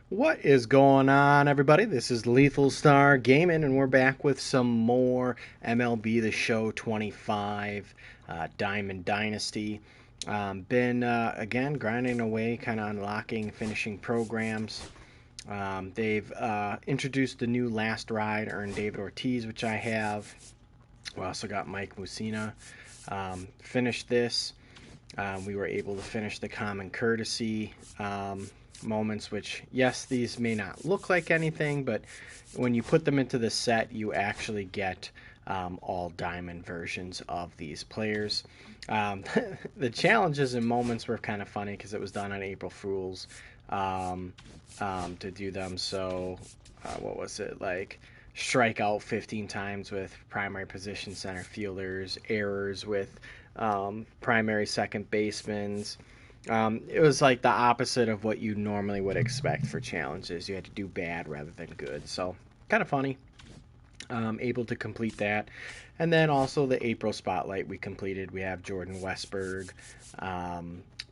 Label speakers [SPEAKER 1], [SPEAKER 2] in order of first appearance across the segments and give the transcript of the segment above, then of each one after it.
[SPEAKER 1] What is going on, everybody? This is LethalStarGaming, and we're back with some more MLB The Show 25 Diamond Dynasty. Been, again, grinding away, kind of unlocking, finishing programs. They've introduced the new Last Ride, earned David Ortiz, which I have. We also got Mike Mussina. Finished this. We were able to finish the Common Courtesy moments, which, yes, these may not look like anything, but when you put them into the set, you actually get all diamond versions of these players. The challenges and moments were kind of funny because it was done on April Fools to do them. So, what was it like? Strike out 15 times with primary position center fielders, errors with primary second basemen. It was like the opposite of what you normally would expect for challenges. You had to do bad rather than good. So, kind of funny. Able to complete that. And then also the April Spotlight we completed. We have Jordan Westberg,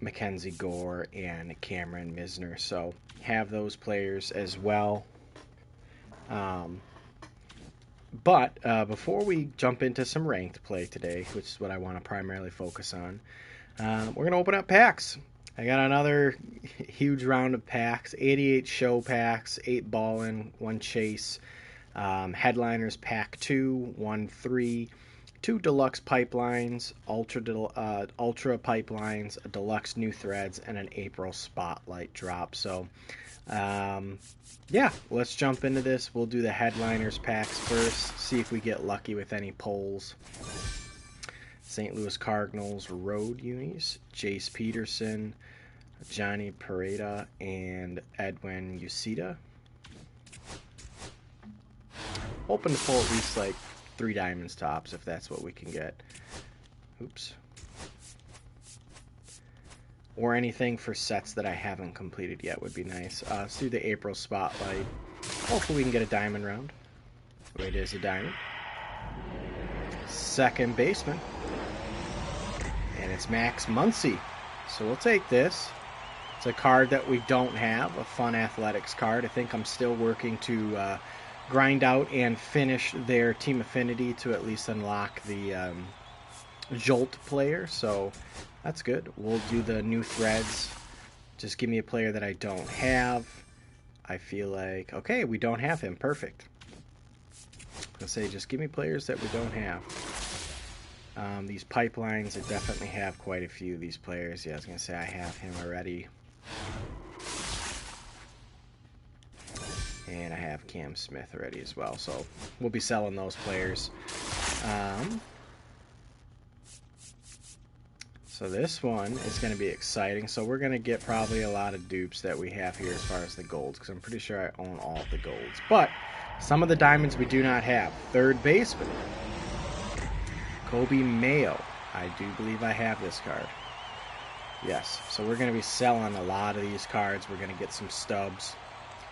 [SPEAKER 1] Mackenzie Gore, and Cameron Misner. So, have those players as well. But before we jump into some ranked play today, which is what I want to primarily focus on, we're going to open up packs. I got another huge round of packs, 88 show packs, 8 ballin', 1 chase, headliners pack 2, 1 3, 2 deluxe pipelines, ultra pipelines, a deluxe new threads, and an April spotlight drop. So, yeah, let's jump into this. We'll do the headliners packs first, see if we get lucky with any polls. St. Louis Cardinals road unis, Jace Peterson, Johnny Pereda, and Edwin Uceda. Hoping to pull at least like 3 diamonds tops if that's what we can get. Oops. Or anything for sets that I haven't completed yet would be nice. Let's do the April Spotlight. Hopefully we can get a diamond round. It is a diamond. Second baseman. And it's Max Muncy. So we'll take this. It's a card that we don't have, a fun athletics card. I think I'm still working to grind out and finish their team affinity to at least unlock the Jolt player. So that's good. We'll do the new threads. Just give me a player that I don't have. I feel like, okay, we don't have him. Perfect. I'll say just give me players that we don't have. These pipelines, I definitely have quite a few of these players. Yeah, I was going to say I have him already. And I have Cam Smith already as well. So we'll be selling those players. So this one is going to be exciting. So we're going to get probably a lot of dupes that we have here as far as the golds, because I'm pretty sure I own all of the golds. But some of the diamonds we do not have. Third baseman, Kobe Mayo. I do believe I have this card. Yes, so we're going to be selling a lot of these cards. We're going to get some stubs.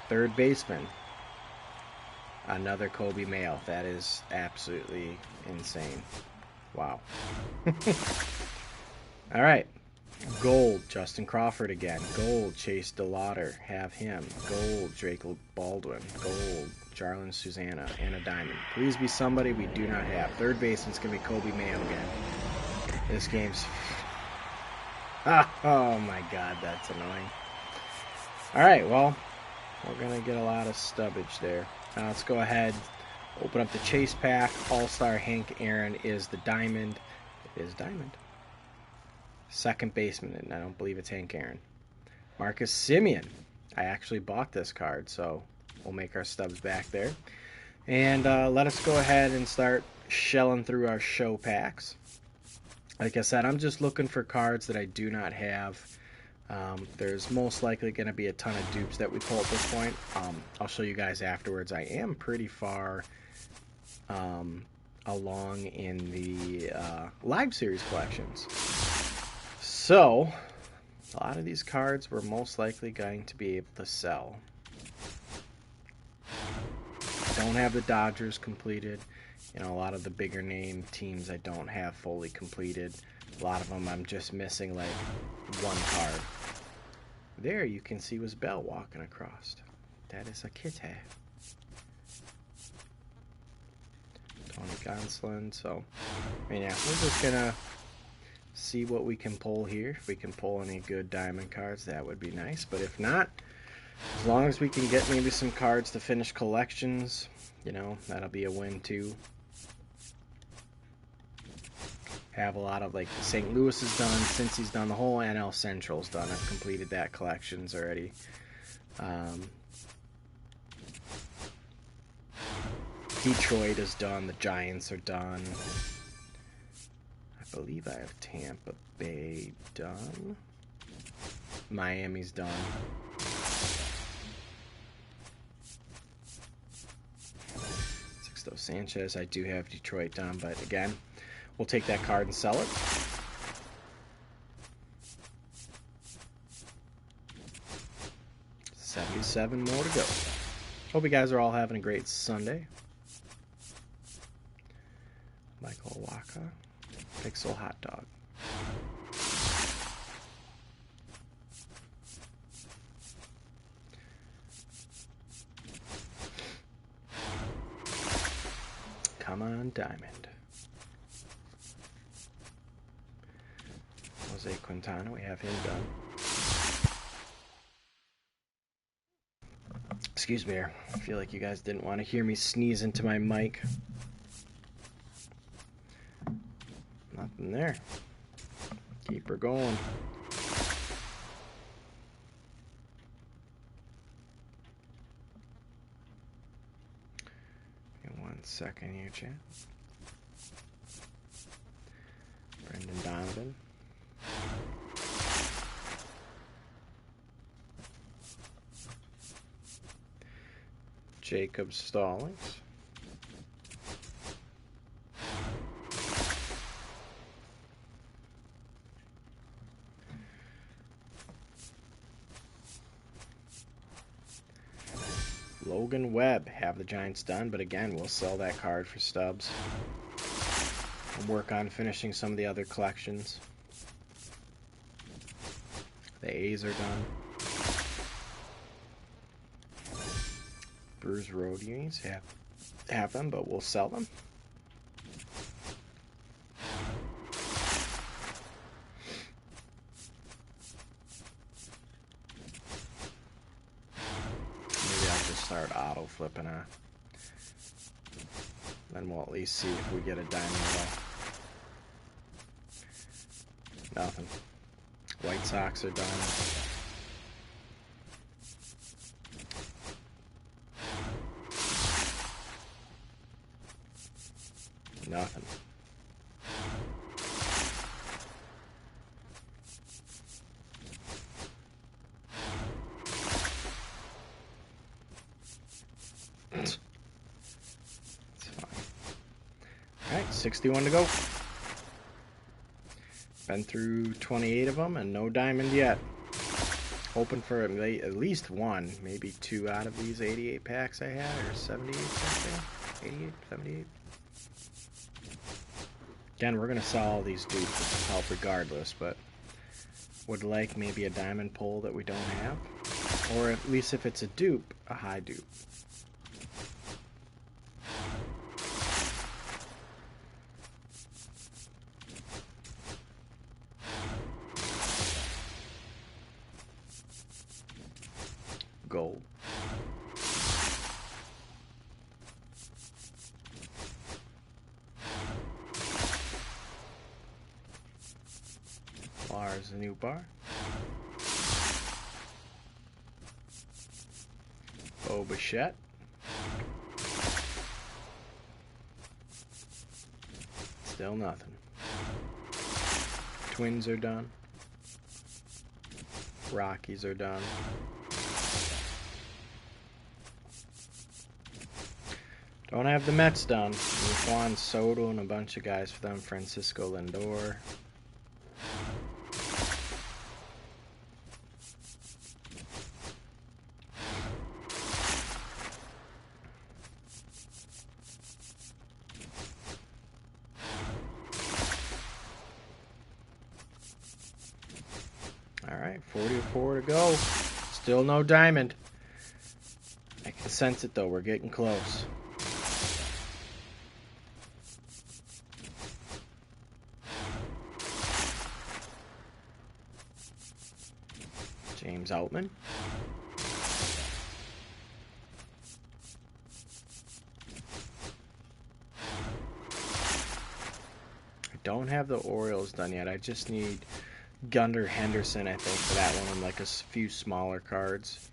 [SPEAKER 1] Third baseman, another Kobe Mayo. That is absolutely insane. Wow. All right. Gold, Justin Crawford again. Gold, Chase DeLauder. Have him. Gold, Drake Baldwin. Gold, Jarlin Susanna. And a diamond. Please be somebody we do not have. Third baseman's going to be Kobe Mayo again. This game's... Oh my god, that's annoying. All right, well, we're going to get a lot of stubbage there. Now let's go ahead, open up the chase pack. All-Star Hank Aaron is the diamond. It is diamond. Second baseman, and I don't believe it's Hank Aaron. Marcus Semien. I actually bought this card, so we'll make our stubs back there. And let us go ahead and start shelling through our show packs. Like I said, I'm just looking for cards that I do not have. There's most likely going to be a ton of dupes that we pull at this point. I'll show you guys afterwards. I am pretty far along in the live series collections. So, a lot of these cards we're most likely going to be able to sell. I don't have the Dodgers completed. You know, a lot of the bigger name teams I don't have fully completed. A lot of them I'm just missing like one card. There you can see was Bell walking across. That is a kitty. Tony Gonsolin. So, I mean, yeah, we're just gonna see what we can pull here. If we can pull any good diamond cards, that would be nice. But if not, as long as we can get maybe some cards to finish collections, you know, that'll be a win too. Have a lot of, like, St. Louis is done, Cincy's done, the whole NL Central's done. I've completed that collections already. Detroit is done, the Giants are done. I believe I have Tampa Bay done. Miami's done. Sixto Sanchez, I do have Detroit done, but again, we'll take that card and sell it. $77 more to go. Hope you guys are all having a great Sunday. Michael Waka, Pixel Hot Dog. Come on, Diamond. Jose Quintana, we have him done. Excuse me, I feel like you guys didn't want to hear me sneeze into my mic. Nothing there. Keep her going. In 1 second here, chat. Brendan Donovan. Jacob Stallings. Logan Webb, have the Giants done, but again, we'll sell that card for stubs. And work on finishing some of the other collections. The A's are done. Brewers Road Unis have them, but we'll sell them. Start auto flipping a. Then we'll at least see if we get a diamond at all. Nothing. White Sox are done. Nothing. It's fine. Alright, 61 to go. Been through 28 of them and no diamond yet. Hoping for at least one, maybe two out of these 88 packs I had, or 78 something. 88, 78. Again, we're going to sell all these dupes, which will help regardless, but would like maybe a diamond pull that we don't have. Or at least if it's a dupe, a high dupe. Gold. Lars Newbar. Bo Bichette. Still nothing. Twins are done. Rockies are done. Don't have the Mets done. Juan Soto and a bunch of guys for them. Francisco Lindor. Alright, 44 to go. Still no diamond. sense it though, we're getting close. James Outman. I don't have the Orioles done yet. I just need Gunnar Henderson, I think, for that one, and like a few smaller cards.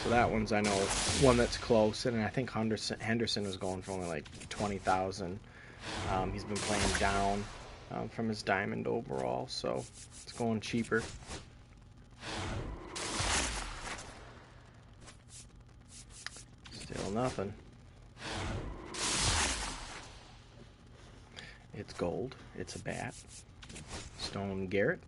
[SPEAKER 1] So that one's, I know, one that's close, and I think Henderson was going for only like 20,000. He's been playing down from his diamond overall, so it's going cheaper. Still nothing. It's gold. It's a bat. Stone Garrett.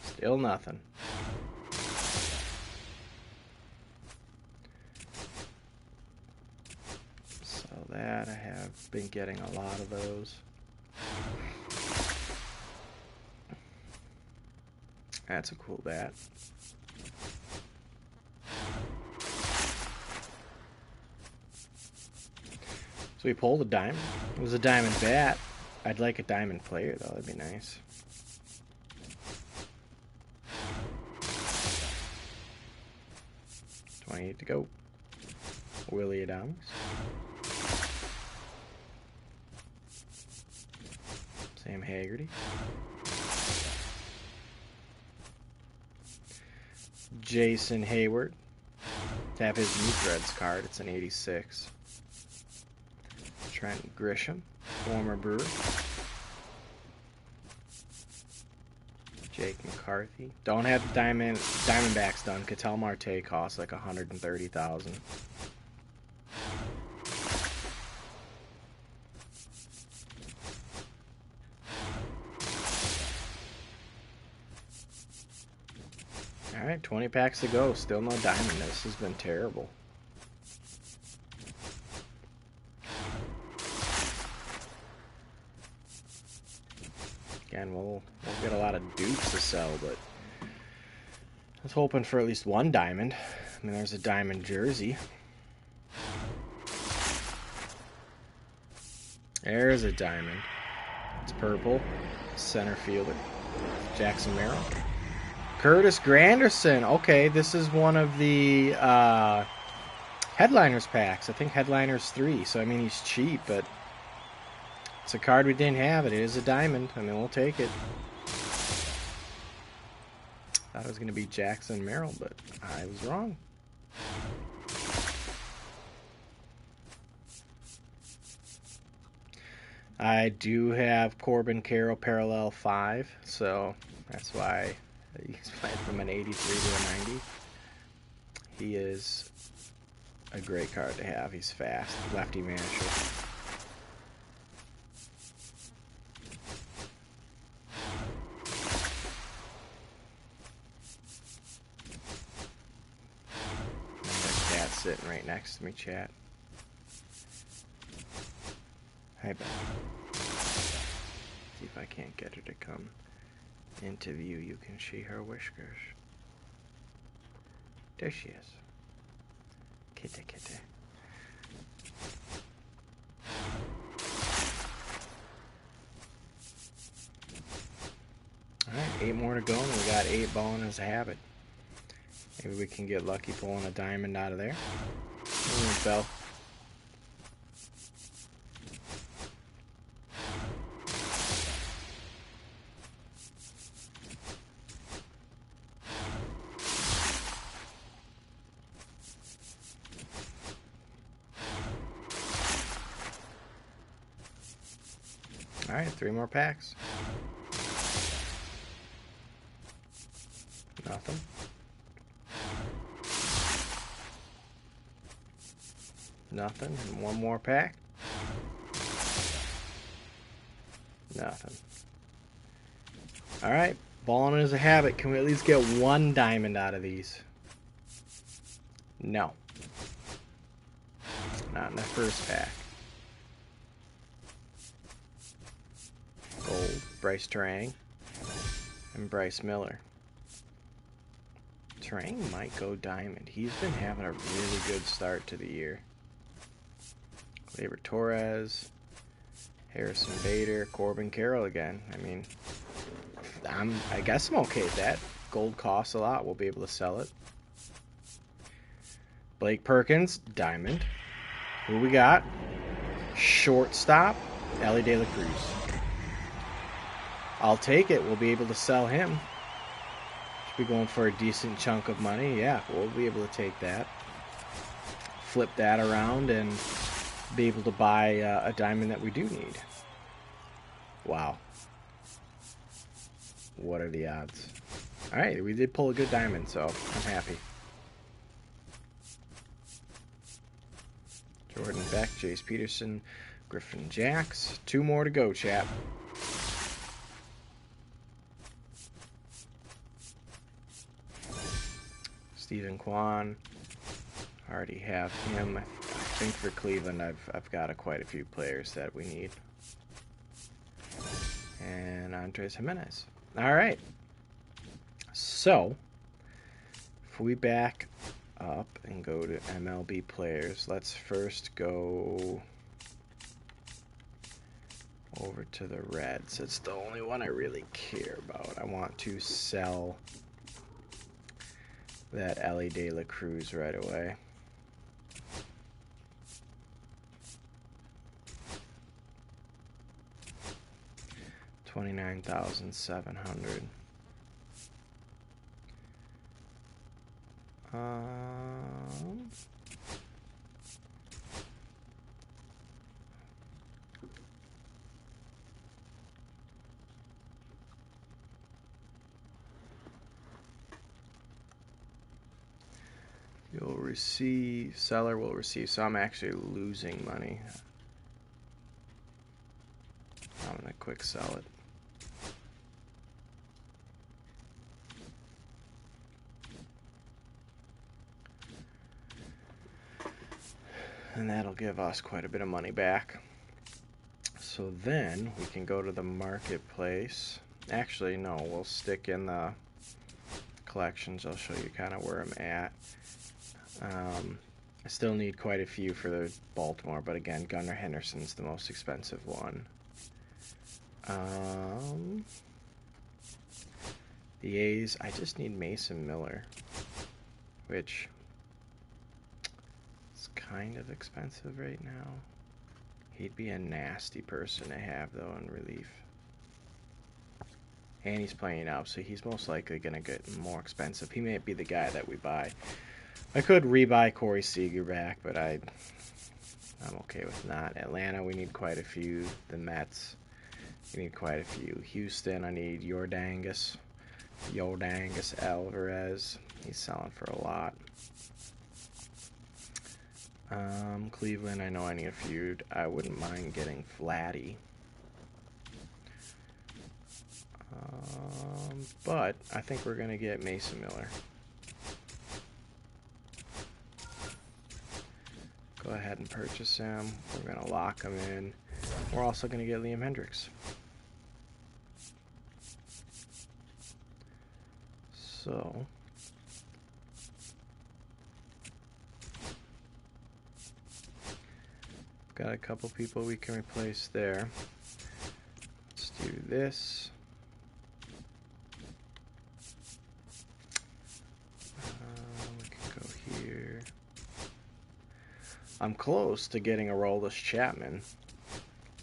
[SPEAKER 1] Still nothing. So that, I have been getting a lot of those. That's a cool bat. So we pulled a diamond. It was a diamond bat. I'd like a diamond player though, that'd be nice. $28 to go. Willie Adams. Sam Haggerty. Jason Hayward. To have his New Threads card, it's an 86. Trent Grisham, former Brewer. Jake McCarthy. Don't have the Diamondbacks done. Ketel Marte costs like $130,000. Alright, 20 packs to go. Still no diamond. This has been terrible. Again, we'll get a lot of dupes to sell, but I was hoping for at least one diamond. I mean, there's a diamond jersey. There's a diamond. It's purple. Center fielder. Jackson Merrill. Curtis Granderson. Okay, this is one of the Headliners packs. I think Headliners 3. So, I mean, he's cheap, but it's a card we didn't have. It is a diamond. I mean, we'll take it. Thought it was going to be Jackson Merrill, but I was wrong. I do have Corbin Carroll Parallel 5, so that's why he's playing from an 83 to a 90. He is a great card to have. He's fast. Lefty masher. Cat's sitting right next to me, chat. Hi, Ben. See if I can't get her to come into view. You can see her whiskers. There she is. Kitty, kitty. Alright, 8 more to go, and we got 8 balling as a habit. Maybe we can get lucky pulling a diamond out of there. It fell. Alright, 3 more packs. Nothing. Nothing. And 1 more pack. Nothing. Alright, balling is a habit. Can we at least get 1 diamond out of these? No. Not in the first pack. Bryce Terang, and Bryce Miller. Terang might go diamond. He's been having a really good start to the year. Gleyber Torres, Harrison Bader, Corbin Carroll again. I mean, I guess I'm okay with that. Gold costs a lot. We'll be able to sell it. Blake Perkins, diamond. Who we got? Shortstop, Elly De La Cruz. I'll take it. We'll be able to sell him. Should be going for a decent chunk of money. Yeah, we'll be able to take that. Flip that around and be able to buy a diamond that we do need. Wow. What are the odds? Alright, we did pull a good diamond, so I'm happy. Jordan Beck, Jace Peterson, Griffin Jacks. 2 more to go, chat. Stephen Kwan. Already have him. I think for Cleveland I've got quite a few players that we need. And Andres Jimenez. Alright. So, if we back up and go to MLB players, let's first go over to the Reds. It's the only one I really care about. I want to sell that Elly De La Cruz right away. $29,700. You'll receive, seller will receive, so I'm actually losing money. I'm gonna quick sell it. And that'll give us quite a bit of money back. So then we can go to the marketplace. Actually, no, we'll stick in the collections. I'll show you kind of where I'm at. I still need quite a few for the Baltimore, but again, Gunnar Henderson's the most expensive one. The A's, I just need Mason Miller, which is kind of expensive right now. He'd be a nasty person to have, though, in relief. And he's playing up, so he's most likely going to get more expensive. He may be the guy that we buy. I could rebuy Corey Seager back, but I'm okay with not. Atlanta, we need quite a few. The Mets, we need quite a few. Houston, I need Yordangus Alvarez. He's selling for a lot. Cleveland, I know I need a few. I wouldn't mind getting Vladdy. But I think we're going to get Mason Miller. Go ahead and purchase him. We're going to lock him in. We're also going to get Liam Hendricks. So, got a couple people we can replace there. Let's do this. We can go here. I'm close to getting a Aroldis Chapman.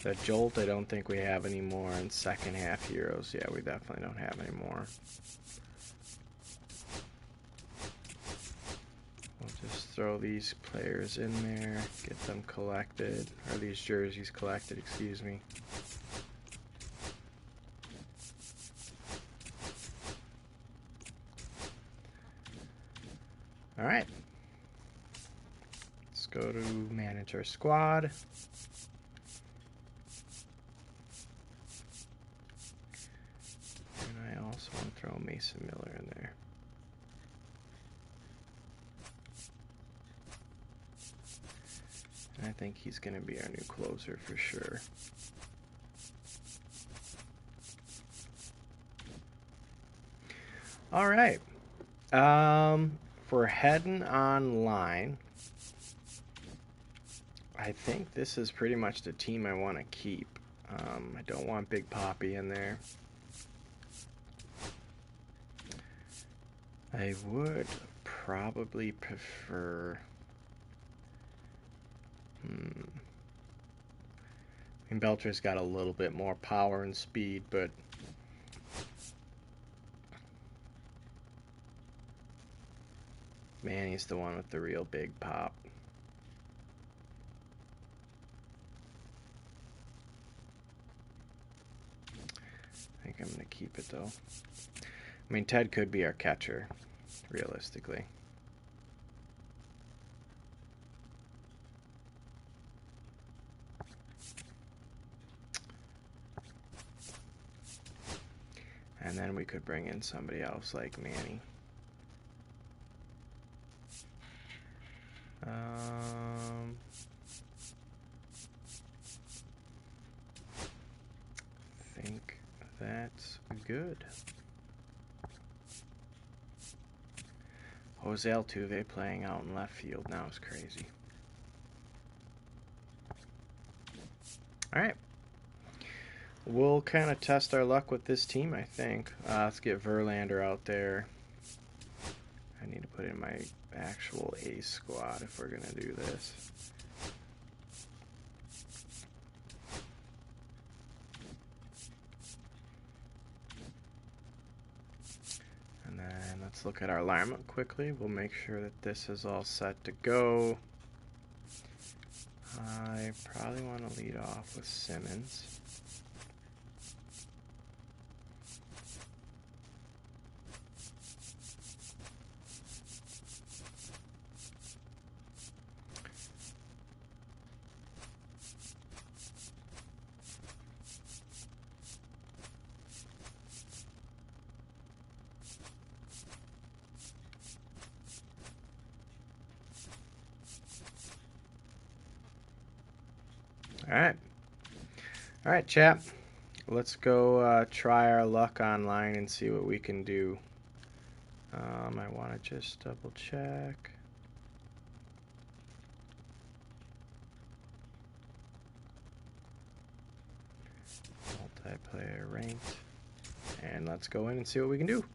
[SPEAKER 1] That Jolt, I don't think we have anymore. And second half heroes, yeah, we definitely don't have anymore. We'll just throw these players in there, get them collected, or these jerseys collected, excuse me. All right. Let's go to manage our squad. And I also want to throw Mason Miller in there. And I think he's going to be our new closer for sure. All right. For heading online, I think this is pretty much the team I want to keep. I don't want Big Poppy in there. I would probably prefer... I mean, Belcher's got a little bit more power and speed, but... Manny's the one with the real big pop. I think I'm going to keep it, though. I mean, Ted could be our catcher, realistically. And then we could bring in somebody else like Manny. I think that's good. Jose Altuve playing out in left field now is crazy. All right. We'll kind of test our luck with this team, I think. Let's get Verlander out there. I need to put in my actual ace squad if we're going to do this. And then let's look at our alignment quickly. We'll make sure that this is all set to go. I probably want to lead off with Simmons. All right, chap. Let's go try our luck online and see what we can do. I want to just double check. Multiplayer ranked. And let's go in and see what we can do.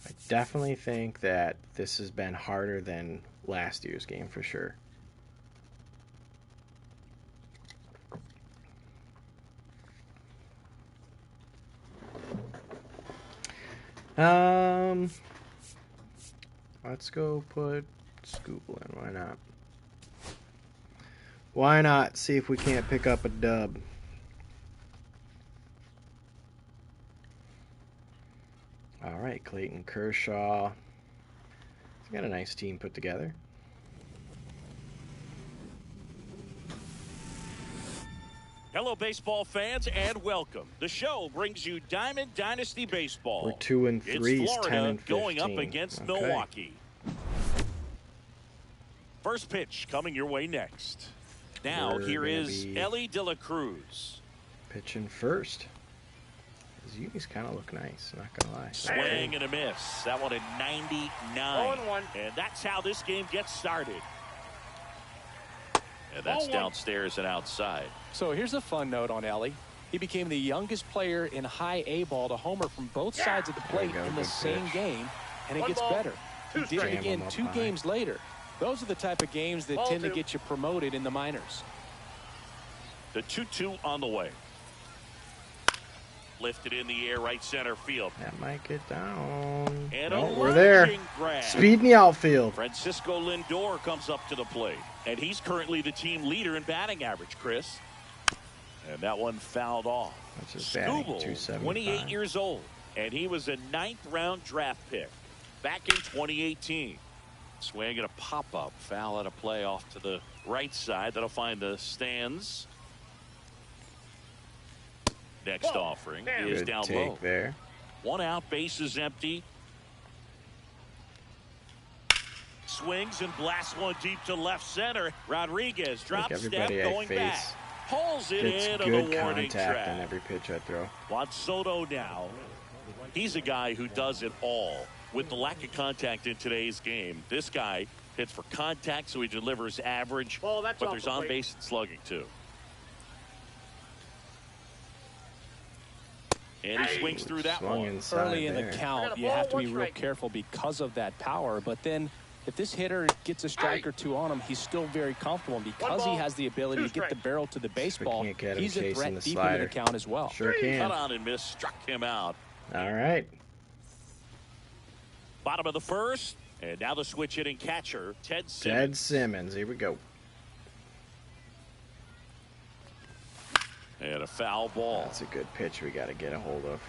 [SPEAKER 1] I definitely think that this has been harder than last year's game for sure. Let's go put Scooble in. Why not? Why not? See if we can't pick up a dub. All right, Clayton Kershaw. He's got a nice team put together.
[SPEAKER 2] Hello, baseball fans, and welcome. The show brings you Diamond Dynasty Baseball.
[SPEAKER 1] We're 2 and 3,
[SPEAKER 2] it's Florida
[SPEAKER 1] 10 and 15.
[SPEAKER 2] Going up against Milwaukee. First pitch coming your way next. Now here is Ellie De La Cruz.
[SPEAKER 1] Pitching first. His unis kind of look nice, not gonna lie.
[SPEAKER 2] Swing and a miss. That one at 99. And that's how this game gets started. And that's downstairs and outside.
[SPEAKER 3] So here's a fun note on Ellie. He became the youngest player in high A ball to homer from both sides of the plate in the same game, and it gets better. He did it again 2 games later. Those are the type of games that tend to get you promoted in the minors.
[SPEAKER 2] The 2-2 on the way. Lifted in the air, right center field.
[SPEAKER 1] That might get down.
[SPEAKER 2] And
[SPEAKER 1] no, we're there.
[SPEAKER 2] Grab.
[SPEAKER 1] Speed in the outfield.
[SPEAKER 2] Francisco Lindor comes up to the plate. And he's currently the team leader in batting average, Chris. And that one fouled off.
[SPEAKER 1] That's just batting,
[SPEAKER 2] Scooble, 28 years old. And he was a 9th-round draft pick back in 2018. Swing and a pop-up. Foul out of play off to the right side. That'll find the stands. Next offering is down low.
[SPEAKER 1] There.
[SPEAKER 2] 1 out, base is empty. Swings and blasts one deep to left center. Rodriguez drops step, going back. Pulls it
[SPEAKER 1] Gets
[SPEAKER 2] into
[SPEAKER 1] good
[SPEAKER 2] the warning
[SPEAKER 1] contact
[SPEAKER 2] track.
[SPEAKER 1] on every pitch I throw.
[SPEAKER 2] Juan Soto now. He's a guy who does it all. With the lack of contact in today's game, this guy hits for contact, so he delivers average, but there's on base and slugging too. And he swings through that one.
[SPEAKER 3] Early in the count, you have to be real careful because of that power. But then if this hitter gets a strike or two on him, he's still very comfortable. And because he has the ability to get the barrel to the baseball, he's a threat deep into the count as well.
[SPEAKER 1] Sure can.
[SPEAKER 2] Cut on and miss, struck him out.
[SPEAKER 1] All right.
[SPEAKER 2] Bottom of the first, and now the switch hitting catcher, Ted Simmons.
[SPEAKER 1] Ted Simmons, here we go.
[SPEAKER 2] And a foul ball.
[SPEAKER 1] That's a good pitch we got to get a hold of.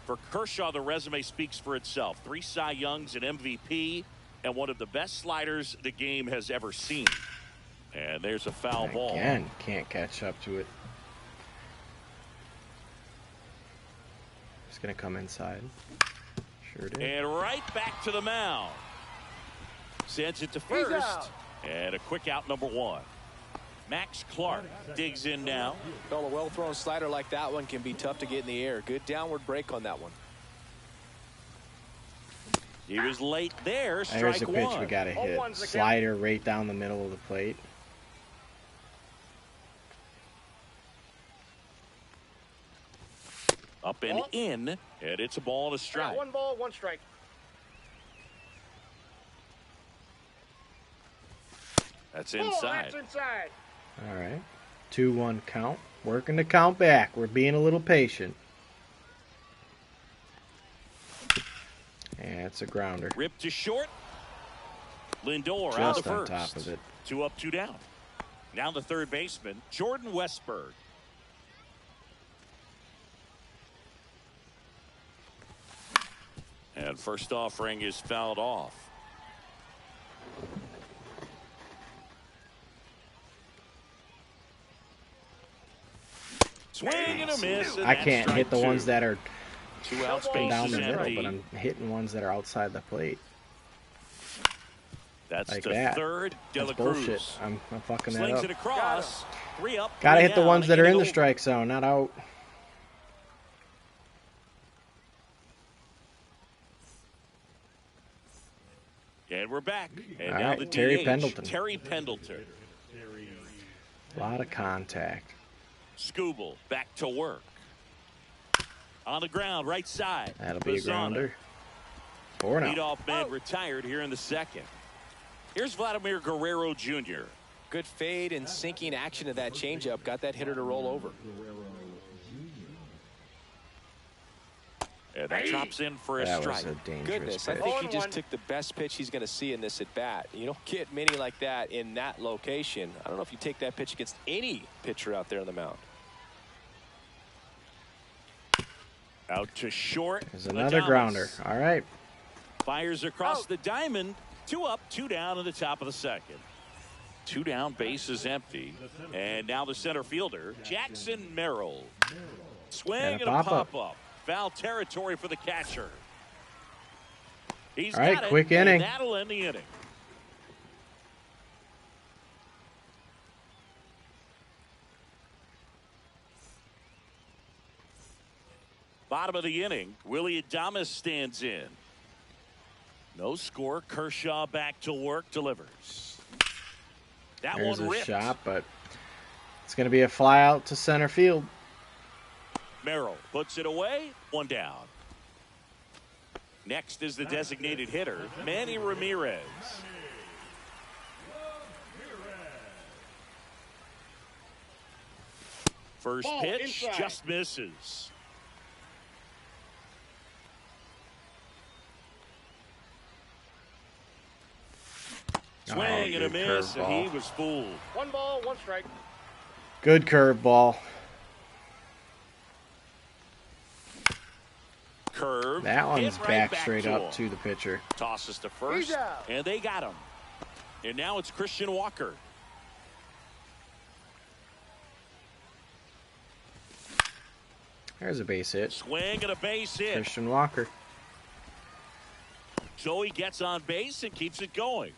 [SPEAKER 2] For Kershaw, the resume speaks for itself. 3 Cy Youngs, an MVP, and one of the best sliders the game has ever seen. And there's a foul ball.
[SPEAKER 1] Again, can't catch up to it. It's going to come inside. Sure did.
[SPEAKER 2] And right back to the mound. Sends it to first. And a quick out, number 1. Max Clark digs in now.
[SPEAKER 3] Well, a well-thrown slider like that one can be tough to get in the air. Good downward break on that one.
[SPEAKER 2] He was late there. Strike
[SPEAKER 1] There's a pitch
[SPEAKER 2] one.
[SPEAKER 1] we got to hit. Slider right down the middle of the plate.
[SPEAKER 2] Up and in, and it's a ball and a strike.
[SPEAKER 4] 1 ball, 1 strike.
[SPEAKER 2] That's inside.
[SPEAKER 4] That's inside.
[SPEAKER 1] All right. 2-1 count. Working the count back. We're being a little patient. And it's a grounder.
[SPEAKER 2] Ripped to short. Lindor
[SPEAKER 1] Just
[SPEAKER 2] out of
[SPEAKER 1] on
[SPEAKER 2] first.
[SPEAKER 1] top of it.
[SPEAKER 2] 2 up, 2 down. Now the third baseman, Jordan Westburg. And first offering is fouled off. Swing and a miss. And
[SPEAKER 1] I can't hit the ones that are
[SPEAKER 2] 2 out, space
[SPEAKER 1] down
[SPEAKER 2] is
[SPEAKER 1] the middle,
[SPEAKER 2] empty.
[SPEAKER 1] but I'm hitting ones that are outside the plate.
[SPEAKER 2] That's
[SPEAKER 1] like
[SPEAKER 2] the
[SPEAKER 1] that.
[SPEAKER 2] third. De La
[SPEAKER 1] That's bullshit.
[SPEAKER 2] Cruz
[SPEAKER 1] I'm fucking that
[SPEAKER 2] slings
[SPEAKER 1] up.
[SPEAKER 2] it across. 3 up.
[SPEAKER 1] Gotta
[SPEAKER 2] 3
[SPEAKER 1] hit the
[SPEAKER 2] down,
[SPEAKER 1] ones that are in the
[SPEAKER 2] inning
[SPEAKER 1] strike zone, not out.
[SPEAKER 2] And we're back. And
[SPEAKER 1] All
[SPEAKER 2] now
[SPEAKER 1] right,
[SPEAKER 2] the
[SPEAKER 1] Terry
[SPEAKER 2] DH,
[SPEAKER 1] Pendleton.
[SPEAKER 2] Terry Pendleton.
[SPEAKER 1] A lot of contact.
[SPEAKER 2] Skubal back to work. On the ground, right side.
[SPEAKER 1] That'll be a
[SPEAKER 2] Bazzana.
[SPEAKER 1] grounder. 4-0.
[SPEAKER 2] Leadoff man retired here in the second. Here's Vladimir Guerrero Jr.
[SPEAKER 3] Good fade and sinking action of that changeup. Got that hitter to roll over.
[SPEAKER 2] And that drops in for a
[SPEAKER 1] That
[SPEAKER 2] strike.
[SPEAKER 1] was a dangerous
[SPEAKER 3] Goodness, I
[SPEAKER 1] pitch.
[SPEAKER 3] think he just took the best pitch he's going to see in this at bat. You don't get many like that in that location. I don't know if you take that pitch against any pitcher out there on the mound.
[SPEAKER 2] Out to short.
[SPEAKER 1] There's another
[SPEAKER 2] Adames.
[SPEAKER 1] grounder. All right.
[SPEAKER 2] Fires across the diamond. 2 up, 2 down in the top of the second. 2 down, base is empty. And now the center fielder, Jackson Merrill. Swing and a pop-up. Foul territory for the catcher. He's
[SPEAKER 1] All right,
[SPEAKER 2] got it,
[SPEAKER 1] quick
[SPEAKER 2] and
[SPEAKER 1] inning.
[SPEAKER 2] that'll end the inning. Bottom of the inning, Willie Adames stands in. No score. Kershaw back to work, delivers. That
[SPEAKER 1] There's
[SPEAKER 2] one
[SPEAKER 1] a
[SPEAKER 2] ripped.
[SPEAKER 1] shot, but it's going to be a fly out to center field.
[SPEAKER 2] Merrill puts it away. 1 down. Next is the designated hitter, Manny Ramirez. First pitch just misses. Swing and a miss, and he was fooled.
[SPEAKER 4] 1 ball, 1 strike.
[SPEAKER 1] Good curveball.
[SPEAKER 2] Curve.
[SPEAKER 1] That one's
[SPEAKER 2] hit right
[SPEAKER 1] back straight
[SPEAKER 2] to
[SPEAKER 1] up
[SPEAKER 2] him.
[SPEAKER 1] to the pitcher.
[SPEAKER 2] Tosses to first, and they got him. And now it's Christian Walker.
[SPEAKER 1] There's a base hit.
[SPEAKER 2] Swing and a base hit.
[SPEAKER 1] Christian Walker.
[SPEAKER 2] So he gets on base and keeps it going.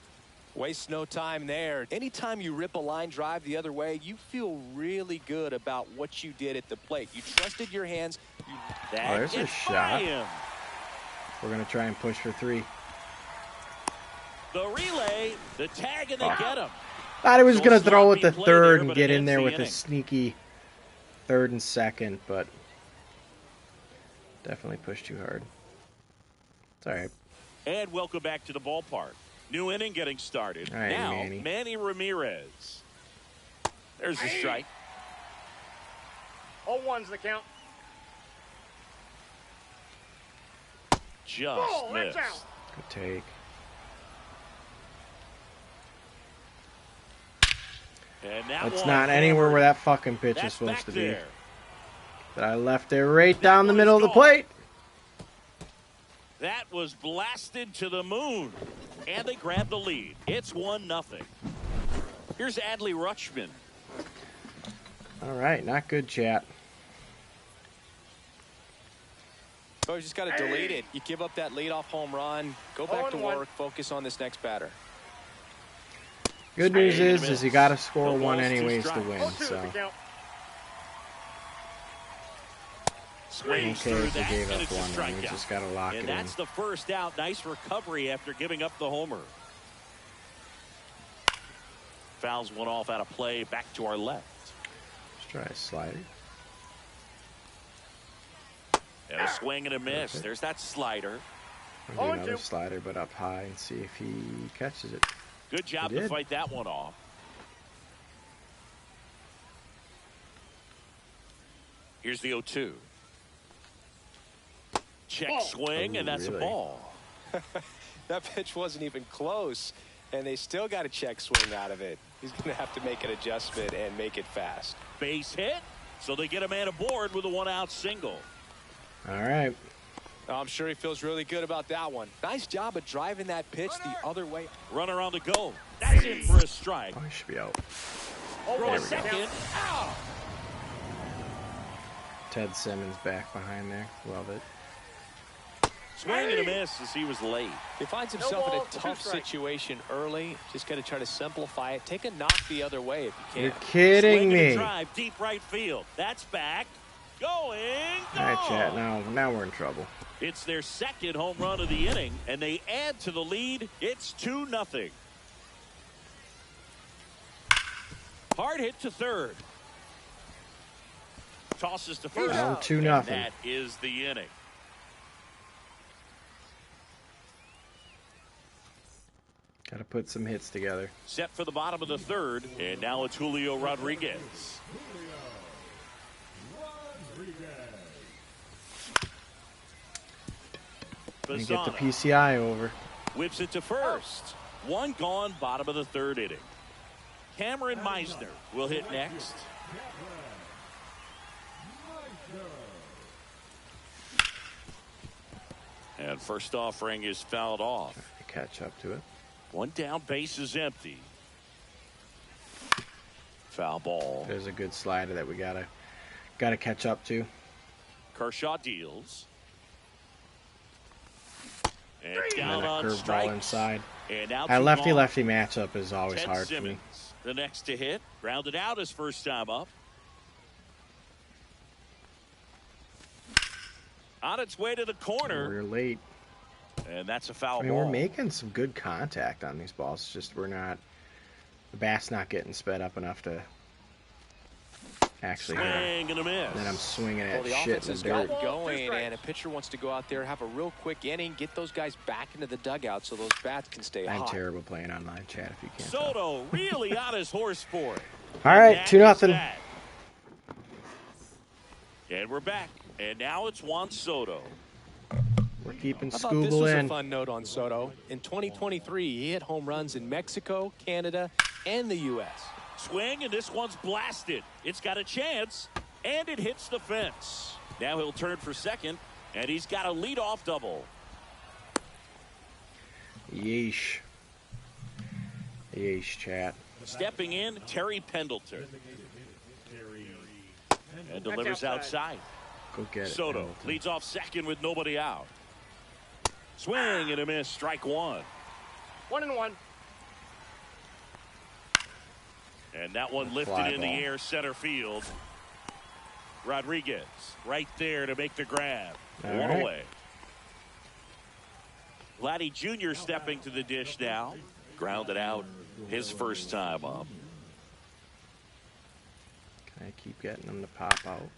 [SPEAKER 3] Waste no time there. Anytime you rip a line drive the other way, you feel really good about what you did at the plate. You trusted your hands.
[SPEAKER 1] There's a shot. We're going to try and push for 3.
[SPEAKER 2] The relay, the tag, and they get him.
[SPEAKER 1] Thought he was going to throw it to third and get in there with a sneaky third and second, but definitely pushed too hard. It's all right.
[SPEAKER 2] And welcome back to the ballpark. New inning getting started.
[SPEAKER 1] All right,
[SPEAKER 2] now,
[SPEAKER 1] Manny
[SPEAKER 2] Ramirez. There's the strike.
[SPEAKER 4] 0-1's the count.
[SPEAKER 2] Just missed.
[SPEAKER 1] Good take.
[SPEAKER 2] And that
[SPEAKER 1] That's not anywhere where that fucking pitch is supposed to be. But I left it right down the middle of the plate.
[SPEAKER 2] That was blasted to the moon. And they grab the lead. It's 1-0. Here's Adley Rutschman.
[SPEAKER 1] All right, not good, chat.
[SPEAKER 3] So you just got to delete it. You give up that leadoff home run. Go back to work. Focus on this next batter.
[SPEAKER 1] Good news is you got to score 1 anyways to win. So
[SPEAKER 2] swings
[SPEAKER 1] okay
[SPEAKER 2] through
[SPEAKER 1] if we
[SPEAKER 2] that,
[SPEAKER 1] gave
[SPEAKER 2] and
[SPEAKER 1] up
[SPEAKER 2] it's a
[SPEAKER 1] 1 run. We
[SPEAKER 2] strikeout.
[SPEAKER 1] just got to lock it
[SPEAKER 2] And
[SPEAKER 1] in.
[SPEAKER 2] that's the first out. Nice recovery after giving up the homer. Fouls one off out of play. Back to our left.
[SPEAKER 1] Let's try a slider.
[SPEAKER 2] And a swing and a miss.
[SPEAKER 1] Perfect.
[SPEAKER 2] There's that slider.
[SPEAKER 1] I'll do another slider, but up high, and see if he catches it.
[SPEAKER 2] Good job to fight that one off. Here's the 0-2. Check swing, and that's a ball.
[SPEAKER 3] That pitch wasn't even close, and they still got a check swing out of it. He's going to have to make an adjustment and make it fast.
[SPEAKER 2] Base hit, so they get a man aboard with a 1-out single.
[SPEAKER 1] All right.
[SPEAKER 3] I'm sure he feels really good about that one. Nice job of driving that pitch the other way.
[SPEAKER 2] Runner on the go. That's in for a strike.
[SPEAKER 1] Oh, he should be out.
[SPEAKER 2] Throw a second. Out.
[SPEAKER 1] Ted Simmons back behind there. Love it.
[SPEAKER 2] Swing and a miss as he was late.
[SPEAKER 3] He finds himself in a tough situation early. Just got to try to simplify it. Take a knock the other way if you can.
[SPEAKER 1] You're kidding
[SPEAKER 2] Swing and a
[SPEAKER 1] me.
[SPEAKER 2] drive, deep right field. That's back. Going.
[SPEAKER 1] All right, chat. Now we're in trouble.
[SPEAKER 2] It's their second home run of the inning, and they add to the lead. It's 2-0. Hard hit to third. Tosses to first.
[SPEAKER 1] Down 2-0.
[SPEAKER 2] That is the inning.
[SPEAKER 1] Got to put some hits together.
[SPEAKER 2] Set for the bottom of the third, and now it's Julio Rodriguez.
[SPEAKER 1] And get the PCI over.
[SPEAKER 2] Whips it to first. One gone, bottom of the third inning. Cameron Meisner will hit next. And first offering is fouled off.
[SPEAKER 1] Catch up to it.
[SPEAKER 2] One down, base is empty. Foul ball.
[SPEAKER 1] There's a good slider that we gotta catch up to.
[SPEAKER 2] Kershaw deals. And down
[SPEAKER 1] a
[SPEAKER 2] on
[SPEAKER 1] curveball
[SPEAKER 2] strikes.
[SPEAKER 1] inside.
[SPEAKER 2] And now
[SPEAKER 1] That lefty-lefty matchup is always
[SPEAKER 2] Ted
[SPEAKER 1] hard
[SPEAKER 2] Simmons,
[SPEAKER 1] for me.
[SPEAKER 2] the next to hit. Grounded out his first time up. On its way to the corner.
[SPEAKER 1] We're late.
[SPEAKER 2] And that's a foul
[SPEAKER 1] I mean,
[SPEAKER 2] ball.
[SPEAKER 1] we're making some good contact on these balls. It's just we're not. The bat's not getting sped up enough to actually hit him.
[SPEAKER 2] Swing and a miss.
[SPEAKER 1] And then I'm swinging at
[SPEAKER 3] The
[SPEAKER 1] shit
[SPEAKER 3] offense
[SPEAKER 1] in
[SPEAKER 3] has
[SPEAKER 1] the
[SPEAKER 3] got
[SPEAKER 1] dirt.
[SPEAKER 3] going, and a pitcher wants to go out there, have a real quick inning, get those guys back into the dugout so those bats can stay
[SPEAKER 1] I'm
[SPEAKER 3] hot.
[SPEAKER 1] terrible playing online, chat, if you can't tell.
[SPEAKER 2] Soto really on his horse for it.
[SPEAKER 1] All right, 2-0.
[SPEAKER 2] And we're back. And now it's Juan Soto.
[SPEAKER 1] We're keeping
[SPEAKER 3] How about this
[SPEAKER 1] Scoogle
[SPEAKER 3] was
[SPEAKER 1] in.
[SPEAKER 3] a fun note on Soto. In 2023, he hit home runs in Mexico, Canada, and the U.S.
[SPEAKER 2] Swing, and this one's blasted. It's got a chance, and it hits the fence. Now he'll turn for second, and he's got a leadoff double.
[SPEAKER 1] Yeesh. Yeesh, chat.
[SPEAKER 2] Stepping in, Terry Pendleton. And delivers outside.
[SPEAKER 1] Go get it.
[SPEAKER 2] Soto
[SPEAKER 1] Pendleton.
[SPEAKER 2] leads off second with nobody out. Swing and a miss, strike one.
[SPEAKER 4] 1-1.
[SPEAKER 2] And that one lifted in the air center field. Rodriguez right there to make the grab. One away. Vladdy Jr. stepping to the dish now. Grounded out his first time up.
[SPEAKER 1] I keep getting them to pop out.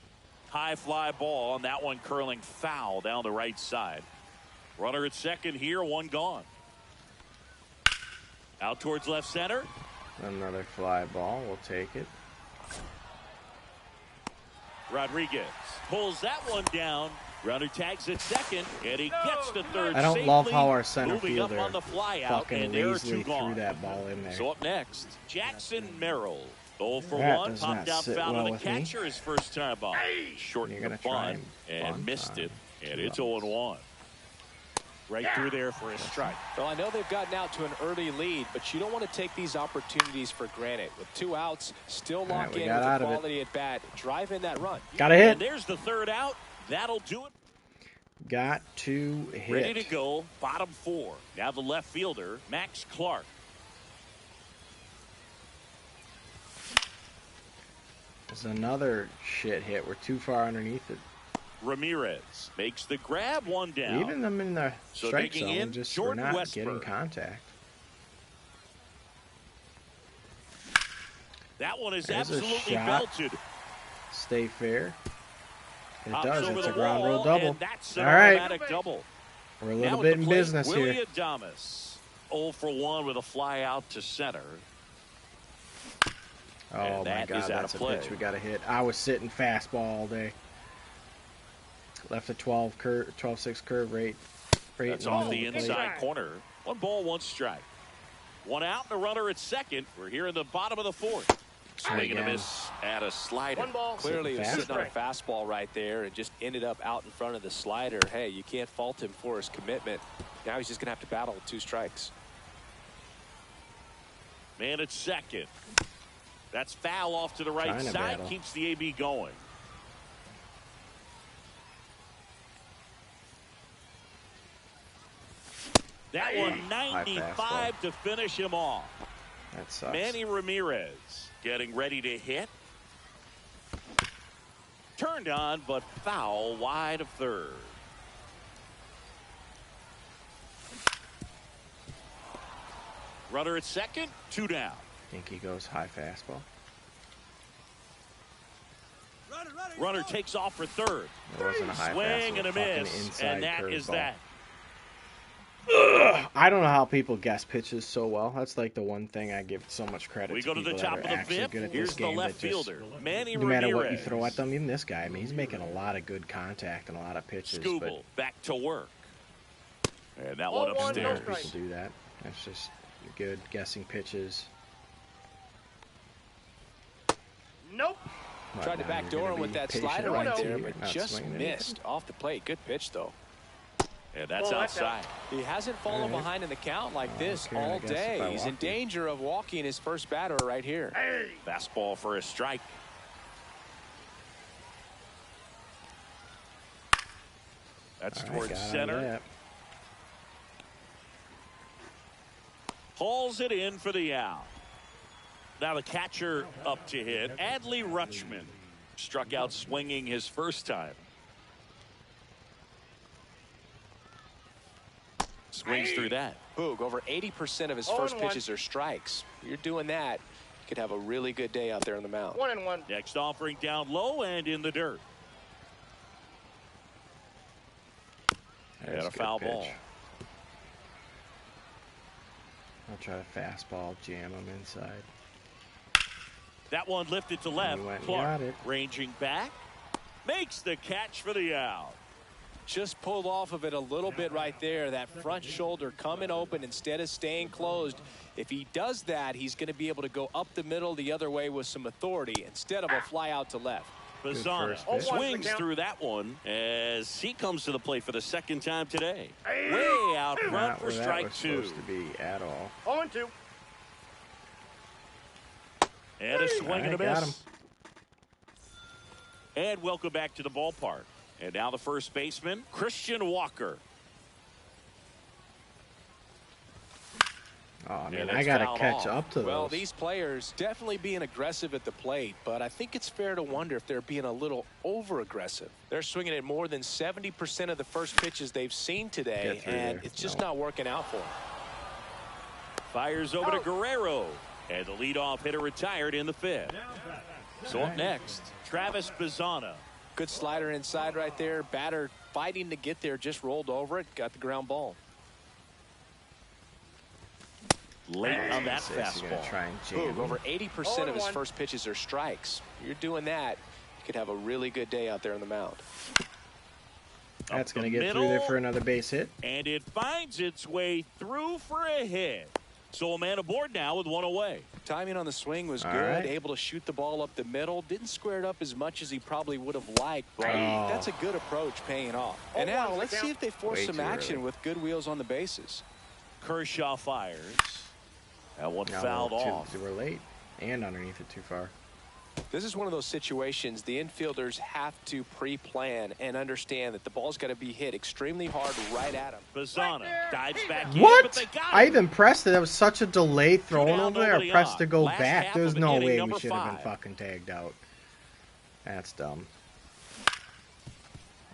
[SPEAKER 2] High fly ball, and that one curling foul down the right side. Runner at second here, one gone. Out towards left center.
[SPEAKER 1] Another fly ball. We'll take it.
[SPEAKER 2] Rodriguez pulls that one down. Runner tags at second, and he gets to third.
[SPEAKER 1] I don't
[SPEAKER 2] safely,
[SPEAKER 1] love how our center
[SPEAKER 2] moving
[SPEAKER 1] fielder
[SPEAKER 2] up on the fly out,
[SPEAKER 1] fucking
[SPEAKER 2] and there are
[SPEAKER 1] lazily
[SPEAKER 2] two gone.
[SPEAKER 1] threw that ball in there.
[SPEAKER 2] So up next, Jackson Merrill. 0 for
[SPEAKER 1] That
[SPEAKER 2] 1,
[SPEAKER 1] does
[SPEAKER 2] popped
[SPEAKER 1] not
[SPEAKER 2] out
[SPEAKER 1] sit
[SPEAKER 2] foul
[SPEAKER 1] well
[SPEAKER 2] to the
[SPEAKER 1] with me.
[SPEAKER 2] catcher his first time off. Shortened
[SPEAKER 1] You're
[SPEAKER 2] the
[SPEAKER 1] gonna try
[SPEAKER 2] bunt
[SPEAKER 1] and
[SPEAKER 2] and
[SPEAKER 1] bunt
[SPEAKER 2] missed
[SPEAKER 1] on
[SPEAKER 2] it, and it's 0-1. Right through there for a strike.
[SPEAKER 3] Well, I know they've gotten out to an early lead, but you don't want to take these opportunities for granted. With 2 outs, still lock in with the quality at bat. Drive in that run.
[SPEAKER 1] Got to hit.
[SPEAKER 2] And there's the third out. That'll do it.
[SPEAKER 1] Got to hit.
[SPEAKER 2] Ready to go. Bottom 4. Now the left fielder, Max Clark.
[SPEAKER 1] There's another shit hit. We're too far underneath it.
[SPEAKER 2] Ramirez makes the grab, one down.
[SPEAKER 1] Even them in the strike
[SPEAKER 2] digging
[SPEAKER 1] zone,
[SPEAKER 2] in,
[SPEAKER 1] just
[SPEAKER 2] Jordan
[SPEAKER 1] we're not
[SPEAKER 2] Westburg.
[SPEAKER 1] getting contact.
[SPEAKER 2] That one is
[SPEAKER 1] There's a
[SPEAKER 2] absolutely
[SPEAKER 1] shot.
[SPEAKER 2] belted.
[SPEAKER 1] Stay fair. It
[SPEAKER 2] Hops
[SPEAKER 1] does.
[SPEAKER 2] over
[SPEAKER 1] It's
[SPEAKER 2] the
[SPEAKER 1] a ground rule
[SPEAKER 2] wall,
[SPEAKER 1] double.
[SPEAKER 2] and that's an
[SPEAKER 1] All right.
[SPEAKER 2] automatic double.
[SPEAKER 1] We're a
[SPEAKER 2] Now
[SPEAKER 1] little
[SPEAKER 2] at
[SPEAKER 1] bit
[SPEAKER 2] the
[SPEAKER 1] in
[SPEAKER 2] plate,
[SPEAKER 1] business
[SPEAKER 2] Willie
[SPEAKER 1] here.
[SPEAKER 2] Adames. 0 for 1 with a fly out to center.
[SPEAKER 1] Oh,
[SPEAKER 2] And
[SPEAKER 1] my
[SPEAKER 2] that
[SPEAKER 1] God.
[SPEAKER 2] is out
[SPEAKER 1] That's
[SPEAKER 2] of
[SPEAKER 1] a
[SPEAKER 2] play.
[SPEAKER 1] pitch we got to hit. I was sitting fastball all day. Left a 12-6 curve rate.
[SPEAKER 2] That's off the inside corner. 1 ball, 1 strike. 1 out and a runner at second. We're here in the bottom of the 4th. Swing and a miss at a slider.
[SPEAKER 4] 1 ball.
[SPEAKER 3] Clearly, he was
[SPEAKER 1] Fast.
[SPEAKER 3] sitting on a fastball right there and just ended up out in front of the slider. Hey, you can't fault him for his commitment. Now he's just going to have to battle with 2 strikes.
[SPEAKER 2] Man at second. That's foul off to the right
[SPEAKER 1] Trying to
[SPEAKER 2] side.
[SPEAKER 1] battle.
[SPEAKER 2] Keeps the AB going. That one
[SPEAKER 1] High
[SPEAKER 2] 95 to finish him off.
[SPEAKER 1] That sucks.
[SPEAKER 2] Manny Ramirez getting ready to hit. Turned on, but foul wide of third. Runner at second, 2 down.
[SPEAKER 1] think he goes high fastball.
[SPEAKER 2] Runner takes off for third.
[SPEAKER 1] It wasn't a high
[SPEAKER 2] Swing
[SPEAKER 1] fastball.
[SPEAKER 2] and a
[SPEAKER 1] Fucking
[SPEAKER 2] miss,
[SPEAKER 1] inside
[SPEAKER 2] and that is
[SPEAKER 1] curveball.
[SPEAKER 2] that.
[SPEAKER 1] I don't know how people guess pitches so well. That's like the one thing I give so much credit
[SPEAKER 2] We
[SPEAKER 1] to
[SPEAKER 2] go to the
[SPEAKER 1] people
[SPEAKER 2] top
[SPEAKER 1] that
[SPEAKER 2] of
[SPEAKER 1] are
[SPEAKER 2] the
[SPEAKER 1] actually
[SPEAKER 2] 5th.
[SPEAKER 1] good at
[SPEAKER 2] Here's
[SPEAKER 1] this
[SPEAKER 2] the
[SPEAKER 1] game.
[SPEAKER 2] left
[SPEAKER 1] that just,
[SPEAKER 2] fielder, Manny
[SPEAKER 1] no matter
[SPEAKER 2] Ramirez.
[SPEAKER 1] what you throw at them, even this guy, I mean, he's making a lot of good contact and a lot of pitches.
[SPEAKER 2] Skubal back to work. And that
[SPEAKER 4] Ball
[SPEAKER 2] one
[SPEAKER 4] one,
[SPEAKER 2] upstairs.
[SPEAKER 4] no
[SPEAKER 1] People do that. That's just good guessing pitches.
[SPEAKER 4] Nope.
[SPEAKER 3] Tried to
[SPEAKER 1] Now
[SPEAKER 3] backdoor
[SPEAKER 1] you're
[SPEAKER 3] him
[SPEAKER 1] gonna
[SPEAKER 3] with
[SPEAKER 1] be
[SPEAKER 3] that
[SPEAKER 1] patient
[SPEAKER 3] slider
[SPEAKER 1] with
[SPEAKER 3] right
[SPEAKER 1] it,
[SPEAKER 3] there,
[SPEAKER 1] you're
[SPEAKER 3] but
[SPEAKER 1] not
[SPEAKER 3] just
[SPEAKER 1] swinging
[SPEAKER 3] missed
[SPEAKER 1] anything.
[SPEAKER 3] off the plate. Good pitch, though.
[SPEAKER 2] And that's
[SPEAKER 4] Well, that's
[SPEAKER 2] outside.
[SPEAKER 3] He hasn't fallen
[SPEAKER 1] All right.
[SPEAKER 3] behind in the count like this
[SPEAKER 1] Okay, I
[SPEAKER 3] all
[SPEAKER 1] guess if
[SPEAKER 3] day.
[SPEAKER 1] I
[SPEAKER 3] He's in
[SPEAKER 1] walk you.
[SPEAKER 3] danger of walking his first batter right here.
[SPEAKER 4] Hey.
[SPEAKER 2] Fastball for a strike. That's
[SPEAKER 1] All right,
[SPEAKER 2] towards
[SPEAKER 1] got out of
[SPEAKER 2] center.
[SPEAKER 1] that.
[SPEAKER 2] Hauls it in for the out. Now the catcher up to hit. Adley Rutschman struck out swinging his first time. Swings through that.
[SPEAKER 3] Boog, over 80% of his
[SPEAKER 4] 0-1.
[SPEAKER 3] first pitches are strikes. You're doing that, you could have a really good day out there on the mound.
[SPEAKER 4] 1-1.
[SPEAKER 2] Next offering down low and in the dirt.
[SPEAKER 1] There's
[SPEAKER 2] And a
[SPEAKER 1] good
[SPEAKER 2] foul
[SPEAKER 1] pitch.
[SPEAKER 2] ball.
[SPEAKER 1] I'll try to fastball, jam him inside.
[SPEAKER 2] That one lifted to left.
[SPEAKER 1] He went and
[SPEAKER 2] Clark
[SPEAKER 1] got it.
[SPEAKER 2] ranging back. Makes the catch for the out.
[SPEAKER 3] Just pulled off of it a little bit right there. That front shoulder coming open instead of staying closed. If he does that, he's going to be able to go up the middle the other way with some authority instead of a fly out to left.
[SPEAKER 2] Bazzana
[SPEAKER 1] first pitch.
[SPEAKER 2] swings through that one as he comes to the plate for the second time today. Way out front
[SPEAKER 1] Not
[SPEAKER 2] for
[SPEAKER 1] where that
[SPEAKER 2] strike
[SPEAKER 1] was
[SPEAKER 2] 2.
[SPEAKER 1] supposed to be at all.
[SPEAKER 4] 0-2.
[SPEAKER 2] And a swing and a
[SPEAKER 1] All right, got
[SPEAKER 2] miss. And welcome back to the ballpark. And now the first baseman, Christian Walker.
[SPEAKER 1] Oh, I mean, I got to catch up to those.
[SPEAKER 3] Well, these players definitely being aggressive at the plate, but I think it's fair to wonder if they're being a little over-aggressive. They're swinging at more than 70% of the first pitches they've seen today, and it's just not working out for them.
[SPEAKER 2] Fires over to Guerrero, and the leadoff hitter retired in the 5th. So up next, Travis Bazzana.
[SPEAKER 3] Good slider inside right there. Batter fighting to get there, just rolled over it, got the ground ball.
[SPEAKER 2] Late on that fastball.
[SPEAKER 1] Try and jam.
[SPEAKER 3] Over 80% of his first pitches are strikes. You're doing that, you could have a really good day out there on the mound.
[SPEAKER 1] That's going to get through there for another base hit.
[SPEAKER 2] And it finds its way through for a hit. So a man aboard now with one away.
[SPEAKER 3] Timing on the swing was good. Able to shoot the ball up the middle. Didn't square it up as much as he probably would have liked. But that's a good approach paying off. And now let's see if they force some action with good wheels on the bases.
[SPEAKER 2] Kershaw fires. That one fouled off.
[SPEAKER 1] They were late and underneath it too far.
[SPEAKER 3] This is one of those situations the infielders have to pre-plan and understand that the ball's got to be hit extremely hard right at him.
[SPEAKER 2] Bazzana dives back
[SPEAKER 1] what?
[SPEAKER 2] in, but they got him.
[SPEAKER 1] I even pressed it. That was such a delay throwing over there. I pressed to go back. There's no way we should have been fucking tagged out. That's dumb.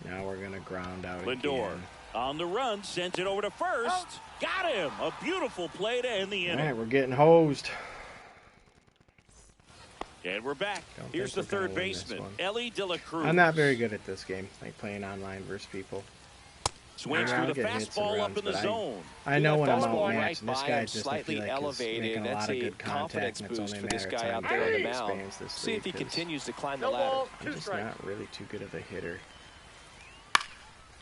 [SPEAKER 1] Now we're going to ground out
[SPEAKER 2] Lindor
[SPEAKER 1] again.
[SPEAKER 2] On the run, sends it over to first. Got him. A beautiful play to end the inning.
[SPEAKER 1] All right, we're getting hosed.
[SPEAKER 2] And we're back. Here's the third baseman, Ellie De La Cruz.
[SPEAKER 1] I'm not very good at this game, like playing online versus people.
[SPEAKER 2] Swings through the fastball up in the zone.
[SPEAKER 1] I know when I'm out
[SPEAKER 3] right
[SPEAKER 1] matching, this guy just
[SPEAKER 3] slightly elevated, and that's a confidence boost for this guy out there on the mound. See if he continues to climb the ladder.
[SPEAKER 1] I'm just not really too good of a hitter.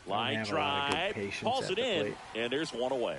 [SPEAKER 2] Line drive, pulls it in, and there's one away.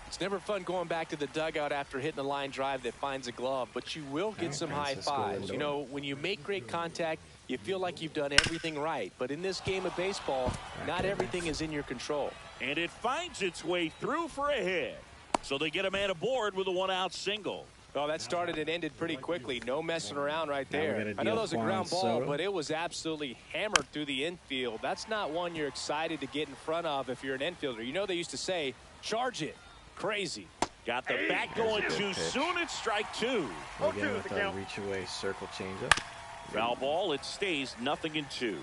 [SPEAKER 3] It's never fun going back to the dugout after hitting a line drive that finds a glove, but you will get some high fives. You know, when you make great contact, you feel like you've done everything right. But in this game of baseball, not everything is in your control.
[SPEAKER 2] And it finds its way through for a hit. So they get a man aboard with a one-out single.
[SPEAKER 3] Oh, that started and ended pretty quickly. No messing around right there. I know that was a ground ball, but it was absolutely hammered through the infield. That's not one you're excited to get in front of if you're an infielder. You know they used to say, charge it. Crazy.
[SPEAKER 2] Got the bat going too soon. It's strike two.
[SPEAKER 1] Again with a reach away circle changeup.
[SPEAKER 2] Foul ball. It stays 0-2.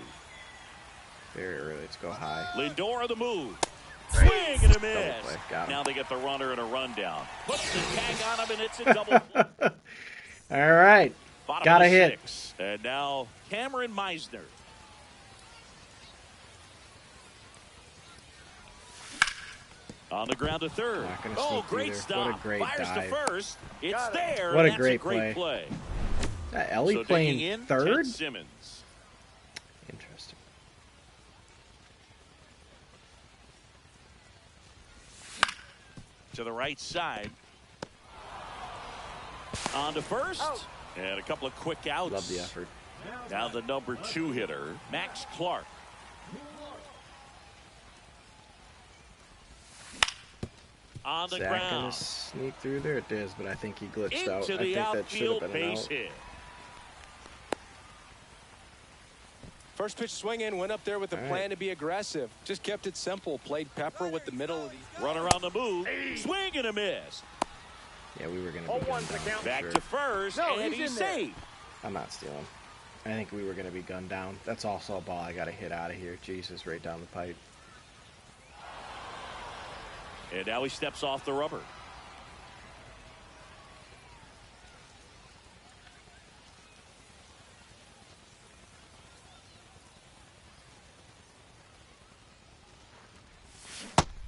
[SPEAKER 1] Very early. Let's go high.
[SPEAKER 2] Lindor on the move. Swing and a miss. Now they get the runner and a rundown. Puts the tag on him, and it's a double play.
[SPEAKER 1] All right. Got a hit.
[SPEAKER 2] 6. And now Cameron Meisner. On the ground to third. Oh, great stop.
[SPEAKER 1] What a great
[SPEAKER 2] Fires
[SPEAKER 1] dive.
[SPEAKER 2] to first. It's there.
[SPEAKER 1] What a
[SPEAKER 2] That's
[SPEAKER 1] great
[SPEAKER 2] play.
[SPEAKER 1] Ellie
[SPEAKER 2] so
[SPEAKER 1] playing
[SPEAKER 2] in,
[SPEAKER 1] third?
[SPEAKER 2] Ted Simmons.
[SPEAKER 1] Interesting.
[SPEAKER 2] To the right side. On to first. And a couple of quick outs.
[SPEAKER 1] Love the effort.
[SPEAKER 2] Now the number 2 hitter, Max Clark. On the ground.
[SPEAKER 1] Gonna sneak through there. It is, but I think he glitched out.
[SPEAKER 2] Into
[SPEAKER 1] I
[SPEAKER 2] the
[SPEAKER 1] think that should have
[SPEAKER 2] outfield
[SPEAKER 1] been an
[SPEAKER 2] base
[SPEAKER 1] out.
[SPEAKER 2] hit.
[SPEAKER 3] First pitch swinging, went up there with a plan to be aggressive. Just kept it simple. Played Pepper with the middle of the
[SPEAKER 2] runner on the move. Swing and a miss.
[SPEAKER 1] Yeah, we were going to be gunned down.
[SPEAKER 2] Back to first, and he's safe.
[SPEAKER 1] I'm not stealing. I think we were going to be gunned down. That's also a ball I got to hit out of here. Jesus, right down the pipe.
[SPEAKER 2] And now he steps off the rubber.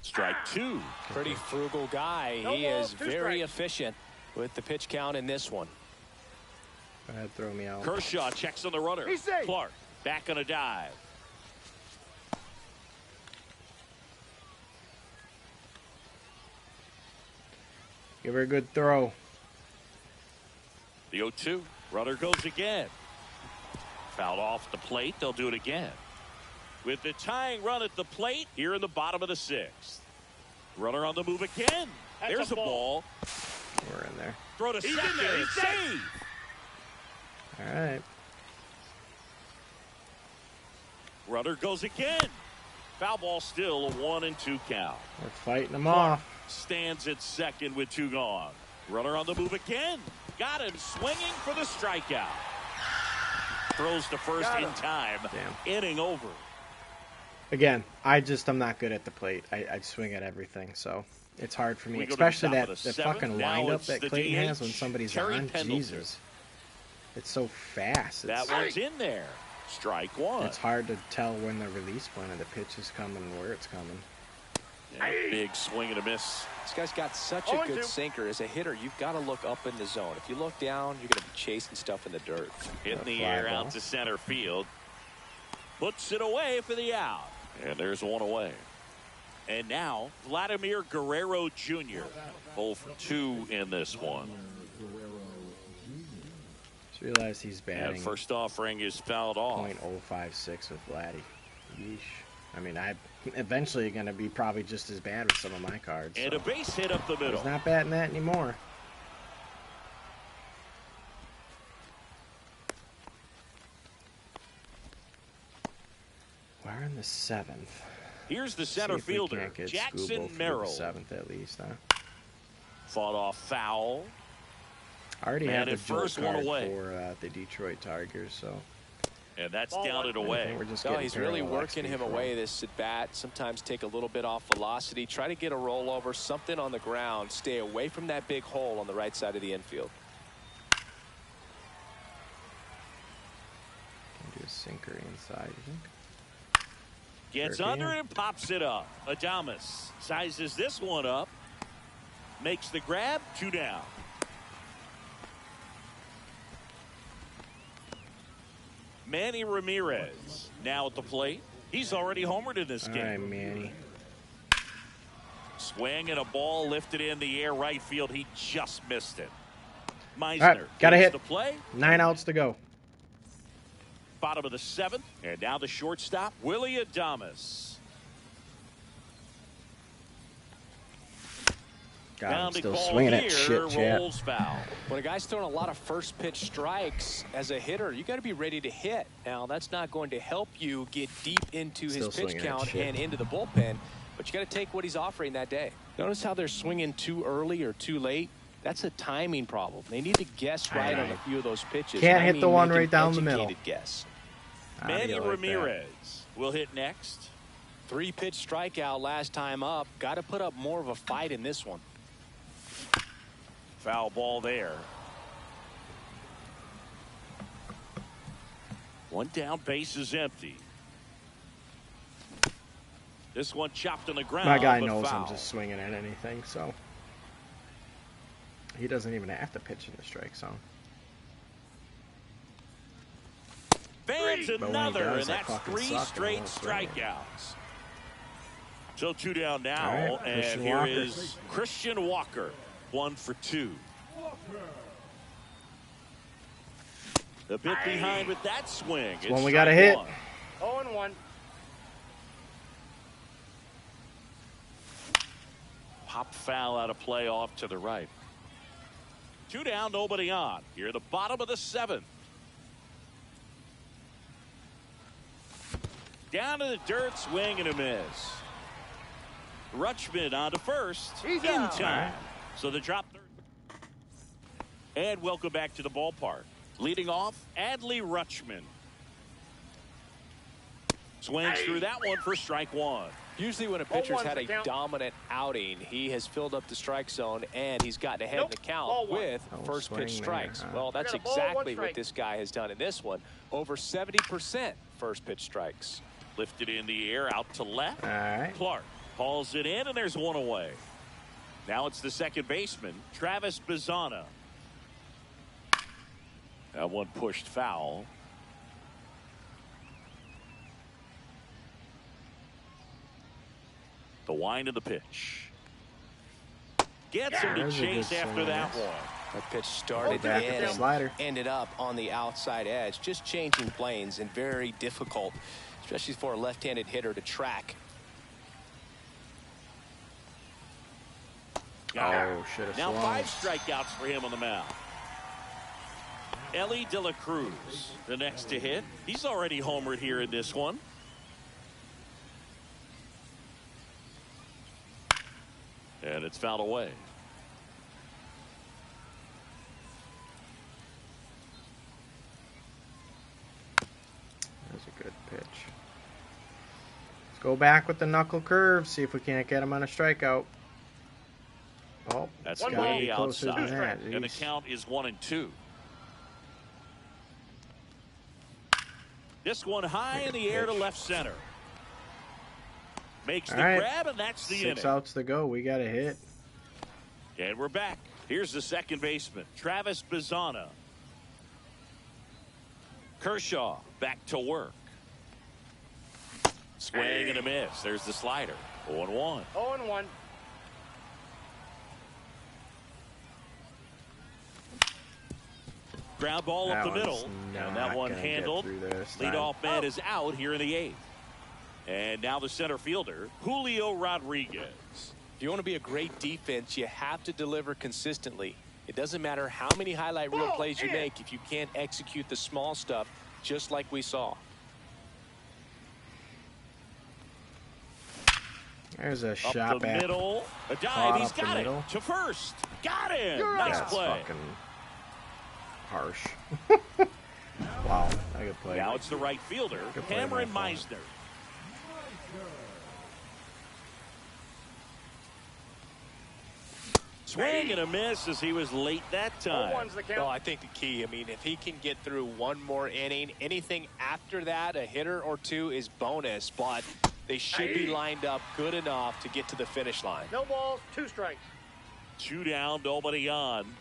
[SPEAKER 2] Strike 2.
[SPEAKER 3] Pretty frugal guy. He is very efficient with the pitch count in this one.
[SPEAKER 1] Go ahead, throw me out.
[SPEAKER 2] Kershaw checks on the runner. Clark back on a dive.
[SPEAKER 1] Give her a good throw.
[SPEAKER 2] The 0-2. Runner goes again. Fouled off the plate. They'll do it again. With the tying run at the plate here in the bottom of the 6th. Runner on the move again. There's a ball.
[SPEAKER 1] We're in there.
[SPEAKER 2] Throw to second. Save.
[SPEAKER 1] All right.
[SPEAKER 2] Runner goes again. Foul ball still a 1-2 count.
[SPEAKER 1] We're fighting them off.
[SPEAKER 2] Stands at second with 2 gone. Runner on the move again. Got him swinging for the strikeout. Throws to first in time.
[SPEAKER 1] Damn.
[SPEAKER 2] Inning over.
[SPEAKER 1] Again, I'm not good at the plate. I swing at everything, so it's hard for me. Especially that fucking windup that Clayton has when somebody's on. Jesus. It's so fast.
[SPEAKER 2] That one's in there. Strike one.
[SPEAKER 1] It's hard to tell when the release point of the pitch is coming and where it's coming.
[SPEAKER 2] Yeah, big swing and a miss.
[SPEAKER 3] This guy's got such a good sinker. As a hitter, you've got to look up in the zone. If you look down, you're going to be chasing stuff in the dirt.
[SPEAKER 2] Hitting the air out to center field. Puts it away for the out. And there's one away. And now, Vladimir Guerrero Jr. 0 for 2 in this one.
[SPEAKER 1] Just realized he's batting.
[SPEAKER 2] And first offering is fouled off.
[SPEAKER 1] .056 with Vladdy. Yeesh. I mean, I'm eventually going to be probably just as bad with some of my cards.
[SPEAKER 2] And a base hit up the middle.
[SPEAKER 1] He's not batting that anymore. We're in the 7th.
[SPEAKER 2] Here's the center fielder, Jackson Merrill.
[SPEAKER 1] 7th at least, huh?
[SPEAKER 2] Fought off foul.
[SPEAKER 1] I already had the
[SPEAKER 2] first one away
[SPEAKER 1] for the Detroit Tigers, so.
[SPEAKER 2] And that's down and away.
[SPEAKER 3] He's really working him away this at bat. Sometimes take a little bit off velocity. Try to get a rollover, something on the ground. Stay away from that big hole on the right side of the infield.
[SPEAKER 1] Can do a sinker inside, you think?
[SPEAKER 2] Gets under and pops it up. Adames sizes this one up. Makes the grab. 2 down. Manny Ramirez now at the plate. He's already homered in this game.
[SPEAKER 1] All right, Manny.
[SPEAKER 2] Swing and a ball lifted in the air right field. He just missed it. Meisner
[SPEAKER 1] right, got a hit.
[SPEAKER 2] The play.
[SPEAKER 1] 9 outs to go.
[SPEAKER 2] Bottom of the 7th. And now the shortstop, Willie Adames.
[SPEAKER 1] God, I'm still swinging at shit, chat.
[SPEAKER 3] When a guy's throwing a lot of first pitch strikes as a hitter, you got to be ready to hit. Now, that's not going to help you get deep into his pitch count and into the bullpen, but you got to take what he's offering that day. Notice how they're swinging too early or too late. That's a timing problem. They need to guess right on a few of those pitches.
[SPEAKER 1] Can't hit the one right down the middle.
[SPEAKER 3] Guess.
[SPEAKER 2] Manny Ramirez will hit next.
[SPEAKER 3] 3-pitch strikeout last time up. Got to put up more of a fight in this one.
[SPEAKER 2] Foul ball there. One down, base is empty. This one chopped on the ground.
[SPEAKER 1] My guy knows
[SPEAKER 2] foul.
[SPEAKER 1] I'm just swinging at anything, so he doesn't even have to pitch in the strike zone.
[SPEAKER 2] Fans another, and that's 3 straight strikeouts. So 2 down now,
[SPEAKER 1] right,
[SPEAKER 2] and here is Christian Walker. 1 for 2. The bit behind with that swing.
[SPEAKER 1] It's one we got to hit.
[SPEAKER 4] 0-1.
[SPEAKER 2] Pop foul out of play off to the right. 2 down, nobody on. Here at the bottom of the 7th. Down to the dirt, swing and a miss. Rutschman on to first.
[SPEAKER 4] He's
[SPEAKER 2] in
[SPEAKER 4] out.
[SPEAKER 2] time. So the drop third. And welcome back to the ballpark. Leading off, Adley Rutschman. Swings through that one for strike 1.
[SPEAKER 3] Usually when a pitcher's had a dominant outing, he has filled up the strike zone and he's gotten ahead in the count with first pitch strikes. Well, that's exactly what this guy has done in this one. Over 70% first pitch strikes.
[SPEAKER 2] Lifted in the air out to left.
[SPEAKER 1] All right.
[SPEAKER 2] Clark hauls it in, and there's one away. Now it's the second baseman, Travis Bazzana. That one pushed foul. The wind of the pitch. Gets him to chase after that one.
[SPEAKER 3] That pitch started in, ended up on the outside edge. Just changing planes and very difficult, especially for a left-handed hitter to track.
[SPEAKER 1] Oh, shit.
[SPEAKER 2] Now 5 strikeouts for him on the mound. Ellie De La Cruz, the next to hit. He's already homered here in this one. And it's fouled away.
[SPEAKER 1] Good pitch. Let's go back with the knuckle curve. See if we can't get him on a strikeout. Oh,
[SPEAKER 2] that's
[SPEAKER 1] gotta
[SPEAKER 2] way
[SPEAKER 1] be closer
[SPEAKER 2] outside.
[SPEAKER 1] than that.
[SPEAKER 2] And the
[SPEAKER 1] Jeez.
[SPEAKER 2] count is 1-2. This one high in the air to left center. Makes the grab, and that's the inning.
[SPEAKER 1] 6 outs to go. We got a hit.
[SPEAKER 2] And we're back. Here's the second baseman, Travis Bazzana. Kershaw back to work. Swing and a miss. There's the slider. 0-1.
[SPEAKER 4] 0-1.
[SPEAKER 2] Ground ball up the middle. And that one handled. Leadoff man is out here in the 8th. And now the center fielder, Julio Rodriguez.
[SPEAKER 3] If you want to be a great defense, you have to deliver consistently. It doesn't matter how many highlight reel plays you make if you can't execute the small stuff, just like we saw.
[SPEAKER 1] There's a
[SPEAKER 2] Up
[SPEAKER 1] shot
[SPEAKER 2] the
[SPEAKER 1] back.
[SPEAKER 2] middle. A dive. He's got it to first. Got him. Nice play.
[SPEAKER 1] Fucking harsh. Wow, a good play.
[SPEAKER 2] Now it's the right fielder, Cameron Meisner. Swing and a miss as he was late that time.
[SPEAKER 3] Well, I think the key, I mean, if he can get through one more inning, anything after that, a hitter or two is bonus, but they should be lined up good enough to get to the finish line.
[SPEAKER 4] No balls, 2 strikes.
[SPEAKER 2] 2 down, nobody on.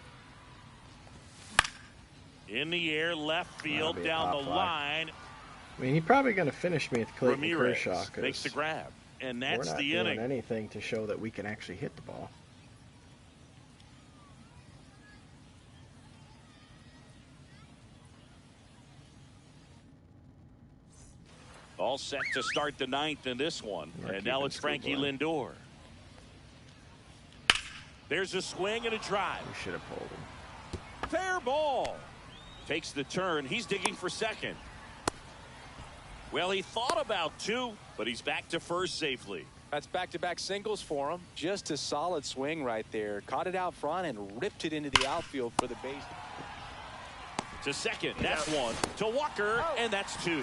[SPEAKER 2] In the air, left field, down the line.
[SPEAKER 1] I mean, he's probably going to finish me with Clayton
[SPEAKER 2] Ramirez
[SPEAKER 1] Kershaw.
[SPEAKER 2] makes the grab, and that's the
[SPEAKER 1] inning. We're not
[SPEAKER 2] inning.
[SPEAKER 1] doing anything to show that we can actually hit the ball.
[SPEAKER 2] All set to start the 9th in this one. And now it's Frankie Lindor. There's a swing and a drive.
[SPEAKER 1] We should have pulled him.
[SPEAKER 2] Fair ball. Takes the turn. He's digging for second. Well, he thought about 2, but he's back to first safely.
[SPEAKER 3] That's back-to-back singles for him. Just a solid swing right there. Caught it out front and ripped it into the outfield for the base.
[SPEAKER 2] To second. That's 1. To Walker, and that's 2.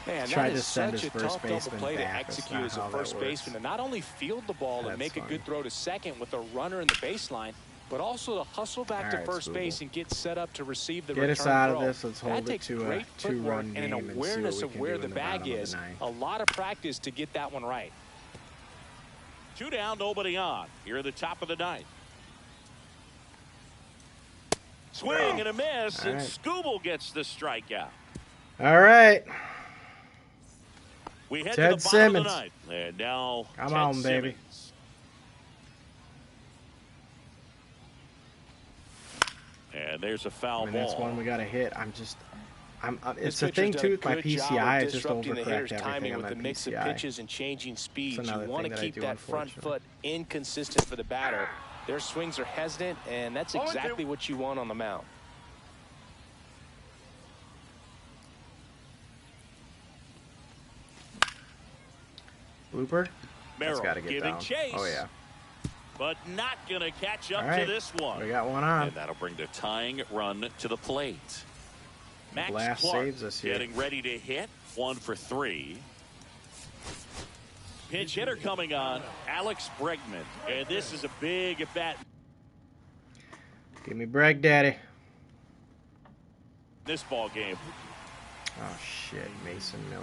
[SPEAKER 3] Man, that is such a tough double play to execute as a first baseman. To not only field the ball and make a good throw to second with a runner in the baseline, but also to hustle back to first base and get set up to receive the return throw.
[SPEAKER 1] Get us out of this. Let's hold
[SPEAKER 3] that
[SPEAKER 1] it
[SPEAKER 3] takes
[SPEAKER 1] to
[SPEAKER 3] great
[SPEAKER 1] a 2-run game
[SPEAKER 3] and an
[SPEAKER 1] and
[SPEAKER 3] awareness
[SPEAKER 1] see what we
[SPEAKER 3] of where
[SPEAKER 1] can do
[SPEAKER 3] the
[SPEAKER 1] in
[SPEAKER 3] bag
[SPEAKER 1] bottom of
[SPEAKER 3] is.
[SPEAKER 1] the 9th.
[SPEAKER 3] A lot of practice to get that one right.
[SPEAKER 2] 2 down, nobody on. Here at the top of the 9th. Swing and a miss, and Skubal gets the strikeout.
[SPEAKER 1] All right.
[SPEAKER 2] We head
[SPEAKER 1] Ted
[SPEAKER 2] to the bottom
[SPEAKER 1] Simmons.
[SPEAKER 2] of the 9th. And now
[SPEAKER 1] Come
[SPEAKER 2] Ted
[SPEAKER 1] on, baby.
[SPEAKER 2] Simmons. And there's a foul
[SPEAKER 1] I mean,
[SPEAKER 2] ball.
[SPEAKER 1] that's one we got to hit. It's a thing too with my PCI. It's just overcorrect everything on
[SPEAKER 3] with
[SPEAKER 1] my
[SPEAKER 3] the mix of
[SPEAKER 1] PCI.
[SPEAKER 3] pitches and changing speeds. You
[SPEAKER 1] another
[SPEAKER 3] want
[SPEAKER 1] thing
[SPEAKER 3] to
[SPEAKER 1] that I
[SPEAKER 3] keep
[SPEAKER 1] do,
[SPEAKER 3] that front foot inconsistent for the batter. Their swings are hesitant, and that's exactly what you want on the mound.
[SPEAKER 1] Blooper.
[SPEAKER 2] Merrill
[SPEAKER 1] Got to get
[SPEAKER 2] giving
[SPEAKER 1] down.
[SPEAKER 2] chase.
[SPEAKER 1] Oh yeah.
[SPEAKER 2] But not going to catch up
[SPEAKER 1] right.
[SPEAKER 2] to this one.
[SPEAKER 1] We got one on.
[SPEAKER 2] And that'll bring the tying run to the plate. Max
[SPEAKER 1] Blast
[SPEAKER 2] Clark
[SPEAKER 1] saves us here.
[SPEAKER 2] getting ready to hit. 1 for 3. Pinch hitter coming on, Alex Bregman. And this is a big at bat.
[SPEAKER 1] Give me Breg Daddy.
[SPEAKER 2] This ball game.
[SPEAKER 1] Oh shit, Mason Miller.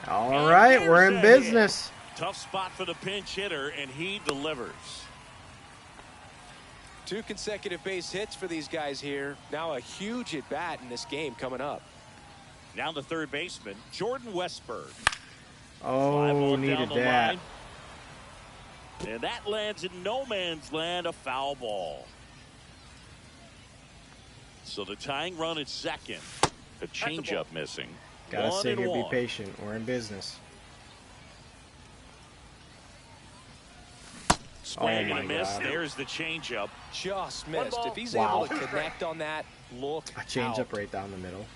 [SPEAKER 1] All right, we're in business.
[SPEAKER 2] Tough spot for the pinch hitter, and he delivers.
[SPEAKER 3] 2 consecutive base hits for these guys here. Now a huge at bat in this game coming up.
[SPEAKER 2] Now the third baseman, Jordan Westberg.
[SPEAKER 1] Oh, needed that.
[SPEAKER 2] Line. And that lands in no man's land, a foul ball. So the tying run at second. A changeup missing.
[SPEAKER 1] Gotta sit here, be patient. We're in business.
[SPEAKER 2] Swing and a miss. There's the changeup.
[SPEAKER 3] Just missed. If he's able to connect on that, look
[SPEAKER 1] A changeup right down the middle.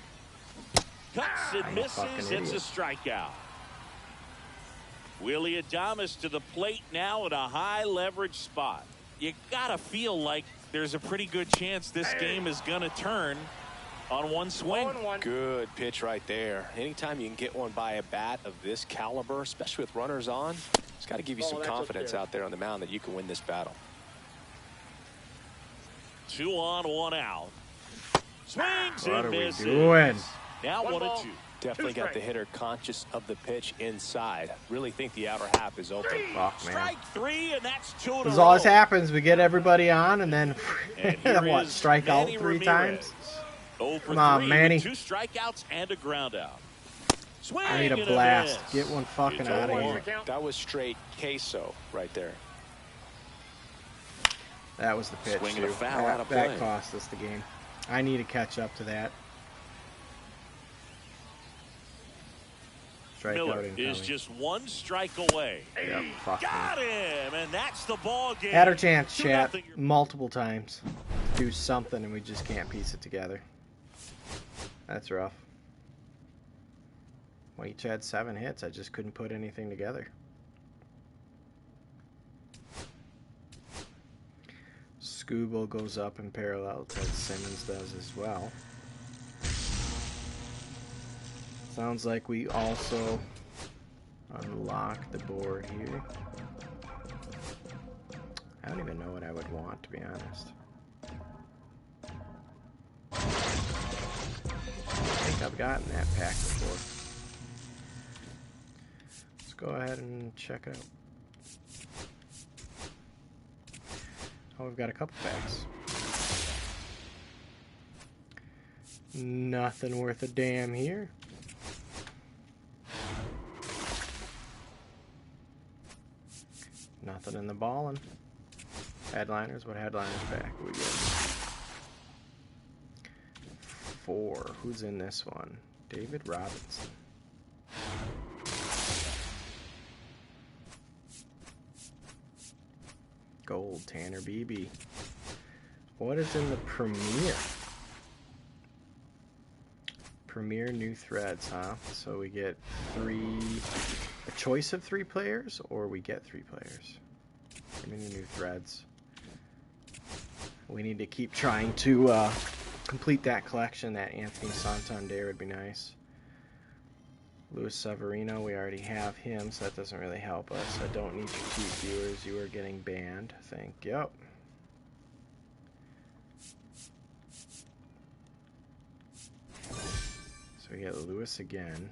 [SPEAKER 2] Cuts and misses. It's a strikeout. Willie Adames to the plate now at a high leverage spot. You gotta feel like there's a pretty good chance this game is going to turn on one swing.
[SPEAKER 3] Good pitch right there. Anytime you can get one by a bat of this caliber, especially with runners on, it's got to give you some confidence out there on the mound that you can win this battle.
[SPEAKER 2] 2 on, 1 out. Swings
[SPEAKER 1] What
[SPEAKER 2] and
[SPEAKER 1] are we
[SPEAKER 2] misses.
[SPEAKER 1] doing?
[SPEAKER 2] Now 1-2.
[SPEAKER 3] Definitely got the hitter conscious of the pitch inside. Really think the outer half is open.
[SPEAKER 1] Fuck, man.
[SPEAKER 2] Strike 3, and that's 2 in a
[SPEAKER 1] This
[SPEAKER 2] row.
[SPEAKER 1] always happens. We get everybody on, and then
[SPEAKER 2] And here
[SPEAKER 1] what?
[SPEAKER 2] is
[SPEAKER 1] Strike out
[SPEAKER 2] Manny
[SPEAKER 1] 3
[SPEAKER 2] Ramirez.
[SPEAKER 1] times.
[SPEAKER 2] 0 for
[SPEAKER 1] Come on,
[SPEAKER 2] 3
[SPEAKER 1] Manny.
[SPEAKER 2] with 2 strikeouts and a ground out. Swing
[SPEAKER 1] I need a
[SPEAKER 2] and
[SPEAKER 1] blast.
[SPEAKER 2] miss.
[SPEAKER 1] Get one fucking
[SPEAKER 2] It's
[SPEAKER 1] out of
[SPEAKER 2] 0-1.
[SPEAKER 1] here.
[SPEAKER 3] That was straight queso right there.
[SPEAKER 1] That was the pitch,
[SPEAKER 2] Swinging a
[SPEAKER 1] too.
[SPEAKER 2] foul out of
[SPEAKER 1] That
[SPEAKER 2] play.
[SPEAKER 1] cost us the game. I need to catch up to that. Strikeout
[SPEAKER 2] Miller
[SPEAKER 1] incoming.
[SPEAKER 2] is just 1 strike away.
[SPEAKER 1] Yep, fuck
[SPEAKER 2] Got him, and that's the ball game.
[SPEAKER 1] Had our chance, chat,
[SPEAKER 2] 2-0.
[SPEAKER 1] multiple times. Do something, and we just can't piece it together. That's rough. We each had 7 hits. I just couldn't put anything together. Scoobo goes up in parallel. Ted Simmons does as well. Sounds like we also unlock the board here. I don't even know what I would want, to be honest. I think I've gotten that pack before. Let's go ahead and check it out. Oh, we've got a couple packs. Nothing worth a damn here. Nothing in the ballin'. Headliners, what headliners pack we get? 4. Who's in this one? David Robinson. Gold, Tanner Beebe. What is in the Premier? Premier new threads, huh? So we get a choice of 3 players, or we get 3 players. Give me the new threads. We need to keep trying to complete that collection. That Anthony Santander would be nice. Luis Severino, we already have him, so that doesn't really help us. I don't need your cheap viewers. You are getting banned. Thank you. So we get Lewis again.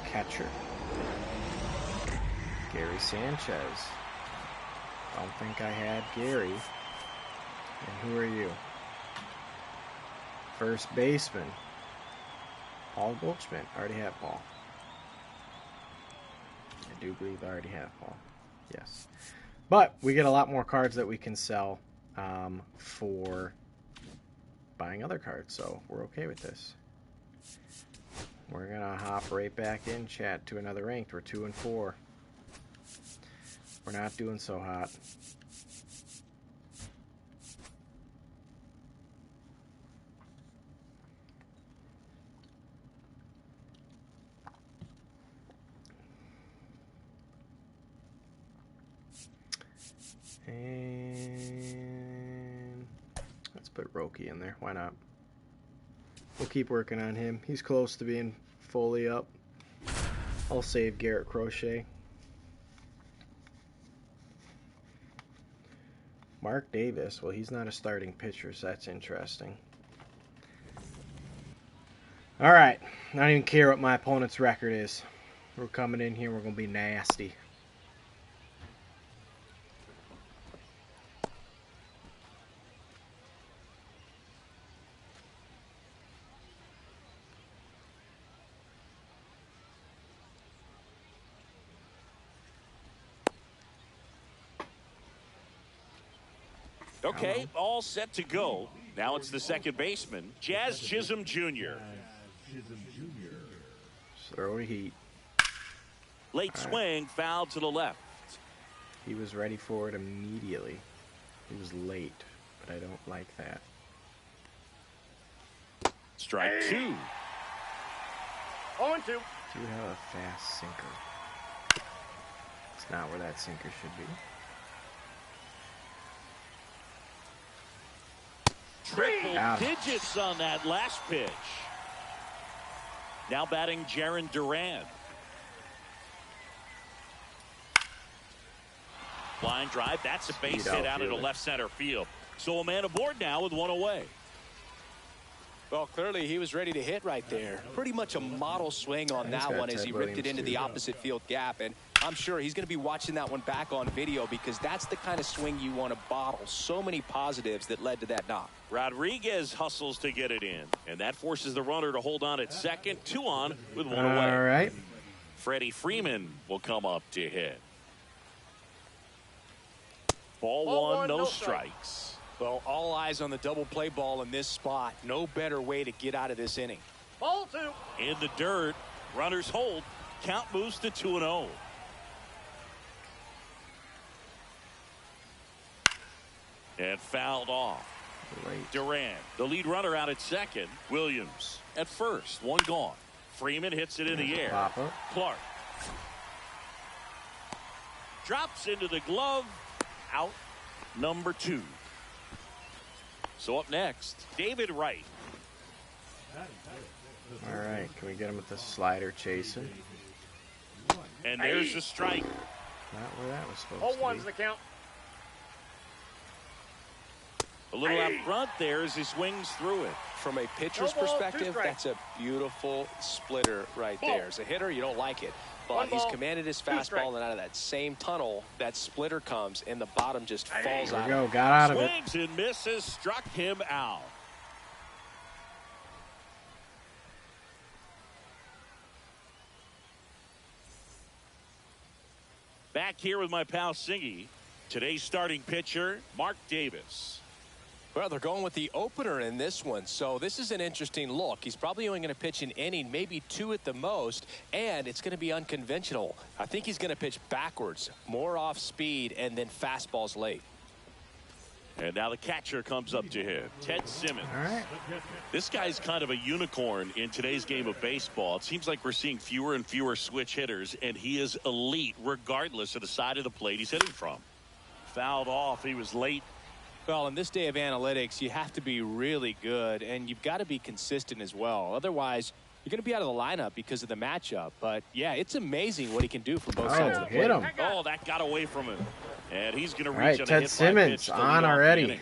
[SPEAKER 1] Catcher. Gary Sanchez. Don't think I had Gary. And who are you? First baseman. Paul Goldschmidt. I already have Paul. I do believe I already have Paul. Yes. But we get a lot more cards that we can sell for buying other cards. So we're okay with this. We're going to hop right back in, chat, to another ranked. We're 2 and 4. We're not doing so hot. And let's put Roki in there. Why not? We'll keep working on him. He's close to being fully up. I'll save Garrett Crochet. Mark Davis. Well, he's not a starting pitcher, so that's interesting. All right. I don't even care what my opponent's record is. We're coming in here. We're going to be nasty.
[SPEAKER 2] Okay, all set to go. Now it's the second baseman, Jazz Chisholm Jr.
[SPEAKER 1] Throw the heat.
[SPEAKER 2] Late swing, foul to the left.
[SPEAKER 1] He was ready for it immediately. He was late, but I don't like that.
[SPEAKER 2] Strike 2.
[SPEAKER 4] 0-2.
[SPEAKER 1] Do have a fast sinker. It's not where that sinker should be.
[SPEAKER 2] Triple digits on that last pitch. Now batting Jarren Duran. Line drive. That's a base hit out into left center field. So a man aboard now with one away.
[SPEAKER 3] Well, clearly he was ready to hit right there. Pretty much a model swing on that one as he ripped it into the opposite field gap. And I'm sure he's going to be watching that one back on video because that's the kind of swing you want to bottle. So many positives that led to that knock.
[SPEAKER 2] Rodriguez hustles to get it in. And that forces the runner to hold on at second. 2 on with 1 away.
[SPEAKER 1] All right.
[SPEAKER 2] Freddie Freeman will come up to hit. Ball one, no strikes.
[SPEAKER 3] Well, all eyes on the double play ball in this spot. No better way to get out of this inning.
[SPEAKER 4] Ball 2.
[SPEAKER 2] In the dirt. Runners hold. Count moves to 2-0. And fouled off.
[SPEAKER 1] Great.
[SPEAKER 2] Duran, the lead runner, out at second. Williams at first. 1 gone. Freeman hits it in the air.
[SPEAKER 1] Papa.
[SPEAKER 2] Clark drops into the glove. Out number 2. So up next, David Wright.
[SPEAKER 1] All right, can we get him with the slider chasing?
[SPEAKER 2] And there's the strike.
[SPEAKER 1] Not where that was supposed
[SPEAKER 4] Hold
[SPEAKER 1] to
[SPEAKER 4] one's
[SPEAKER 1] be.
[SPEAKER 4] the count.
[SPEAKER 2] A little out front there as he swings through it.
[SPEAKER 3] From a pitcher's
[SPEAKER 4] No ball, 2
[SPEAKER 3] perspective,
[SPEAKER 4] strikes.
[SPEAKER 3] that's a beautiful splitter right there. As a hitter, you don't like it. But
[SPEAKER 4] 1
[SPEAKER 3] he's
[SPEAKER 4] ball,
[SPEAKER 3] commanded his
[SPEAKER 4] 2
[SPEAKER 3] fastball,
[SPEAKER 4] strikes.
[SPEAKER 3] and out of that same tunnel, that splitter comes, and the bottom just falls
[SPEAKER 1] There
[SPEAKER 3] out.
[SPEAKER 1] we go, got out of it.
[SPEAKER 2] Swings and misses, struck him out. Back here with my pal Singy. Today's starting pitcher, Mark Davis.
[SPEAKER 3] Well, they're going with the opener in this one, so this is an interesting look. He's probably only going to pitch an inning, maybe 2 at the most, and it's going to be unconventional. I think he's going to pitch backwards, more off speed, and then fastballs late.
[SPEAKER 2] And now the catcher comes up to him, Ted Simmons.
[SPEAKER 1] All right.
[SPEAKER 2] This guy's kind of a unicorn in today's game of baseball. It seems like we're seeing fewer and fewer switch hitters, and he is elite regardless of the side of the plate he's hitting from. Fouled off. He was late.
[SPEAKER 3] Well, in this day of analytics, you have to be really good, and you've got to be consistent as well. Otherwise, you're going to be out of the lineup because of the matchup. But, yeah, it's amazing what he can do from both sides of the plate.
[SPEAKER 1] Hit him.
[SPEAKER 2] Oh, that got away from him. And he's going to
[SPEAKER 1] All
[SPEAKER 2] reach
[SPEAKER 1] right,
[SPEAKER 2] on a
[SPEAKER 1] Ted
[SPEAKER 2] hit
[SPEAKER 1] Simmons
[SPEAKER 2] by pitch to
[SPEAKER 1] on
[SPEAKER 2] lead off the
[SPEAKER 1] already.
[SPEAKER 2] inning.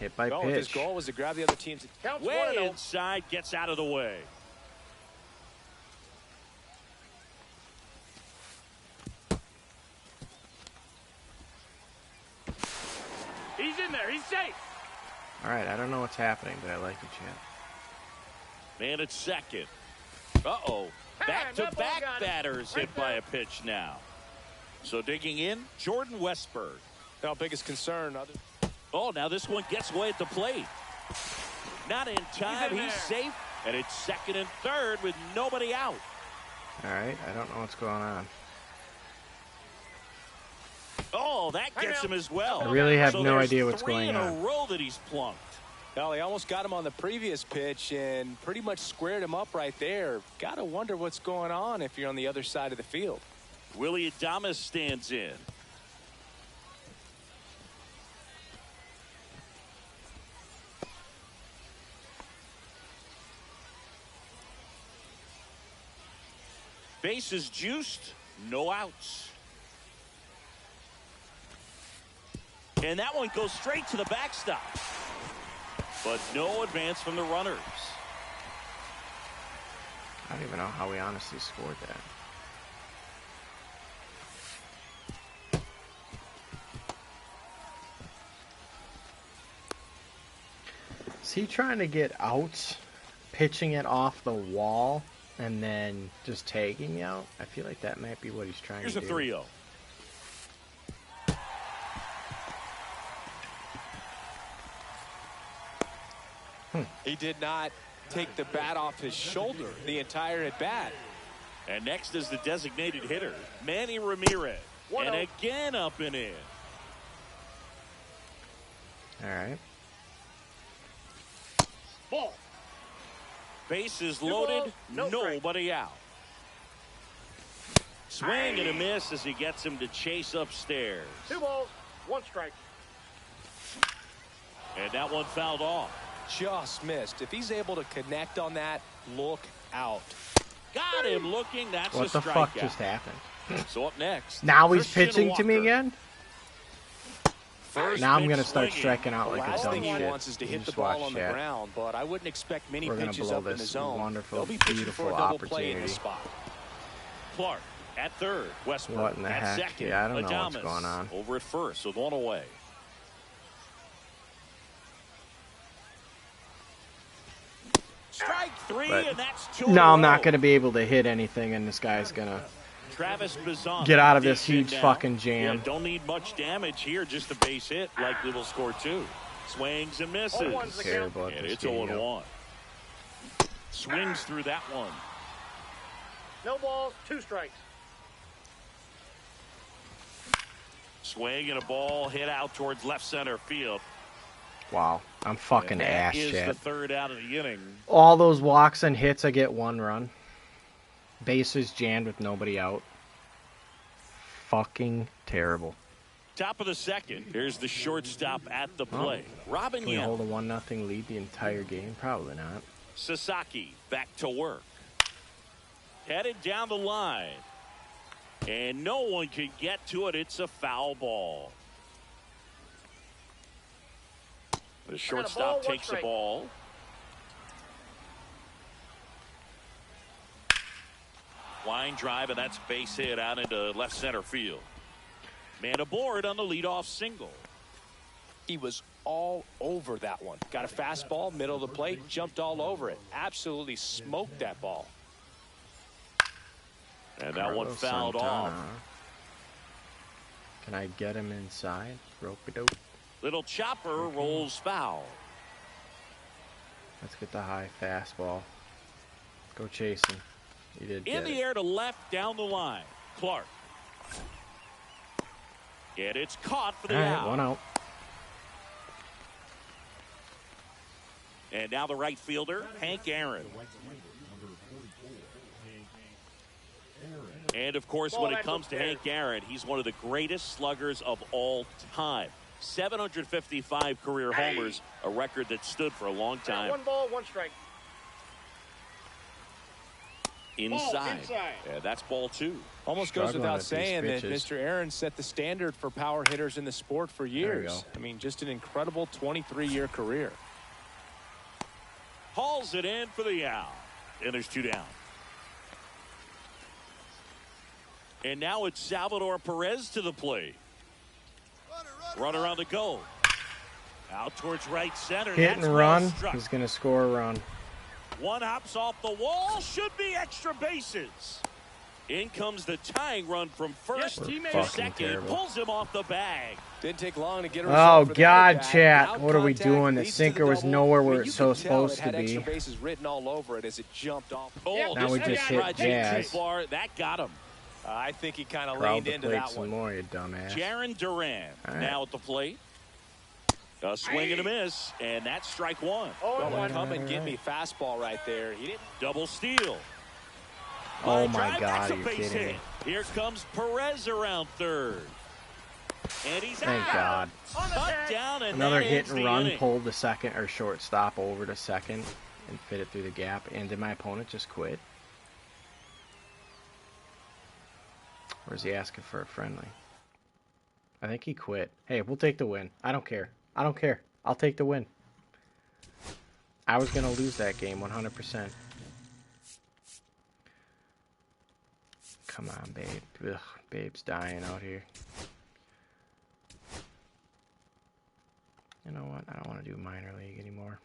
[SPEAKER 1] Hit by
[SPEAKER 3] Well, his
[SPEAKER 1] pitch.
[SPEAKER 3] goal was to grab the other team's
[SPEAKER 4] Counts
[SPEAKER 2] Way
[SPEAKER 4] 1-0.
[SPEAKER 2] inside, gets out of the way.
[SPEAKER 4] He's in there. He's safe.
[SPEAKER 1] All right, I don't know what's happening, but I like it, champ.
[SPEAKER 2] Man at second. Uh-oh.
[SPEAKER 4] That ball
[SPEAKER 2] Back-to-back
[SPEAKER 4] got it.
[SPEAKER 2] batters
[SPEAKER 4] Right
[SPEAKER 2] hit by
[SPEAKER 4] there.
[SPEAKER 2] a pitch now. So digging in, Jordan Westberg.
[SPEAKER 3] Now, biggest concern.
[SPEAKER 2] Oh, now this one gets away at the plate. Not in time.
[SPEAKER 4] in
[SPEAKER 2] He's
[SPEAKER 4] there.
[SPEAKER 2] safe. And it's second and third with nobody out.
[SPEAKER 1] All right, I don't know what's going on.
[SPEAKER 2] Oh, that gets him as well.
[SPEAKER 1] I really have
[SPEAKER 2] So
[SPEAKER 1] no
[SPEAKER 2] there's
[SPEAKER 1] idea what's
[SPEAKER 2] 3
[SPEAKER 1] going
[SPEAKER 2] in
[SPEAKER 1] on.
[SPEAKER 2] a row that he's plunked.
[SPEAKER 3] Well, he almost got him on the previous pitch and pretty much squared him up right there. Got to wonder what's going on if you're on the other side of the field.
[SPEAKER 2] Willie Adames stands in. Bases juiced, no outs. And that one goes straight to the backstop. But no advance from the runners.
[SPEAKER 1] I don't even know how we honestly scored that. Is he trying to get outs, pitching it off the wall, and then just taking out? I feel like that might be what he's trying
[SPEAKER 2] Here's
[SPEAKER 1] to
[SPEAKER 2] a
[SPEAKER 1] do.
[SPEAKER 2] 3-0.
[SPEAKER 3] He did not take the bat off his shoulder the entire at bat.
[SPEAKER 2] And next is the designated hitter, Manny Ramirez.
[SPEAKER 4] 1-0.
[SPEAKER 2] And again up and in.
[SPEAKER 1] All right.
[SPEAKER 4] Ball.
[SPEAKER 2] Bases
[SPEAKER 4] 2
[SPEAKER 2] loaded,
[SPEAKER 4] balls, no
[SPEAKER 2] nobody out. Swing and a miss as he gets him to chase upstairs.
[SPEAKER 4] 2 balls, 1 strike.
[SPEAKER 2] And that one fouled off.
[SPEAKER 3] Just missed. If he's able to connect on that, look out.
[SPEAKER 2] Got him looking. That's
[SPEAKER 1] What
[SPEAKER 2] a
[SPEAKER 1] the fuck
[SPEAKER 2] strikeout.
[SPEAKER 1] just happened?
[SPEAKER 2] So up next.
[SPEAKER 1] Now he's
[SPEAKER 2] Christian
[SPEAKER 1] pitching to me
[SPEAKER 2] Walker.
[SPEAKER 1] again?
[SPEAKER 2] First
[SPEAKER 1] Now I'm
[SPEAKER 2] pitch
[SPEAKER 1] going to start
[SPEAKER 2] swinging.
[SPEAKER 1] striking out
[SPEAKER 3] The
[SPEAKER 1] like a
[SPEAKER 3] last
[SPEAKER 1] dumb
[SPEAKER 3] thing he
[SPEAKER 1] shit.
[SPEAKER 3] wants is to
[SPEAKER 1] You
[SPEAKER 3] hit the
[SPEAKER 1] just
[SPEAKER 3] ball
[SPEAKER 1] watch
[SPEAKER 3] on the
[SPEAKER 1] that.
[SPEAKER 3] ground, but I wouldn't expect many
[SPEAKER 1] We're gonna
[SPEAKER 3] pitches
[SPEAKER 1] blow
[SPEAKER 3] up in the
[SPEAKER 1] this
[SPEAKER 3] zone.
[SPEAKER 1] wonderful,
[SPEAKER 3] They'll be pitching
[SPEAKER 1] beautiful
[SPEAKER 3] for a double play in
[SPEAKER 1] opportunity.
[SPEAKER 3] this spot.
[SPEAKER 2] Clark at third. Westbrook
[SPEAKER 1] What in the
[SPEAKER 2] at
[SPEAKER 1] heck?
[SPEAKER 2] second.
[SPEAKER 1] Yeah, I don't know what's
[SPEAKER 2] Adames
[SPEAKER 1] going on.
[SPEAKER 2] over at first with one away. Strike three,
[SPEAKER 1] But
[SPEAKER 2] and that's two.
[SPEAKER 1] No, I'm not going to be able to hit anything, and this guy's going to
[SPEAKER 2] Travis Bazan
[SPEAKER 1] get out of this
[SPEAKER 2] decent
[SPEAKER 1] huge
[SPEAKER 2] now.
[SPEAKER 1] fucking jam.
[SPEAKER 2] Yeah, don't need much damage here, just a base hit. Likely will score two. Swings and misses.
[SPEAKER 1] Terrible at
[SPEAKER 2] And
[SPEAKER 1] this
[SPEAKER 2] it's
[SPEAKER 1] game.
[SPEAKER 2] 0-1. Swings through that one.
[SPEAKER 4] No balls, 2 strikes.
[SPEAKER 2] Swing and a ball hit out towards left center field.
[SPEAKER 1] Wow, I'm fucking
[SPEAKER 2] And that
[SPEAKER 1] ass,
[SPEAKER 2] is
[SPEAKER 1] Chad.
[SPEAKER 2] the third out of the inning.
[SPEAKER 1] All those walks and hits, I get 1 run. Bases jammed with nobody out. Fucking terrible.
[SPEAKER 2] Top of the second. Here's the shortstop at the plate. Robin
[SPEAKER 1] Can we
[SPEAKER 2] Young.
[SPEAKER 1] hold a 1-0 lead the entire game? Probably not.
[SPEAKER 2] Sasaki back to work. Headed down the line. And no one can get to it. It's a foul ball. The shortstop
[SPEAKER 4] one
[SPEAKER 2] takes the
[SPEAKER 4] strike.
[SPEAKER 2] ball. Line drive, and that's base hit out into left center field. Man aboard on the leadoff single.
[SPEAKER 3] He was all over that one. Got a fastball, middle of the plate, jumped all over it. Absolutely smoked that ball.
[SPEAKER 2] And that one
[SPEAKER 1] Carlos
[SPEAKER 2] fouled off.
[SPEAKER 1] Santana. Can I get him inside? Rope-a-dope.
[SPEAKER 2] Little chopper rolls foul.
[SPEAKER 1] Let's get the high fastball. Go chase him. He did
[SPEAKER 2] In
[SPEAKER 1] get
[SPEAKER 2] the
[SPEAKER 1] it.
[SPEAKER 2] air to left down the line. Clark. And it's caught for the
[SPEAKER 1] All right,
[SPEAKER 2] out.
[SPEAKER 1] 1 out.
[SPEAKER 2] And now the right fielder, Hank Aaron. And, of course, when it comes to Hank Aaron, he's one of the greatest sluggers of all time. 755 career homers, a record that stood for a long time.
[SPEAKER 4] 1 ball, 1 strike.
[SPEAKER 2] Inside.
[SPEAKER 4] inside.
[SPEAKER 2] Yeah, that's ball 2.
[SPEAKER 3] Almost goes
[SPEAKER 1] Struggling
[SPEAKER 3] without
[SPEAKER 1] with these
[SPEAKER 3] saying that
[SPEAKER 1] pitches.
[SPEAKER 3] Mr. Aaron set the standard for power hitters in the sport for
[SPEAKER 1] There you
[SPEAKER 3] years.
[SPEAKER 1] go.
[SPEAKER 3] I mean, just an incredible 23-year career.
[SPEAKER 2] Hauls it in for the out. And there's 2 down. And now it's Salvador Perez to the plate. Runner on the go. Out towards right center.
[SPEAKER 1] Hit
[SPEAKER 2] That's
[SPEAKER 1] and
[SPEAKER 2] well
[SPEAKER 1] run.
[SPEAKER 2] struck.
[SPEAKER 1] He's going to score a run.
[SPEAKER 2] One hops off the wall. Should be extra bases. In comes the tying run from first
[SPEAKER 4] Yes,
[SPEAKER 2] to
[SPEAKER 4] teammate.
[SPEAKER 2] second.
[SPEAKER 1] Terrible.
[SPEAKER 2] Pulls him off the bag.
[SPEAKER 3] Didn't take long to get a
[SPEAKER 1] Oh,
[SPEAKER 3] result for the
[SPEAKER 1] God,
[SPEAKER 3] at-bat.
[SPEAKER 1] chat.
[SPEAKER 3] Without
[SPEAKER 1] what are we
[SPEAKER 3] contact,
[SPEAKER 1] doing? The
[SPEAKER 3] leads to
[SPEAKER 1] sinker was
[SPEAKER 3] double.
[SPEAKER 1] nowhere
[SPEAKER 3] I mean,
[SPEAKER 1] where
[SPEAKER 3] you
[SPEAKER 1] it's so
[SPEAKER 3] could tell
[SPEAKER 1] supposed
[SPEAKER 3] it had
[SPEAKER 1] to be.
[SPEAKER 3] extra bases written all over it as it jumped off.
[SPEAKER 2] Oh,
[SPEAKER 1] Now
[SPEAKER 2] this
[SPEAKER 1] we
[SPEAKER 2] is
[SPEAKER 1] just
[SPEAKER 2] a
[SPEAKER 1] hit
[SPEAKER 2] right
[SPEAKER 1] jazz.
[SPEAKER 2] too far. That got him.
[SPEAKER 3] I think he kind of
[SPEAKER 1] Crowd
[SPEAKER 3] leaned
[SPEAKER 1] the
[SPEAKER 3] into
[SPEAKER 1] plate
[SPEAKER 3] that
[SPEAKER 1] some
[SPEAKER 3] one.
[SPEAKER 1] more, you dumbass.
[SPEAKER 2] Jaron Duran
[SPEAKER 1] All right.
[SPEAKER 2] now at the plate. A swing and a miss, and that's strike 1.
[SPEAKER 3] Well,
[SPEAKER 4] 0-1.
[SPEAKER 3] come and get me fastball right there. He didn't.
[SPEAKER 2] Double steal.
[SPEAKER 1] Oh,
[SPEAKER 2] Line
[SPEAKER 1] my
[SPEAKER 2] drive,
[SPEAKER 1] God,
[SPEAKER 2] that's a
[SPEAKER 1] are you
[SPEAKER 2] base
[SPEAKER 1] kidding
[SPEAKER 2] hit.
[SPEAKER 1] me?
[SPEAKER 2] Here comes Perez around third. And he's
[SPEAKER 1] Thank
[SPEAKER 2] out.
[SPEAKER 1] God.
[SPEAKER 2] Cut down, and
[SPEAKER 1] Another
[SPEAKER 2] that
[SPEAKER 1] hit
[SPEAKER 2] ends
[SPEAKER 1] and
[SPEAKER 2] the
[SPEAKER 1] run
[SPEAKER 2] inning.
[SPEAKER 1] pulled the second or shortstop over to second and fit it through the gap. And did my opponent just quit? Or is he asking for a friendly? I think he quit. Hey, we'll take the win. I don't care. I don't care. I'll take the win. I was going to lose that game 100%. Come on, babe. Ugh, babe's dying out here. You know what? I don't want to do minor league anymore.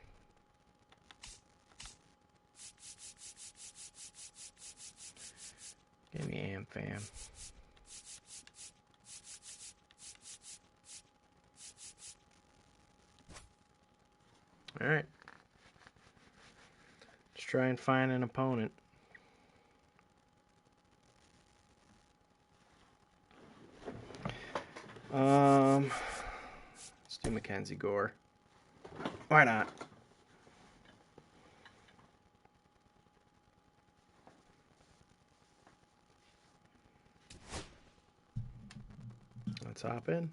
[SPEAKER 1] Give me AmFam. Alright. Let's try and find an opponent. Let's do Mackenzie Gore. Why not? Let's hop in.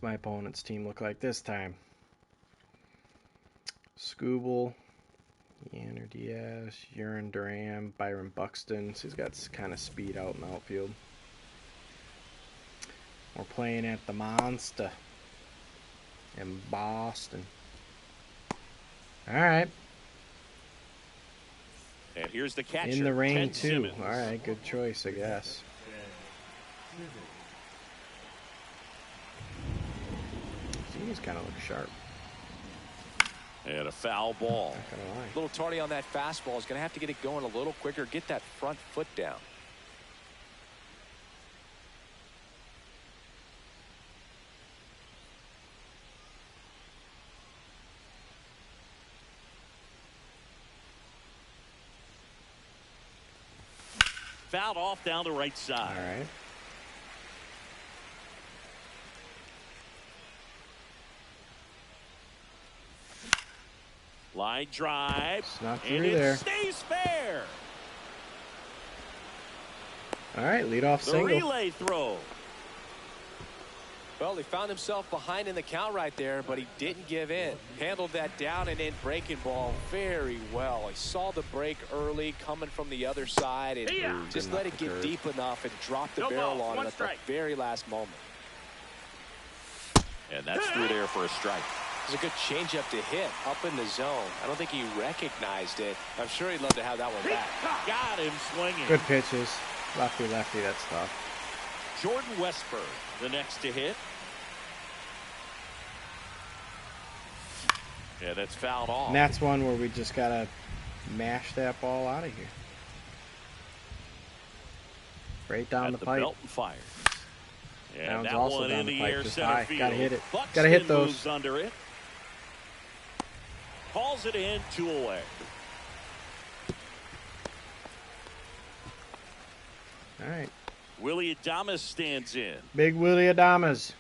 [SPEAKER 1] my opponent's team look like this time? Scooble, Yanner Diaz, Urine Duran, Byron Buxton. So he's got kind of speed out in the outfield. We're playing at the Monster in Boston. All right.
[SPEAKER 2] And here's the catcher.
[SPEAKER 1] In the rain,
[SPEAKER 2] Ted
[SPEAKER 1] too.
[SPEAKER 2] Simmons.
[SPEAKER 1] All right, good choice, I guess. He's kind of look sharp.
[SPEAKER 2] And a foul ball.
[SPEAKER 1] Not gonna lie.
[SPEAKER 3] A little tardy on that fastball. Is going to have to get it going a little quicker. Get that front foot down.
[SPEAKER 2] Fouled off down the right side.
[SPEAKER 1] All right.
[SPEAKER 2] Line drive.
[SPEAKER 1] Snuck
[SPEAKER 2] And
[SPEAKER 1] through
[SPEAKER 2] it
[SPEAKER 1] there.
[SPEAKER 2] stays fair.
[SPEAKER 1] All right, leadoff
[SPEAKER 2] The
[SPEAKER 1] single.
[SPEAKER 2] relay throw.
[SPEAKER 3] Well, he found himself behind in the count right there, but he didn't give in. Handled that down and in breaking ball very well. He saw the break early coming from the other side and just let it get deep enough and drop the barrel on it at the very last moment.
[SPEAKER 2] And that's through there for a strike.
[SPEAKER 3] It was a good changeup to hit up in the zone. I don't think he recognized it. I'm sure he'd love to have that one back.
[SPEAKER 2] Got him swinging.
[SPEAKER 1] Good pitches. Lefty, lefty, that's tough.
[SPEAKER 2] Jordan Westberg, the next to hit. Yeah, that's fouled off.
[SPEAKER 1] And that's one where we just got to mash that ball out of here. Right down the
[SPEAKER 2] the
[SPEAKER 1] pipe.
[SPEAKER 2] belt and fires.
[SPEAKER 1] That
[SPEAKER 2] And
[SPEAKER 1] one's
[SPEAKER 2] that
[SPEAKER 1] also
[SPEAKER 2] one
[SPEAKER 1] down
[SPEAKER 2] in
[SPEAKER 1] the
[SPEAKER 2] the
[SPEAKER 1] pipe,
[SPEAKER 2] air
[SPEAKER 1] just
[SPEAKER 2] center
[SPEAKER 1] high.
[SPEAKER 2] field.
[SPEAKER 1] Gotta hit it.
[SPEAKER 2] Buxton
[SPEAKER 1] Gotta hit those.
[SPEAKER 2] moves under it. Calls it in, 2 away.
[SPEAKER 1] All right.
[SPEAKER 2] Willie Adames stands in.
[SPEAKER 1] Big Willie Adames.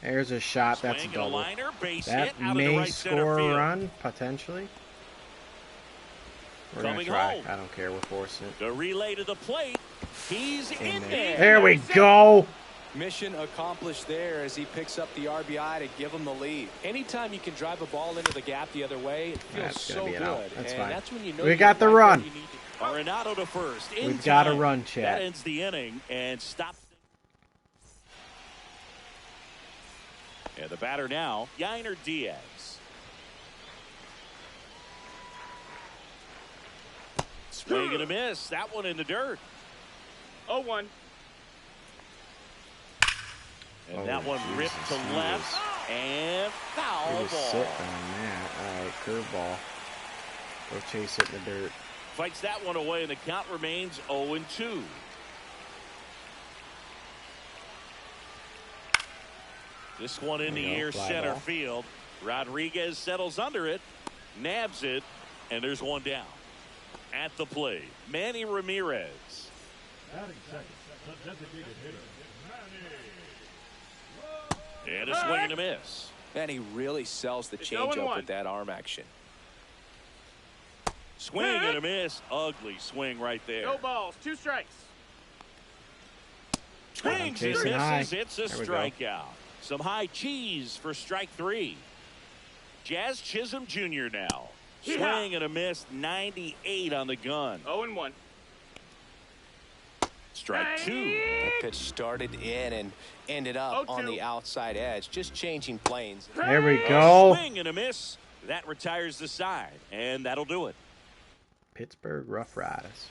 [SPEAKER 1] There's a shot. That's a
[SPEAKER 2] Swing and a
[SPEAKER 1] double.
[SPEAKER 2] liner, base
[SPEAKER 1] That
[SPEAKER 2] hit out of the
[SPEAKER 1] may
[SPEAKER 2] right center
[SPEAKER 1] score a
[SPEAKER 2] field.
[SPEAKER 1] run, potentially. We're going to
[SPEAKER 2] Coming
[SPEAKER 1] try.
[SPEAKER 2] home.
[SPEAKER 1] I don't care. We're forcing it.
[SPEAKER 2] The relay to the plate. He's in
[SPEAKER 1] there.
[SPEAKER 2] there.
[SPEAKER 1] There we go.
[SPEAKER 3] Mission accomplished there as he picks up the RBI to give him the lead. Anytime you can drive a ball into the gap the other way, it feels
[SPEAKER 1] That's
[SPEAKER 3] so
[SPEAKER 1] gonna be an out.
[SPEAKER 3] good.
[SPEAKER 1] That's
[SPEAKER 3] and
[SPEAKER 1] fine.
[SPEAKER 3] that's when you know
[SPEAKER 1] We
[SPEAKER 3] you're
[SPEAKER 1] got the
[SPEAKER 3] right
[SPEAKER 1] run.
[SPEAKER 3] where you need to-
[SPEAKER 2] Arenado to first. In
[SPEAKER 1] We've got a
[SPEAKER 2] time.
[SPEAKER 1] run, Chad.
[SPEAKER 2] That ends the inning and stops. And the batter now, Yanner Diaz. Swing and a miss. That one in the dirt.
[SPEAKER 4] 0-1.
[SPEAKER 2] And
[SPEAKER 1] Oh,
[SPEAKER 2] that one
[SPEAKER 1] Jesus,
[SPEAKER 2] ripped to
[SPEAKER 1] he
[SPEAKER 2] left. And foul
[SPEAKER 1] He was
[SPEAKER 2] ball.
[SPEAKER 1] sitting on that. All right, curveball. Go chase it in the dirt.
[SPEAKER 2] Fights that one away, and the count remains 0-2. This one in the air
[SPEAKER 1] Fly
[SPEAKER 2] center
[SPEAKER 1] ball.
[SPEAKER 2] field. Rodriguez settles under it, nabs it, and there's one down. At the plate, Manny Ramirez. And a swing and a miss.
[SPEAKER 3] Man, he really sells the
[SPEAKER 4] It's
[SPEAKER 3] changeup
[SPEAKER 4] 0-1.
[SPEAKER 3] with that arm action.
[SPEAKER 2] Swing and a miss. Ugly swing right there.
[SPEAKER 4] No balls, 2 strikes.
[SPEAKER 2] Swings and
[SPEAKER 1] chasing high.
[SPEAKER 2] misses. It's a
[SPEAKER 1] There we go.
[SPEAKER 2] strikeout. Some high cheese for strike 3. Jazz Chisholm Jr. now.
[SPEAKER 4] Yeah.
[SPEAKER 2] Swing and a miss. 98 on the gun.
[SPEAKER 4] 0-1.
[SPEAKER 2] Strike 2.
[SPEAKER 3] That pitch started in and ended up on
[SPEAKER 4] 0-2.
[SPEAKER 3] the outside edge, just changing planes.
[SPEAKER 1] There we
[SPEAKER 2] A
[SPEAKER 1] go.
[SPEAKER 2] swing and a miss. That retires the side, and that'll do it.
[SPEAKER 1] Pittsburgh Rough Riders.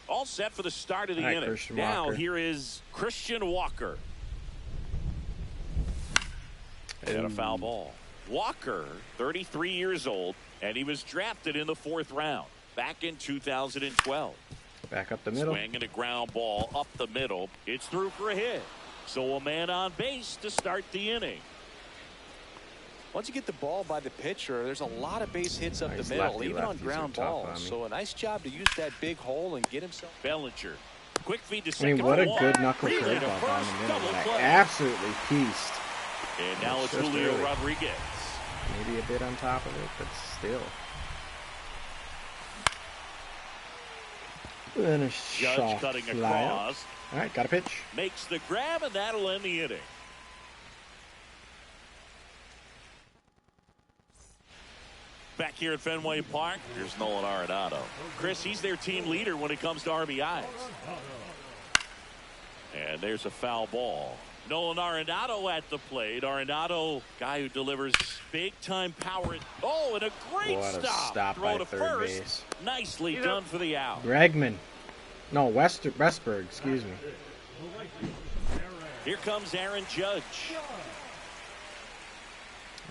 [SPEAKER 2] All set for the start of the
[SPEAKER 1] All right,
[SPEAKER 2] inning.
[SPEAKER 1] Christian
[SPEAKER 2] Now
[SPEAKER 1] Walker.
[SPEAKER 2] here is Christian Walker. And a foul ball. Walker, 33 years old, and he was drafted in the 4th round back in 2012.
[SPEAKER 1] Back up the middle.
[SPEAKER 2] Swing and a ground ball up the middle. It's through for a hit. So a man on base to start the inning.
[SPEAKER 3] Once you get the ball by the pitcher, there's a lot of base hits up
[SPEAKER 1] Nice
[SPEAKER 3] the middle,
[SPEAKER 1] lefty,
[SPEAKER 3] even on
[SPEAKER 1] lefties are
[SPEAKER 3] ground
[SPEAKER 1] tough
[SPEAKER 3] balls.
[SPEAKER 1] on me.
[SPEAKER 3] So a nice job to use that big hole and get himself.
[SPEAKER 2] Bellinger. Quick feed to
[SPEAKER 1] I
[SPEAKER 2] second.
[SPEAKER 1] mean, what a
[SPEAKER 2] for
[SPEAKER 1] good
[SPEAKER 2] Walker.
[SPEAKER 1] knuckle
[SPEAKER 2] Relay to
[SPEAKER 1] curveball down
[SPEAKER 2] first,
[SPEAKER 1] the middle.
[SPEAKER 2] double
[SPEAKER 1] That
[SPEAKER 2] play.
[SPEAKER 1] absolutely pieced.
[SPEAKER 2] And now it's
[SPEAKER 1] Just
[SPEAKER 2] Julio
[SPEAKER 1] early.
[SPEAKER 2] Rodriguez.
[SPEAKER 1] Maybe a bit on top of it, but still. Then a
[SPEAKER 2] Judge
[SPEAKER 1] soft
[SPEAKER 2] cutting
[SPEAKER 1] fly out.
[SPEAKER 2] across.
[SPEAKER 1] All right, got a pitch.
[SPEAKER 2] Makes the grab, and that'll end the inning. Back here at Fenway Park, here's Nolan Arenado. Chris, he's their team leader when it comes to RBIs. And there's a foul ball. Nolan Arenado at the plate. Arenado, guy who delivers big-time power. Oh, and a great
[SPEAKER 1] What a
[SPEAKER 2] stop.
[SPEAKER 1] stop
[SPEAKER 2] Throw
[SPEAKER 1] by
[SPEAKER 2] to
[SPEAKER 1] third
[SPEAKER 2] first.
[SPEAKER 1] base.
[SPEAKER 2] Nicely done for the out.
[SPEAKER 1] Bregman. No, Westberg, excuse me.
[SPEAKER 2] Here comes Aaron Judge.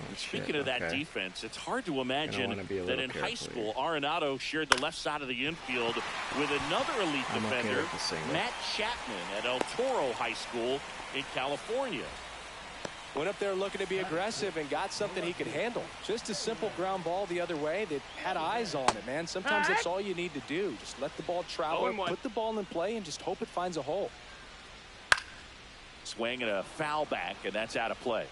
[SPEAKER 1] Oh,
[SPEAKER 2] Speaking of that defense, it's hard to imagine that in high school, Arenado shared the left side of the infield with another elite defender, Matt Chapman at El Toro High School in California.
[SPEAKER 3] Went up there looking to be aggressive and got something he could handle. Just a simple ground ball the other way that had eyes on it, man. Sometimes that's all you need to do. Just let the ball travel, put the ball in play, and just hope it finds a hole.
[SPEAKER 2] Swing and a foul back, and that's out of play.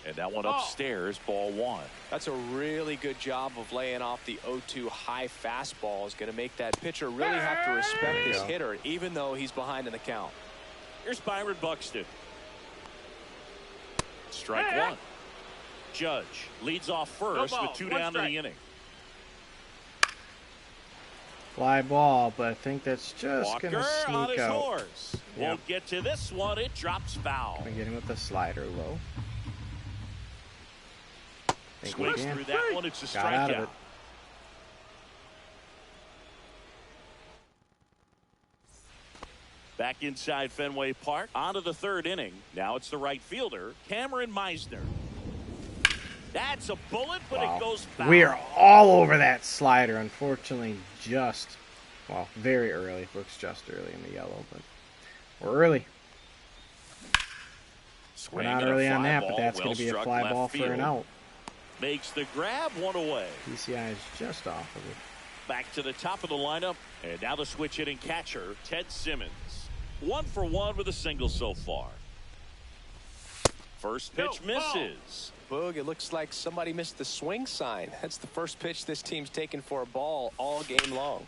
[SPEAKER 2] And that one upstairs, ball one.
[SPEAKER 3] That's a really good job of laying off the 0-2 high fastball. Is going to make that pitcher really have to respect this hitter, even though he's behind in the count.
[SPEAKER 2] Here's Byron Buxton. Strike one. Judge leads off first with 2 down in the inning.
[SPEAKER 1] Fly ball, but I think that's just going to sneak
[SPEAKER 2] on his
[SPEAKER 1] out.
[SPEAKER 2] Horse. Won't get to this one. It drops foul.
[SPEAKER 1] Gonna get him with the slider low.
[SPEAKER 2] Swings through that one. It's a strikeout. Back inside Fenway Park. On to the third inning. Now it's the right fielder, Cameron Meisner. That's a bullet, but it goes foul.
[SPEAKER 1] We are all over that slider. Unfortunately, well, very early. Looks just early in the yellow, but we're early. We're not early on that, but that's going to be a fly ball for an out.
[SPEAKER 2] Makes the grab, one away.
[SPEAKER 1] PCI is just off of it.
[SPEAKER 2] Back to the top of the lineup, and now the switch hitting catcher, Ted Simmons. 1 for 1 with a single so far. First pitch misses.
[SPEAKER 3] Boog, it looks like somebody missed the swing sign. That's the first pitch this team's taken for a ball all game long.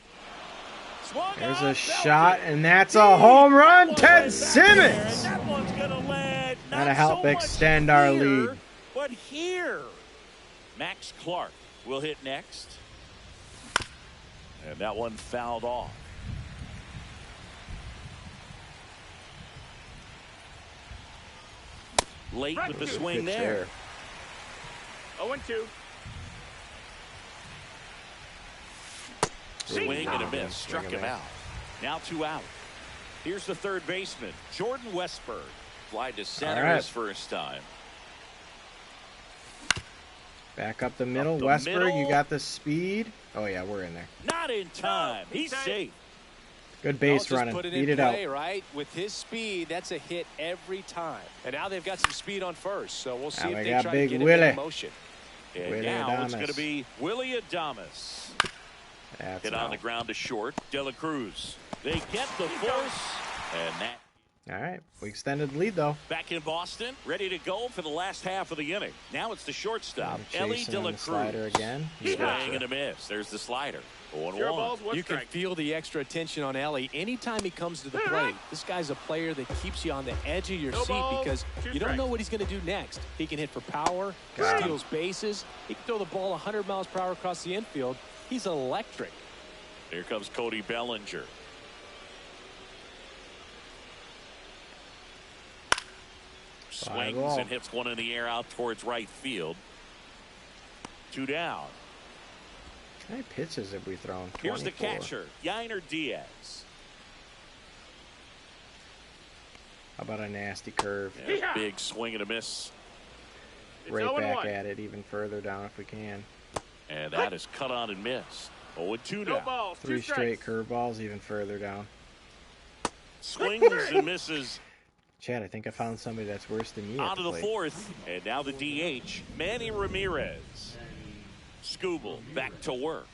[SPEAKER 1] There's a shot, and that's a home run. Ted Simmons.
[SPEAKER 2] That one's gonna land.
[SPEAKER 1] That'll help extend our lead.
[SPEAKER 2] But here, Max Clark will hit next. And that one fouled off. Late with the swing there.
[SPEAKER 4] 0-2.
[SPEAKER 2] Swing and a miss. Struck him out. Now 2 out. Here's the third baseman, Jordan Westberg. Fly to center his first time.
[SPEAKER 1] Back up the middle. Westberg, you got the speed. Oh, yeah, we're in there.
[SPEAKER 2] Not in time. He's safe.
[SPEAKER 1] Good base running. Beat it out.
[SPEAKER 3] Right? With his speed, that's a hit every time. And now they've got some speed on first, so we'll see if they try to get him in motion.
[SPEAKER 2] And now it's going to be Willie Adames. Hit on the ground to short. De La Cruz. They get the force, and that.
[SPEAKER 1] All right, we extended the lead though.
[SPEAKER 2] Back in Boston, ready to go for the last half of the inning. Now it's the shortstop, Ellie De La Cruz.
[SPEAKER 1] Slider again.
[SPEAKER 2] Swing and a miss. There's the slider. 0-1.
[SPEAKER 3] You can feel the extra attention on Ellie anytime he comes to the plate. This guy's a player that keeps you on the edge of your seat because you don't know what he's going to do next. He can hit for power, steals bases. He can throw the ball 100 miles per hour across the infield. He's electric.
[SPEAKER 2] Here comes Cody Bellinger. Swings and hits one in the air out towards right field. 2 down.
[SPEAKER 1] How many pitches have we thrown? 24.
[SPEAKER 2] Here's the catcher, Yainer Diaz.
[SPEAKER 1] How about a nasty curve?
[SPEAKER 2] Yeah, big swing and a miss.
[SPEAKER 1] Right back at it, even further down if we can.
[SPEAKER 2] And that is cut on and missed. 0-2 now.
[SPEAKER 1] 3 straight curveballs, even further down.
[SPEAKER 2] Swings and misses.
[SPEAKER 1] Chad, I think I found somebody that's worse than you.
[SPEAKER 2] On to the fourth, and now the DH, Manny Ramirez. Skubal back to work.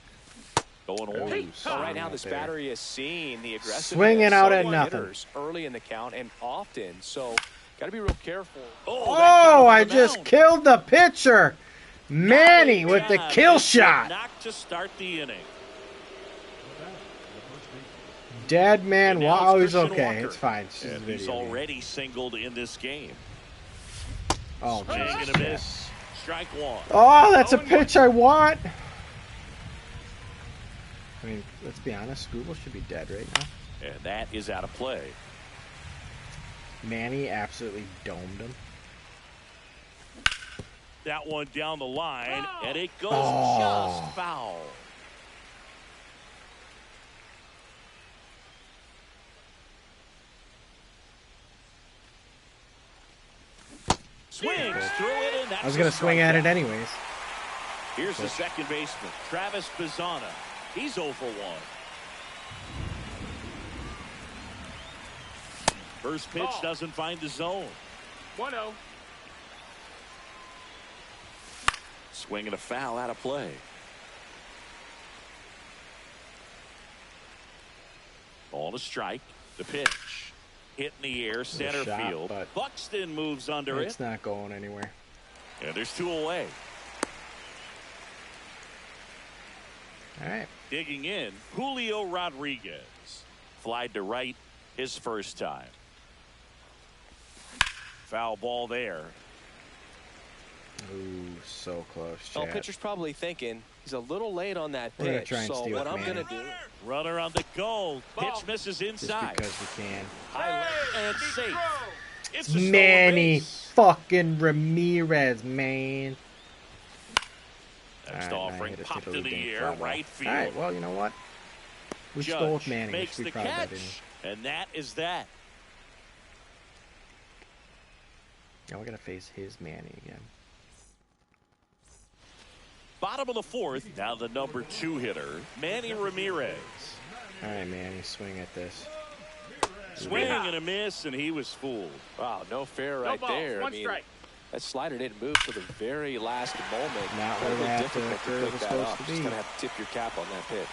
[SPEAKER 2] Going away.
[SPEAKER 3] Right now, this battery is seeing the aggressive
[SPEAKER 1] swinging out at nothing
[SPEAKER 3] early in the count and often. So, got to be real careful.
[SPEAKER 1] Oh, I just killed the pitcher. Manny with the kill shot.
[SPEAKER 2] Knock to start the inning.
[SPEAKER 1] Dead man.
[SPEAKER 2] And now
[SPEAKER 1] Wow,
[SPEAKER 2] it's
[SPEAKER 1] he's
[SPEAKER 2] Christian
[SPEAKER 1] okay.
[SPEAKER 2] Walker.
[SPEAKER 1] It's fine. It's just a
[SPEAKER 2] And he's
[SPEAKER 1] video game.
[SPEAKER 2] already singled in this game.
[SPEAKER 1] Oh,
[SPEAKER 2] Swing
[SPEAKER 1] Jesus,
[SPEAKER 2] and a
[SPEAKER 1] yeah.
[SPEAKER 2] miss. Strike one.
[SPEAKER 1] Oh, that's a pitch I want. I mean, let's be honest. Google should be dead right now.
[SPEAKER 2] And that is out of play.
[SPEAKER 1] Manny absolutely domed him.
[SPEAKER 2] That one down the line, and it goes just foul. Swings through it, and that's
[SPEAKER 1] I was going to swing at it anyways.
[SPEAKER 2] Here's the second baseman, Travis Bazzana. He's 0 for 1. First pitch doesn't find the zone.
[SPEAKER 4] 1-0.
[SPEAKER 2] Swing and a foul out of play. Ball to strike. The pitch. Hit in the air, center
[SPEAKER 1] shot,
[SPEAKER 2] field.
[SPEAKER 1] but
[SPEAKER 2] Buxton moves under
[SPEAKER 1] it's
[SPEAKER 2] it.
[SPEAKER 1] not going anywhere.
[SPEAKER 2] And there's 2 away.
[SPEAKER 1] All right.
[SPEAKER 2] Digging in, Julio Rodriguez. Flied to right his first time. Foul ball there.
[SPEAKER 1] Ooh, so close,
[SPEAKER 3] Well,
[SPEAKER 1] Chad.
[SPEAKER 3] pitcher's probably thinking he's a little late on that
[SPEAKER 1] We're gonna
[SPEAKER 3] pitch.
[SPEAKER 1] try and
[SPEAKER 3] So
[SPEAKER 1] steal
[SPEAKER 3] what
[SPEAKER 1] it,
[SPEAKER 3] I'm
[SPEAKER 1] man.
[SPEAKER 3] going to do.
[SPEAKER 2] Runner on the goal. Pitch
[SPEAKER 4] Ball.
[SPEAKER 2] misses
[SPEAKER 1] Just
[SPEAKER 2] inside.
[SPEAKER 1] because we can.
[SPEAKER 2] High left and safe. It's a stolen
[SPEAKER 1] Manny
[SPEAKER 2] base.
[SPEAKER 1] fucking Ramirez, man.
[SPEAKER 2] Next
[SPEAKER 1] All right,
[SPEAKER 2] offering
[SPEAKER 1] I hit a
[SPEAKER 2] popped
[SPEAKER 1] tiddly
[SPEAKER 2] in the
[SPEAKER 1] dink
[SPEAKER 2] air,
[SPEAKER 1] fly ball.
[SPEAKER 2] right field.
[SPEAKER 1] All right, well, you know what? We stole with
[SPEAKER 2] Judge
[SPEAKER 1] Manny.
[SPEAKER 2] makes
[SPEAKER 1] We
[SPEAKER 2] the
[SPEAKER 1] should be proud of that,
[SPEAKER 2] catch,
[SPEAKER 1] didn't
[SPEAKER 2] and that is that.
[SPEAKER 1] we? Now we're going to face his Manny again.
[SPEAKER 2] Bottom of the fourth, now the number 2 hitter, Manny Ramirez.
[SPEAKER 1] All right, Manny, swing at this.
[SPEAKER 2] Swing and a miss, and he was fooled.
[SPEAKER 3] Wow, no fair
[SPEAKER 4] No
[SPEAKER 3] right
[SPEAKER 4] balls,
[SPEAKER 3] there.
[SPEAKER 4] 1
[SPEAKER 3] I mean,
[SPEAKER 4] strike.
[SPEAKER 3] that slider didn't move to the very last moment.
[SPEAKER 1] Not
[SPEAKER 3] Very
[SPEAKER 1] where that
[SPEAKER 3] difficult to
[SPEAKER 1] curve
[SPEAKER 3] pick
[SPEAKER 1] was
[SPEAKER 3] that
[SPEAKER 1] supposed
[SPEAKER 3] up.
[SPEAKER 1] to
[SPEAKER 3] Just
[SPEAKER 1] be.
[SPEAKER 3] going to have to tip your cap on that pitch.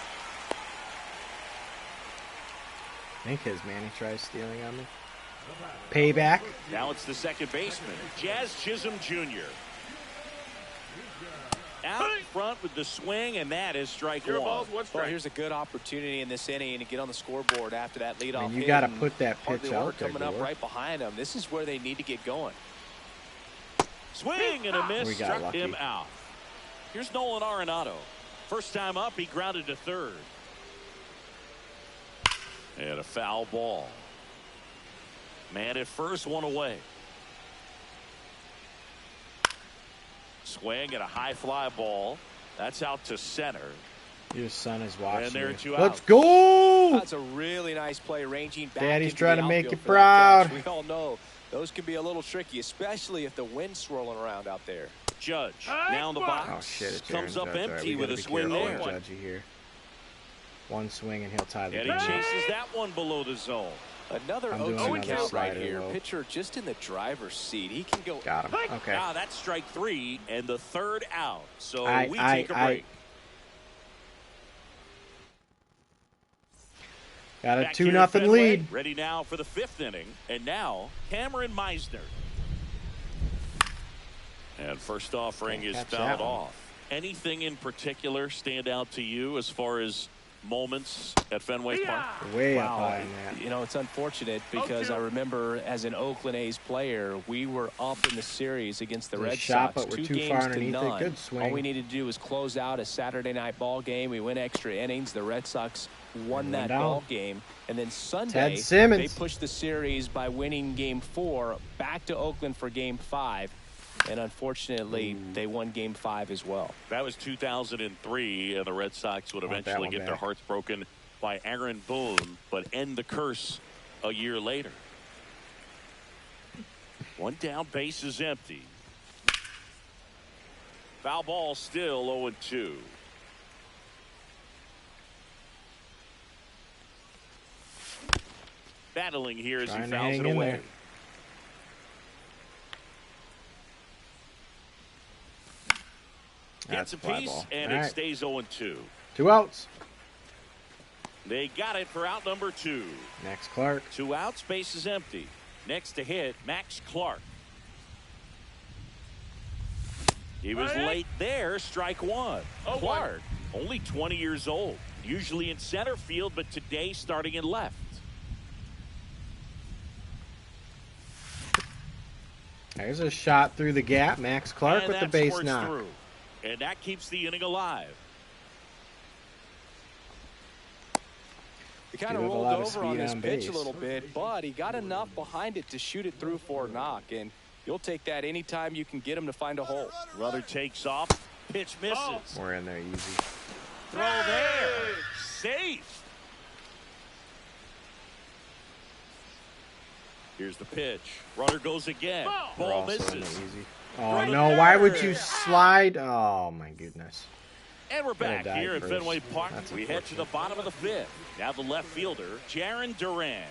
[SPEAKER 1] I think his Manny tries stealing on me. Payback.
[SPEAKER 2] Now it's the second baseman, Jazz Chisholm Jr. Out front with the swing, and that is strike
[SPEAKER 4] 0
[SPEAKER 2] one.
[SPEAKER 4] balls, 1
[SPEAKER 3] Well,
[SPEAKER 4] strike.
[SPEAKER 3] here's a good opportunity in this inning to get on the scoreboard after that leadoff
[SPEAKER 1] And you
[SPEAKER 3] hit.
[SPEAKER 1] got to
[SPEAKER 3] and
[SPEAKER 1] put that
[SPEAKER 3] hardly
[SPEAKER 1] pitch
[SPEAKER 3] order
[SPEAKER 1] out there,
[SPEAKER 3] coming up
[SPEAKER 1] Gore.
[SPEAKER 3] right behind them. This is where they need to get going.
[SPEAKER 2] Swing and a miss,
[SPEAKER 1] We got
[SPEAKER 2] struck
[SPEAKER 1] lucky.
[SPEAKER 2] him out. Here's Nolan Arenado. First time up, he grounded to third. And a foul ball. Man at first, 1 away. Swing and a high fly ball. That's out to center.
[SPEAKER 1] Your son is watching.
[SPEAKER 2] And there are
[SPEAKER 1] you.
[SPEAKER 2] 2
[SPEAKER 1] Let's
[SPEAKER 2] outs.
[SPEAKER 1] go!
[SPEAKER 3] That's a really nice play, ranging back.
[SPEAKER 1] Daddy's
[SPEAKER 3] into
[SPEAKER 1] trying
[SPEAKER 3] the
[SPEAKER 1] to make
[SPEAKER 3] outfield
[SPEAKER 1] you
[SPEAKER 3] for that
[SPEAKER 1] proud.
[SPEAKER 3] catch. We all know those can be a little tricky, especially if the wind's swirling around out there.
[SPEAKER 2] Judge now in the box.
[SPEAKER 1] Oh, shit. It's
[SPEAKER 2] Comes
[SPEAKER 1] Aaron
[SPEAKER 2] up
[SPEAKER 1] Judge. All right,
[SPEAKER 2] empty
[SPEAKER 1] we
[SPEAKER 2] with
[SPEAKER 1] gotta
[SPEAKER 2] a
[SPEAKER 1] be
[SPEAKER 2] swing
[SPEAKER 1] careful
[SPEAKER 2] there.
[SPEAKER 1] with Judgy here. One swing and he'll tie the
[SPEAKER 2] And he
[SPEAKER 1] game.
[SPEAKER 2] chases that one below the zone.
[SPEAKER 3] Another
[SPEAKER 1] I'm doing
[SPEAKER 3] 0-2
[SPEAKER 1] another
[SPEAKER 3] count right
[SPEAKER 1] slider
[SPEAKER 3] here.
[SPEAKER 1] low.
[SPEAKER 3] Pitcher just in the driver's seat. He can go.
[SPEAKER 1] Got him. Okay.
[SPEAKER 2] Now that's strike 3 and the 3rd out. So
[SPEAKER 1] I-
[SPEAKER 2] we
[SPEAKER 1] I-
[SPEAKER 2] take a
[SPEAKER 1] I-
[SPEAKER 2] break.
[SPEAKER 1] Got a
[SPEAKER 2] Back
[SPEAKER 1] 2-0
[SPEAKER 2] here at Fenway,
[SPEAKER 1] lead.
[SPEAKER 2] Ready now for the 5th inning. And now Cameron Meisner. And first offering
[SPEAKER 1] Can't
[SPEAKER 2] is
[SPEAKER 1] catch that
[SPEAKER 2] fouled
[SPEAKER 1] one.
[SPEAKER 2] off. Anything in particular stand out to you as far as moments at Fenway Park?
[SPEAKER 1] Way up
[SPEAKER 3] Wow,
[SPEAKER 1] high in that.
[SPEAKER 3] you know, it's unfortunate because
[SPEAKER 4] 0-2.
[SPEAKER 3] I remember as an Oakland A's player, we were up in the series against the
[SPEAKER 1] It was
[SPEAKER 3] Red
[SPEAKER 1] shot,
[SPEAKER 3] Sox,
[SPEAKER 1] but we're
[SPEAKER 3] 2
[SPEAKER 1] too
[SPEAKER 3] games
[SPEAKER 1] far
[SPEAKER 3] to
[SPEAKER 1] underneath it.
[SPEAKER 3] none.
[SPEAKER 1] Good swing.
[SPEAKER 3] All we needed to do was close out a Saturday night ball game. We went extra innings. The Red Sox won
[SPEAKER 1] And
[SPEAKER 3] that
[SPEAKER 1] down.
[SPEAKER 3] ball game. And then Sunday,
[SPEAKER 1] Ted Simmons.
[SPEAKER 3] they pushed the series by winning Game 4 back to Oakland for Game 5. And unfortunately, they won Game 5 as well.
[SPEAKER 2] That was 2003, and the Red Sox would
[SPEAKER 1] Want that
[SPEAKER 2] eventually
[SPEAKER 1] one
[SPEAKER 2] get their
[SPEAKER 1] back.
[SPEAKER 2] hearts broken by Aaron Boone, but end the curse a year later. One down, base is empty. Foul ball still 0-2. Battling here as
[SPEAKER 1] Trying
[SPEAKER 2] he
[SPEAKER 1] to
[SPEAKER 2] fouls
[SPEAKER 1] hang
[SPEAKER 2] it
[SPEAKER 1] in
[SPEAKER 2] away.
[SPEAKER 1] there.
[SPEAKER 2] Gets
[SPEAKER 1] That's
[SPEAKER 2] a
[SPEAKER 1] fly
[SPEAKER 2] piece,
[SPEAKER 1] ball.
[SPEAKER 2] and
[SPEAKER 1] All
[SPEAKER 2] it
[SPEAKER 1] right.
[SPEAKER 2] stays 0-2.
[SPEAKER 1] 2 outs.
[SPEAKER 2] They got it for out number 2.
[SPEAKER 1] Next Clark.
[SPEAKER 2] 2 outs, base is empty. Next to hit, Max Clark. He was late there, strike 1.
[SPEAKER 4] Oh,
[SPEAKER 2] Clark, only 20 years old. Usually in center field, but today starting in left.
[SPEAKER 1] There's a shot through the gap. Max Clark
[SPEAKER 2] And
[SPEAKER 1] with the
[SPEAKER 2] that
[SPEAKER 1] base
[SPEAKER 2] squirts
[SPEAKER 1] knock.
[SPEAKER 2] through. And that keeps the inning alive.
[SPEAKER 3] He kind of rolled over on this pitch a little bit, but he got enough behind it to shoot it through for a knock. And you'll take that anytime you can get him to find a hole.
[SPEAKER 2] Runner takes off. Pitch misses.
[SPEAKER 1] We're in there easy.
[SPEAKER 2] Throw there. Safe. Here's the pitch. Runner goes again. Ball misses.
[SPEAKER 1] Oh, no. Why would you slide? Oh, my goodness.
[SPEAKER 2] And we're back here at Fenway Park.
[SPEAKER 1] That's
[SPEAKER 2] We head to the bottom of the fifth. Now the left fielder, Jaron Duran.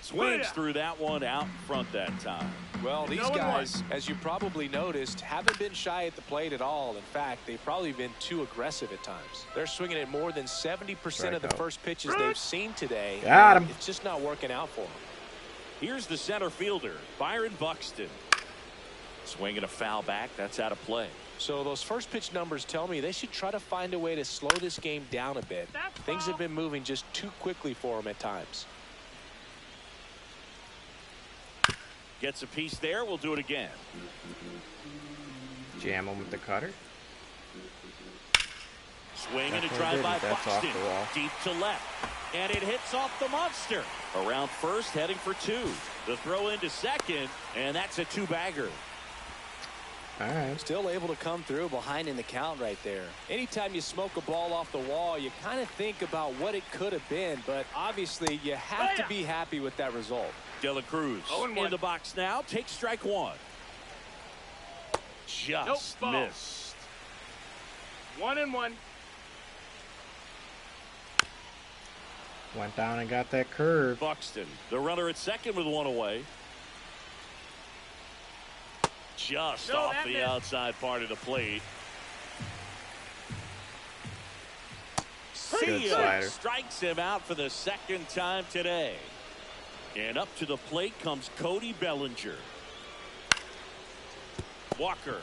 [SPEAKER 2] Swings through that one out in front that time.
[SPEAKER 3] Well, these guys, as you probably noticed, haven't been shy at the plate at all. In fact, they've probably been too aggressive at times. They're swinging at more than 70% of the first pitches they've seen today.
[SPEAKER 1] Got him.
[SPEAKER 3] It's just not working out for them.
[SPEAKER 2] Here's the center fielder, Byron Buxton. Swinging a foul back. That's out of play.
[SPEAKER 3] So those first pitch numbers tell me they should try to find a way to slow this game down a bit. Things have been moving just too quickly for them at times.
[SPEAKER 2] Gets a piece there. We'll do it again.
[SPEAKER 1] Jam him with the cutter.
[SPEAKER 2] Swing and a drive by Buxton. Deep to left. And it hits off the monster. Around first, heading for two. The throw into second, and that's a two-bagger.
[SPEAKER 1] All right.
[SPEAKER 3] Still able to come through behind in the count right there. Anytime you smoke a ball off the wall, you kind of think about what it could have been, but obviously you have to be happy with that result.
[SPEAKER 2] De La Cruz in the box now. Takes strike one. Just missed.
[SPEAKER 4] 1-1.
[SPEAKER 1] Went down and got that curve.
[SPEAKER 2] Buxton, the runner at second with one away. Just off the outside part of the plate. Strikes him out for the second time today. And up to the plate comes Cody Bellinger. Walker.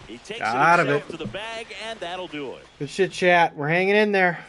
[SPEAKER 2] He takes it himself to the bag, and that'll do it.
[SPEAKER 1] Good shit, chat. We're hanging in there.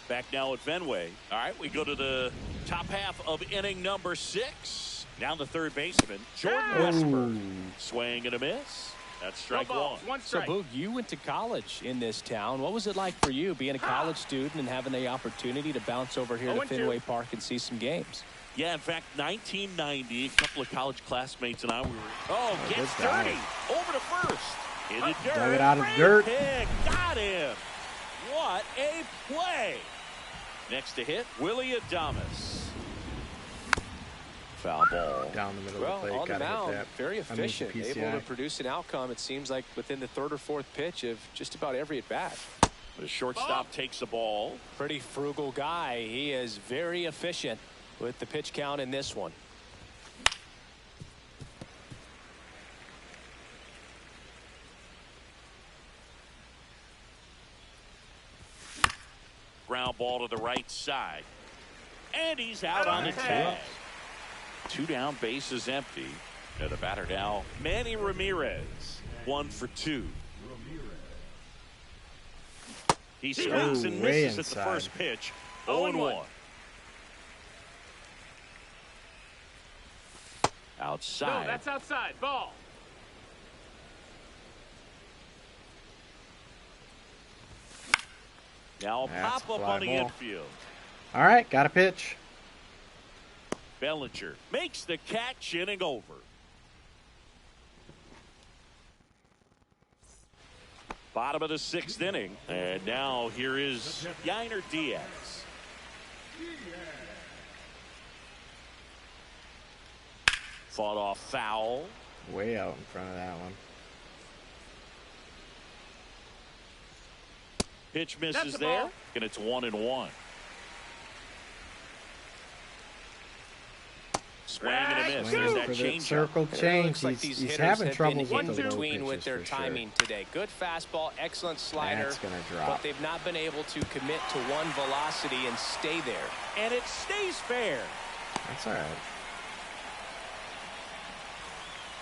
[SPEAKER 2] Back now at Fenway. All right, we go to the top half of inning number 6. Now the third baseman, Jordan Westburg. Swing and a miss. That's strike one.
[SPEAKER 3] So, Boog, you went to college in this town. What was it like for you being a college student and having the opportunity to bounce over here to Fenway Park and see some games?
[SPEAKER 2] Yeah, in fact, 1990, a couple of college classmates and I were. Oh, gets dirty. Over to first. In the dirt.
[SPEAKER 1] Dug it out of the dirt.
[SPEAKER 2] Got him. What a play. Next to hit, Willie Adames. Foul ball.
[SPEAKER 1] Down the middle of the plate.
[SPEAKER 3] On the mound, very efficient. Able to
[SPEAKER 1] PCI.
[SPEAKER 3] produce an outcome, it seems like, within the third or fourth pitch of just about every at-bat.
[SPEAKER 2] The shortstop takes the ball.
[SPEAKER 3] Pretty frugal guy. He is very efficient with the pitch count in this one.
[SPEAKER 2] Ground ball to the right side. And he's out on the tag. 2 down, base is empty. And the batter now, Manny Ramirez. 1 for 2. He swings and misses at the first pitch. 0-1. Outside.
[SPEAKER 4] No, that's outside. Ball.
[SPEAKER 2] Now a pop up on the infield.
[SPEAKER 1] All right, got a pitch.
[SPEAKER 2] Bellinger makes the catch, inning over. Bottom of the 6th inning. And now here is Yainer Diaz. Fought off foul.
[SPEAKER 1] Way out in front of that one.
[SPEAKER 2] Pitch misses there, and it's 1-1. Swing and a miss. There's that change.
[SPEAKER 1] Circle change.
[SPEAKER 3] Like
[SPEAKER 1] he's having trouble
[SPEAKER 3] in between with their timing today. Good fastball, excellent slider.
[SPEAKER 1] That's gonna drop.
[SPEAKER 3] But they've not been able to commit to one velocity and stay there.
[SPEAKER 2] And it stays fair.
[SPEAKER 1] That's all right.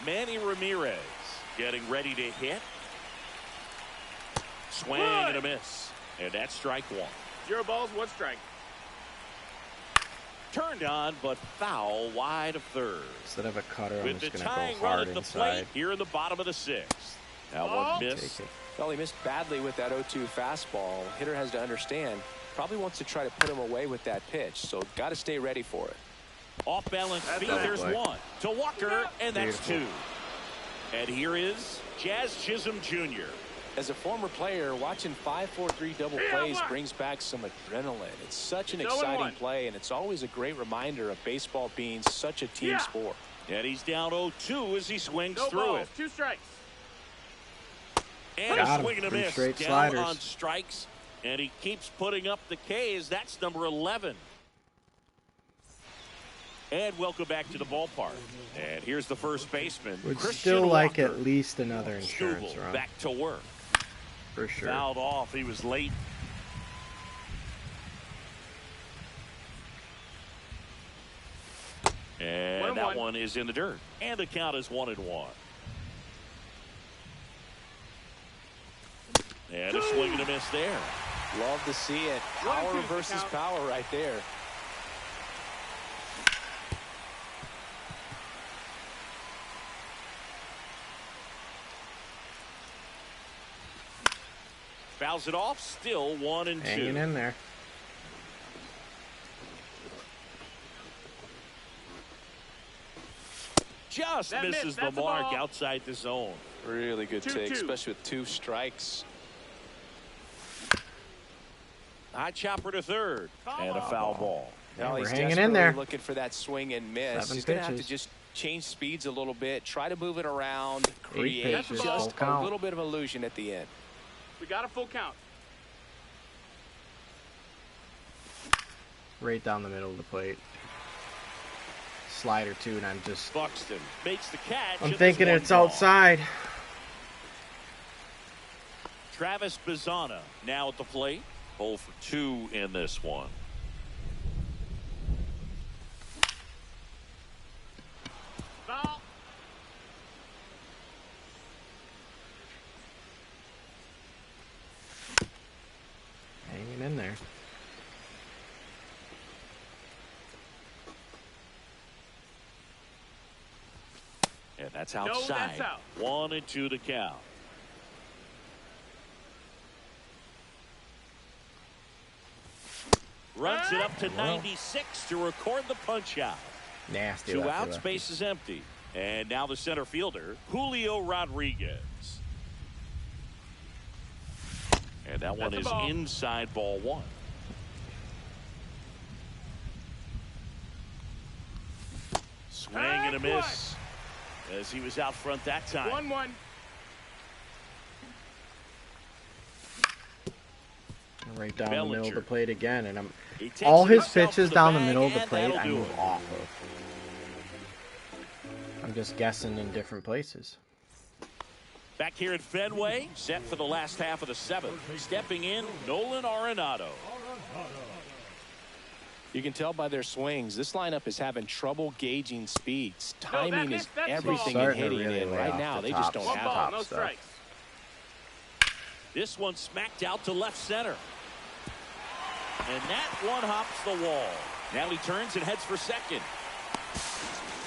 [SPEAKER 2] Manny Ramirez getting ready to hit. Swing and a miss. And that's strike one.
[SPEAKER 4] 0 balls, 1 strike.
[SPEAKER 2] Turned on, but foul wide of third.
[SPEAKER 1] Instead of a cutter, I'm
[SPEAKER 2] With
[SPEAKER 1] just
[SPEAKER 2] the
[SPEAKER 1] going to
[SPEAKER 2] tying
[SPEAKER 1] go
[SPEAKER 2] run
[SPEAKER 1] hard
[SPEAKER 2] at the
[SPEAKER 1] inside.
[SPEAKER 2] plate here in the bottom of the 6th. That one missed.
[SPEAKER 3] Well, he missed badly with that 0-2 fastball. Hitter has to understand, probably wants to try to put him away with that pitch, so got to stay ready for it.
[SPEAKER 2] Off balance feet, there's one to Walker, and that's two. And here is Jazz Chisholm Jr.
[SPEAKER 3] As a former player, watching 5-4-3 double plays brings back some adrenaline. It's such an exciting play, and it's always a great reminder of baseball being such a team sport.
[SPEAKER 2] And he's down 0-2 as he swings
[SPEAKER 4] No
[SPEAKER 2] through
[SPEAKER 4] balls,
[SPEAKER 2] it.
[SPEAKER 4] 2 strikes.
[SPEAKER 2] And
[SPEAKER 1] Got
[SPEAKER 2] a
[SPEAKER 1] him.
[SPEAKER 2] swing and a
[SPEAKER 1] 3
[SPEAKER 2] miss.
[SPEAKER 1] straight
[SPEAKER 2] Down
[SPEAKER 1] sliders.
[SPEAKER 2] on strikes, and he keeps putting up the Ks. That's number 11. And welcome back to the ballpark. And here's the first baseman.
[SPEAKER 1] Would
[SPEAKER 2] Christian
[SPEAKER 1] still like
[SPEAKER 2] Walker.
[SPEAKER 1] at least another insurance
[SPEAKER 2] Struble
[SPEAKER 1] run.
[SPEAKER 2] back to work.
[SPEAKER 1] For sure.
[SPEAKER 2] Fouled off. He was late. And that one is in the dirt. And the count is 1-1. And a swing and a miss there.
[SPEAKER 3] Love to see it. Power versus power right there.
[SPEAKER 2] Fouls it off. Still 1-2.
[SPEAKER 1] Hanging in there.
[SPEAKER 2] Just misses the mark outside the zone.
[SPEAKER 3] Really good take, especially with 2 strikes.
[SPEAKER 2] High chopper to third. And a foul ball.
[SPEAKER 1] Yeah,
[SPEAKER 3] He's
[SPEAKER 1] we're hanging in
[SPEAKER 3] desperately
[SPEAKER 1] there.
[SPEAKER 3] looking for that swing and miss.
[SPEAKER 1] 7
[SPEAKER 3] He's going to have to
[SPEAKER 1] pitches.
[SPEAKER 3] just change speeds a little bit, try to move it around,
[SPEAKER 1] 8
[SPEAKER 3] create
[SPEAKER 1] pitches,
[SPEAKER 3] just
[SPEAKER 1] full
[SPEAKER 3] a
[SPEAKER 1] count.
[SPEAKER 3] little bit of illusion at the end.
[SPEAKER 4] We got a full count.
[SPEAKER 1] Right down the middle of the plate. Slider too, and I'm just.
[SPEAKER 2] Buxton makes the catch.
[SPEAKER 1] I'm
[SPEAKER 2] and
[SPEAKER 1] thinking
[SPEAKER 2] there's
[SPEAKER 1] it's
[SPEAKER 2] one ball.
[SPEAKER 1] outside.
[SPEAKER 2] Travis Bazzana now at the plate. 0 for 2 in this one.
[SPEAKER 4] Foul.
[SPEAKER 1] Hanging in there.
[SPEAKER 2] And that's outside.
[SPEAKER 4] that's out.
[SPEAKER 2] 1-2 to count. Runs it up to 96 to record the punch out.
[SPEAKER 1] Nasty.
[SPEAKER 2] 2
[SPEAKER 1] lefty,
[SPEAKER 2] outs,
[SPEAKER 1] lefty.
[SPEAKER 2] base is empty. And now the center fielder, Julio Rodriguez. And that one is inside ball 1. Swing and a miss as he was out front that time.
[SPEAKER 4] 1-1.
[SPEAKER 1] Right down the middle of the plate again, and
[SPEAKER 2] He takes
[SPEAKER 1] all
[SPEAKER 2] it
[SPEAKER 1] his
[SPEAKER 2] himself
[SPEAKER 1] pitches
[SPEAKER 2] to
[SPEAKER 1] down the
[SPEAKER 2] bag,
[SPEAKER 1] middle of the
[SPEAKER 2] and
[SPEAKER 1] plate
[SPEAKER 2] that'll
[SPEAKER 1] I
[SPEAKER 2] do
[SPEAKER 1] move
[SPEAKER 2] it.
[SPEAKER 1] off of. I'm just guessing in different places.
[SPEAKER 2] Back here at Fenway, set for the last half of the 7th. Stepping in, Nolan Arenado.
[SPEAKER 3] You can tell by their swings, this lineup is having trouble gauging speeds. Timing is everything in
[SPEAKER 1] Starting to
[SPEAKER 3] hitting,
[SPEAKER 1] really
[SPEAKER 3] and
[SPEAKER 1] lay
[SPEAKER 3] right
[SPEAKER 1] off
[SPEAKER 3] now
[SPEAKER 1] the
[SPEAKER 3] they just
[SPEAKER 1] top
[SPEAKER 3] don't
[SPEAKER 1] stuff.
[SPEAKER 3] have
[SPEAKER 4] Ball,
[SPEAKER 3] it.
[SPEAKER 4] no
[SPEAKER 1] stuff.
[SPEAKER 4] strikes.
[SPEAKER 2] This one smacked out to left center. And that one hops the wall. Now he turns and heads for second.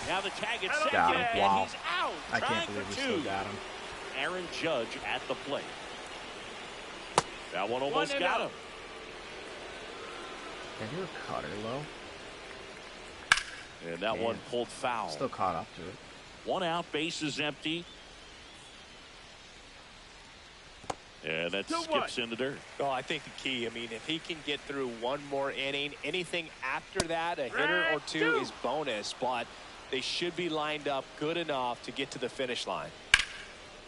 [SPEAKER 2] Now the tag at second,
[SPEAKER 1] Got him.
[SPEAKER 2] and
[SPEAKER 1] Wow.
[SPEAKER 2] he's out.
[SPEAKER 1] I
[SPEAKER 2] Trying
[SPEAKER 1] can't believe
[SPEAKER 2] for
[SPEAKER 1] we still
[SPEAKER 2] 2.
[SPEAKER 1] got him.
[SPEAKER 2] Aaron Judge at the plate. That one almost
[SPEAKER 4] 1 and
[SPEAKER 2] got
[SPEAKER 4] out.
[SPEAKER 2] him.
[SPEAKER 1] Can you a cutter low?
[SPEAKER 2] And that
[SPEAKER 1] Man.
[SPEAKER 2] one pulled foul.
[SPEAKER 1] Still caught up to it.
[SPEAKER 2] 1 out, base is empty. And that
[SPEAKER 4] 2-1.
[SPEAKER 2] skips in the dirt.
[SPEAKER 3] Well, I think the key, I mean, if he can get through 1 more inning, anything after that, a hitter or 2 is bonus, but they should be lined up good enough to get to the finish line.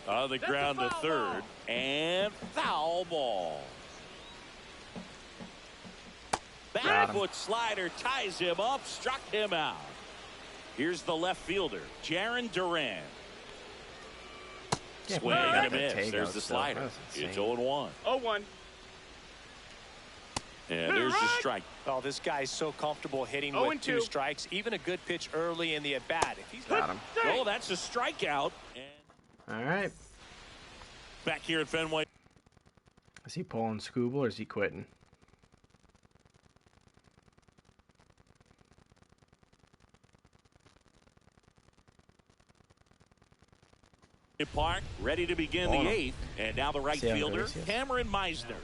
[SPEAKER 2] On the ground to third, and foul ball. Back foot slider ties him up, struck him out. Here's the left fielder, Jarren Duran.
[SPEAKER 1] Yeah,
[SPEAKER 2] Swing
[SPEAKER 1] but
[SPEAKER 2] and a
[SPEAKER 1] that
[SPEAKER 2] miss.
[SPEAKER 1] take
[SPEAKER 2] There's
[SPEAKER 1] out
[SPEAKER 2] the
[SPEAKER 1] still.
[SPEAKER 2] slider.
[SPEAKER 1] That's
[SPEAKER 2] It's
[SPEAKER 1] insane.
[SPEAKER 2] 0-1.
[SPEAKER 4] 0-1.
[SPEAKER 2] And there's the strike.
[SPEAKER 3] Oh, this guy's so comfortable hitting
[SPEAKER 4] 0
[SPEAKER 3] with
[SPEAKER 4] and
[SPEAKER 3] 2
[SPEAKER 4] 2.
[SPEAKER 3] strikes, even a good pitch early in the at-bat. If he's
[SPEAKER 1] Got him.
[SPEAKER 2] Oh, that's a strikeout. And
[SPEAKER 1] All right.
[SPEAKER 2] back here at Fenway.
[SPEAKER 1] Is he pulling Scooble or is he quitting?
[SPEAKER 2] Park ready to begin the 8th, and now the right fielder, Cameron Meisner.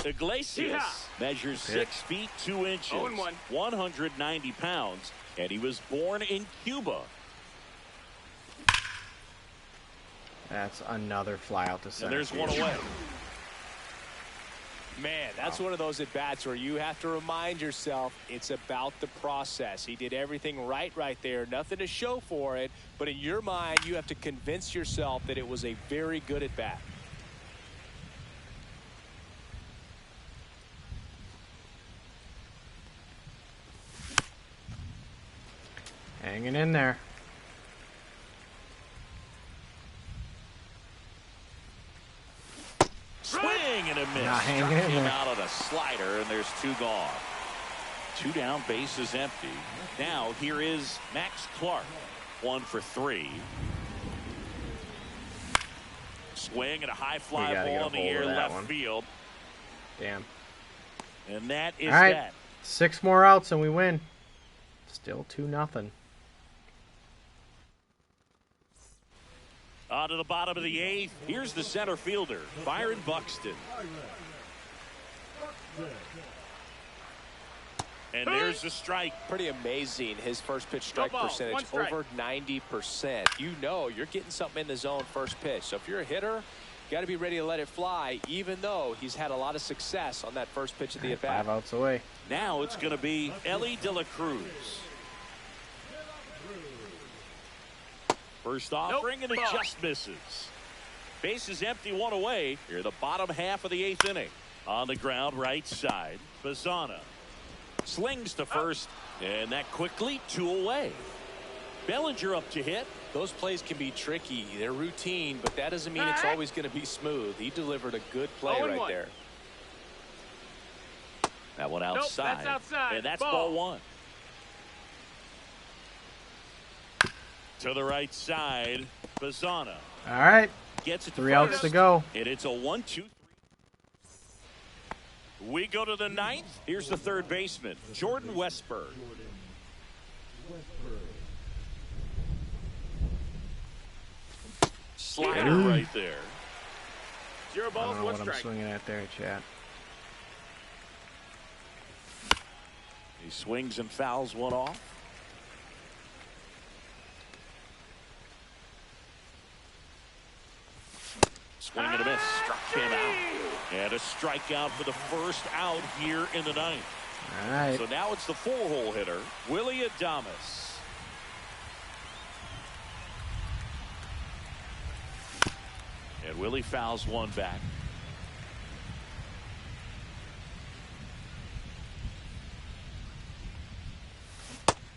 [SPEAKER 2] Iglesias measures 6 feet 2 inches, 190 pounds, and he was born in Cuba.
[SPEAKER 1] That's another fly out to center.
[SPEAKER 2] And there's one away.
[SPEAKER 3] Man, that's one of those at-bats where you have to remind yourself it's about the process. He did everything right there. Nothing to show for it. But in your mind, you have to convince yourself that it was a very good at-bat.
[SPEAKER 1] Hanging in there.
[SPEAKER 2] Swing and a miss.
[SPEAKER 1] Not hanging
[SPEAKER 2] Struck
[SPEAKER 1] in
[SPEAKER 2] him
[SPEAKER 1] there.
[SPEAKER 2] out on a slider, and there's 2 gone. 2 down, base is empty. Now here is Max Clark. 1 for 3. Swing and a high fly ball in the air left field.
[SPEAKER 1] Damn.
[SPEAKER 2] And that is
[SPEAKER 1] all right.
[SPEAKER 2] that.
[SPEAKER 1] 6 more outs and we win. Still 2-0.
[SPEAKER 2] On to the bottom of the 8th. Here's the center fielder, Byron Buxton. And there's the strike.
[SPEAKER 3] Pretty amazing. His first pitch strike percentage over 90%. You know you're getting something in the zone first pitch. So if you're a hitter, you got to be ready to let it fly, even though he's had a lot of success on that first pitch of the at-bat.
[SPEAKER 1] 5 outs away.
[SPEAKER 2] Now it's going to be Ellie De La Cruz. First offering, and it just misses. Base is empty, 1 away. Here, the bottom half of the 8th inning. On the ground, right side, Bazzana slings to first, and that quickly 2 away. Bellinger up to hit.
[SPEAKER 3] Those plays can be tricky. They're routine, but that doesn't mean it's always going to be smooth. He delivered a good play right there.
[SPEAKER 2] That one outside.
[SPEAKER 4] That's outside.
[SPEAKER 2] And that's ball 1. To the right side, Bazzana.
[SPEAKER 1] All right.
[SPEAKER 2] Gets it to
[SPEAKER 1] 3 outs to go.
[SPEAKER 2] And it's a 1-2-3. We go to the 9th. Here's the third baseman, Jordan Westberg. Slider right there.
[SPEAKER 4] 0
[SPEAKER 1] I
[SPEAKER 4] balls,
[SPEAKER 1] don't know
[SPEAKER 4] 1
[SPEAKER 1] what I'm
[SPEAKER 4] strike.
[SPEAKER 1] swinging at there, chat.
[SPEAKER 2] He swings and fouls one off. Swing and a miss. Struck him out. And a strikeout for the first out here in the 9th.
[SPEAKER 1] All right.
[SPEAKER 2] So now it's the 4-hole hitter, Willie Adames. And Willie fouls one back.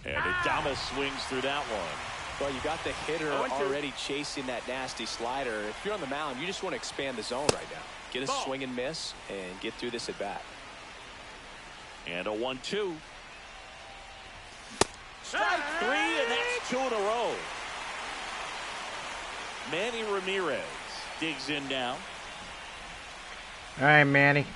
[SPEAKER 2] And Adames swings through that one.
[SPEAKER 3] Well, you got the hitter already chasing that nasty slider. If you're on the mound, you just want to expand the zone right now. Get a swing and miss and get through this at bat.
[SPEAKER 2] And a 1-2. Strike 3, and that's 2 in a row. Manny Ramirez digs in now.
[SPEAKER 1] All right, Manny.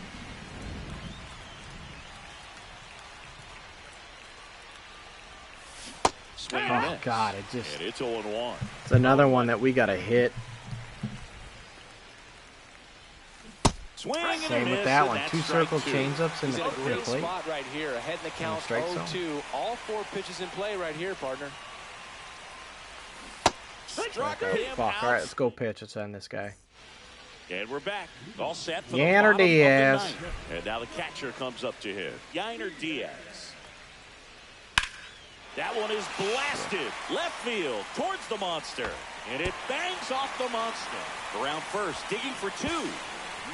[SPEAKER 2] Swing and
[SPEAKER 1] Oh,
[SPEAKER 2] miss.
[SPEAKER 1] God, it just...
[SPEAKER 2] And it's 0-1.
[SPEAKER 1] It's another one that we got to hit.
[SPEAKER 2] Swing and a
[SPEAKER 1] Same
[SPEAKER 2] miss,
[SPEAKER 1] with that
[SPEAKER 2] and
[SPEAKER 1] one.
[SPEAKER 2] that's
[SPEAKER 1] 2
[SPEAKER 2] strike
[SPEAKER 1] circle
[SPEAKER 2] 2.
[SPEAKER 1] changeups in
[SPEAKER 3] He's
[SPEAKER 1] the
[SPEAKER 3] in a great
[SPEAKER 1] plate.
[SPEAKER 3] spot right here. Ahead in the count,
[SPEAKER 1] strike
[SPEAKER 3] 0-2. All 4 pitches in play right here, partner.
[SPEAKER 2] Struck
[SPEAKER 1] Oh,
[SPEAKER 2] him
[SPEAKER 1] fuck.
[SPEAKER 2] out.
[SPEAKER 1] All right, let's go pitch. Let's end this guy.
[SPEAKER 2] And we're back. All set for
[SPEAKER 1] Yainer
[SPEAKER 2] the bottom
[SPEAKER 1] Diaz.
[SPEAKER 2] of the 9th. And now the catcher comes up to hit. Yainer Diaz. That one is blasted. Left field towards the monster. And it bangs off the monster. Around first, digging for 2.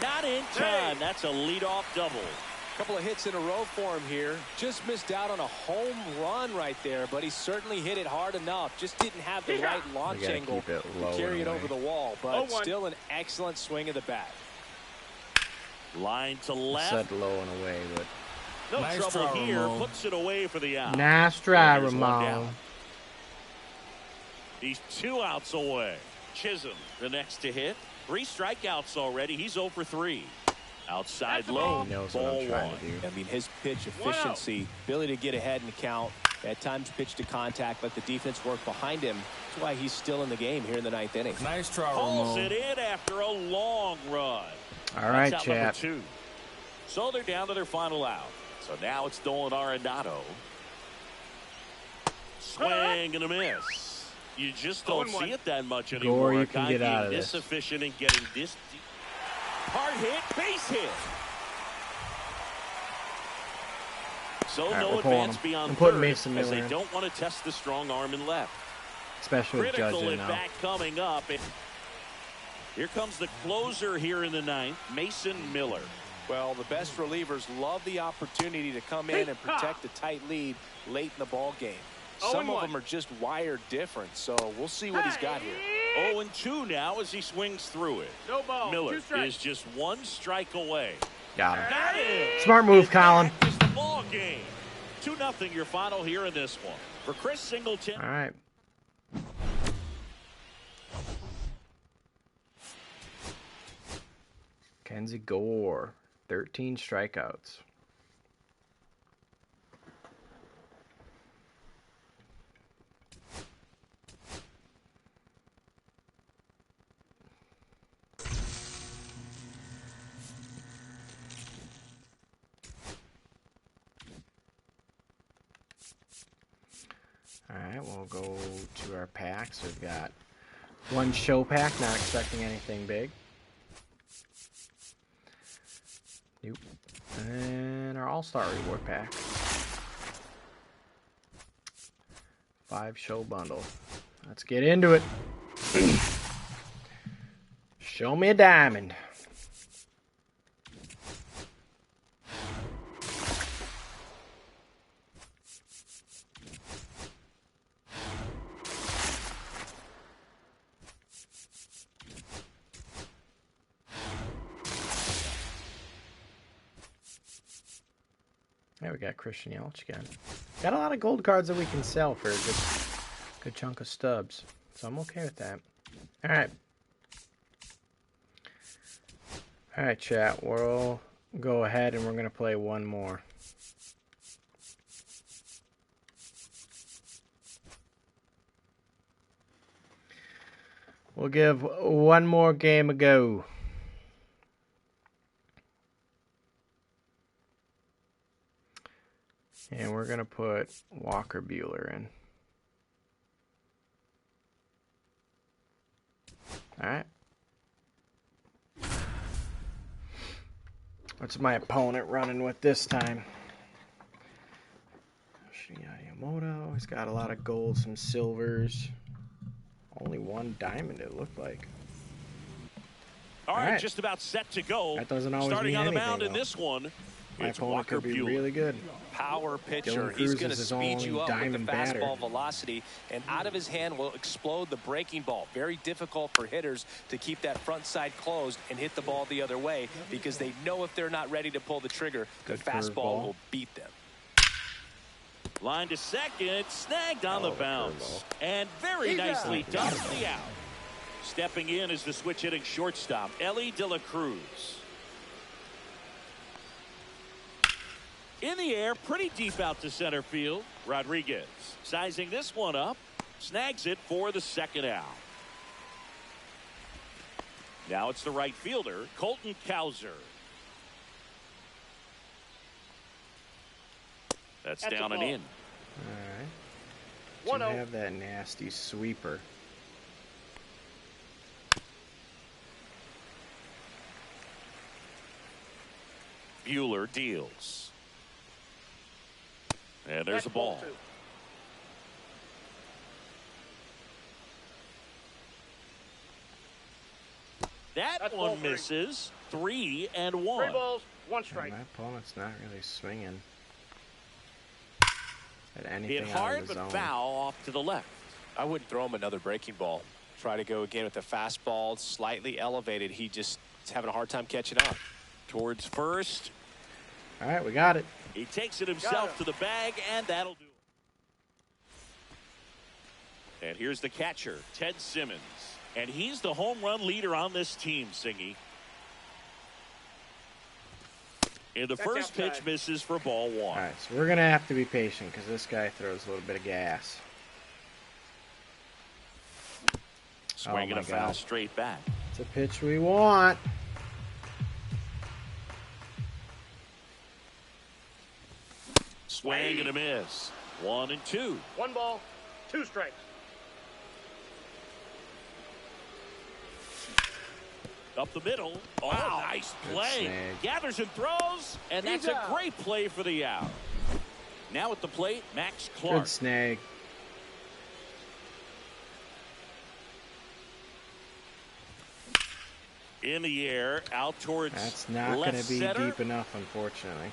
[SPEAKER 2] Not in time. That's a leadoff double.
[SPEAKER 3] A couple of hits in a row for him here. Just missed out on a home run right there, but he certainly hit it hard enough. Just didn't have the right launch angle
[SPEAKER 1] keep it low
[SPEAKER 3] to carry it
[SPEAKER 1] and
[SPEAKER 3] over the
[SPEAKER 1] away.
[SPEAKER 3] wall, but still an excellent swing of the bat.
[SPEAKER 2] Line to left.
[SPEAKER 1] Set low and away, but...
[SPEAKER 2] No
[SPEAKER 5] Nice
[SPEAKER 2] trouble
[SPEAKER 5] try,
[SPEAKER 2] here.
[SPEAKER 5] Ramon.
[SPEAKER 2] Puts it away for the out.
[SPEAKER 1] Nice try,
[SPEAKER 2] And there's one
[SPEAKER 1] Ramon.
[SPEAKER 2] down. He's 2 outs away. Chisholm, the next to hit. 3 strikeouts already. He's 0 for 3. Outside low, ball 1.
[SPEAKER 3] I mean, his pitch efficiency, ability to get ahead in the count, at times pitch to contact, let the defense work behind him. That's why he's still in the game here in the 9th inning.
[SPEAKER 5] Nice try,
[SPEAKER 2] Pulls it in after a long run.
[SPEAKER 1] All right,
[SPEAKER 2] That's out
[SPEAKER 1] chat.
[SPEAKER 2] number 2. So they're down to their final out. So now it's Dolan Arenado. Swing and a miss. You just don't see it that much anymore.
[SPEAKER 1] Gore, you can get out of
[SPEAKER 2] this
[SPEAKER 1] this.
[SPEAKER 2] efficient in getting this deep. Hard hit, base hit. So
[SPEAKER 1] right,
[SPEAKER 2] no
[SPEAKER 1] we're pulling
[SPEAKER 2] advance
[SPEAKER 1] him.
[SPEAKER 2] beyond
[SPEAKER 1] I'm putting
[SPEAKER 2] third,
[SPEAKER 1] Mason
[SPEAKER 2] as
[SPEAKER 1] Miller
[SPEAKER 2] they
[SPEAKER 1] in.
[SPEAKER 2] don't want to test the strong arm in left.
[SPEAKER 1] Especially with Judge
[SPEAKER 2] Critical
[SPEAKER 1] in
[SPEAKER 2] at
[SPEAKER 1] now.
[SPEAKER 2] bat coming up. Here comes the closer here in the 9th, Mason Miller.
[SPEAKER 3] Well, the best relievers love the opportunity to come in and protect a tight lead late in the ball game. Some of them are just wired different, so we'll see what he's got here.
[SPEAKER 2] 0-2 now as he swings through it.
[SPEAKER 4] No ball.
[SPEAKER 2] Miller
[SPEAKER 4] 2 strikes.
[SPEAKER 2] is just 1 strike away.
[SPEAKER 1] Got him.
[SPEAKER 2] Got it.
[SPEAKER 1] Smart move, Colin.
[SPEAKER 2] That is the ball game. 2-0 your final here in this one. For Chris Singleton.
[SPEAKER 1] All right. Kenzie Gore, 13 strikeouts. All right, we'll go to our packs. We've got 1 show pack, not expecting anything big. Nope. And our All-Star reward pack. 5 show bundle. Let's get into it. Show me a diamond. There we got Christian Yelich again. Got a lot of gold cards that we can sell for a good chunk of stubs. So I'm okay with that. Alright. Alright, chat. We'll go ahead and we're going to play one more. We'll give one more game a go. And we're going to put Walker Buehler in. All right. What's my opponent running with this time? Yamamoto. He's got a lot of gold, some silvers. Only 1 diamond, it looked like.
[SPEAKER 2] All right, just about set to go.
[SPEAKER 1] That doesn't always
[SPEAKER 2] Starting
[SPEAKER 1] mean
[SPEAKER 2] on the
[SPEAKER 1] anything,
[SPEAKER 2] mound
[SPEAKER 1] though.
[SPEAKER 2] in this one.
[SPEAKER 1] My
[SPEAKER 2] It's
[SPEAKER 1] opponent
[SPEAKER 2] Walker
[SPEAKER 1] could be
[SPEAKER 2] Buehler.
[SPEAKER 1] really good.
[SPEAKER 3] Power pitcher.
[SPEAKER 1] Dylan
[SPEAKER 3] He's
[SPEAKER 1] Cruz
[SPEAKER 3] going to
[SPEAKER 1] is his
[SPEAKER 3] speed
[SPEAKER 1] only
[SPEAKER 3] you up with the
[SPEAKER 1] diamond
[SPEAKER 3] fastball
[SPEAKER 1] batter.
[SPEAKER 3] velocity, and out of his hand will explode the breaking ball. Very difficult for hitters to keep that front side closed and hit the ball the other way because they know if they're not ready to pull the trigger, the fastball will beat them.
[SPEAKER 2] Line to second, snagged on the bounce. And very nicely done for the out. Stepping in is the switch hitting shortstop, Ellie De La Cruz. In the air, pretty deep out to center field. Rodriguez sizing this one up, snags it for the second out. Now it's the right fielder, Colton Cowser. That's down and in.
[SPEAKER 1] All right. Do have that nasty sweeper.
[SPEAKER 2] Buehler deals. And there's a ball. That one misses. 3-1.
[SPEAKER 4] 3 balls, 1 strike.
[SPEAKER 1] My opponent's not really swinging at anything
[SPEAKER 2] Hit
[SPEAKER 1] out
[SPEAKER 2] hard
[SPEAKER 1] of the
[SPEAKER 2] but
[SPEAKER 1] zone.
[SPEAKER 2] foul off to the left.
[SPEAKER 3] I wouldn't throw him another breaking ball. Try to go again with the fastball, slightly elevated. He just is having a hard time catching up.
[SPEAKER 2] Towards first.
[SPEAKER 1] All right, we got it.
[SPEAKER 2] He takes it himself to the bag, and that'll do And here's the catcher, Ted Simmons. And he's the home run leader on this team, Singy. And the first pitch misses for ball 1.
[SPEAKER 1] All right, so we're going to have to be patient because this guy throws a little bit of gas.
[SPEAKER 2] Swinging a foul straight back.
[SPEAKER 1] It's a pitch we want.
[SPEAKER 2] Swing and a miss. 1-2.
[SPEAKER 4] 1 ball, 2 strikes.
[SPEAKER 2] Up the middle. Oh, wow. Nice play. Gathers and throws, and that's a great play for the out. Now at the plate, Max Clark.
[SPEAKER 1] Good snag.
[SPEAKER 2] In the air, out towards
[SPEAKER 1] That's not going to be
[SPEAKER 2] center.
[SPEAKER 1] Deep enough, unfortunately.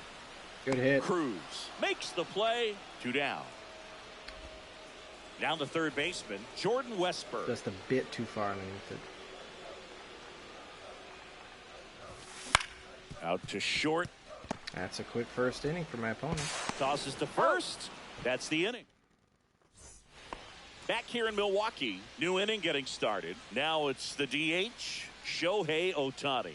[SPEAKER 1] Good hit.
[SPEAKER 2] Cruz makes the play. 2 down. Down the third baseman, Jordan Westburg.
[SPEAKER 1] Just a bit too far underneath it.
[SPEAKER 2] Out to short.
[SPEAKER 1] That's a quick first inning for my opponent.
[SPEAKER 2] Tosses to first. That's the inning. Back here in Milwaukee, new inning getting started. Now it's the DH, Shohei Ohtani.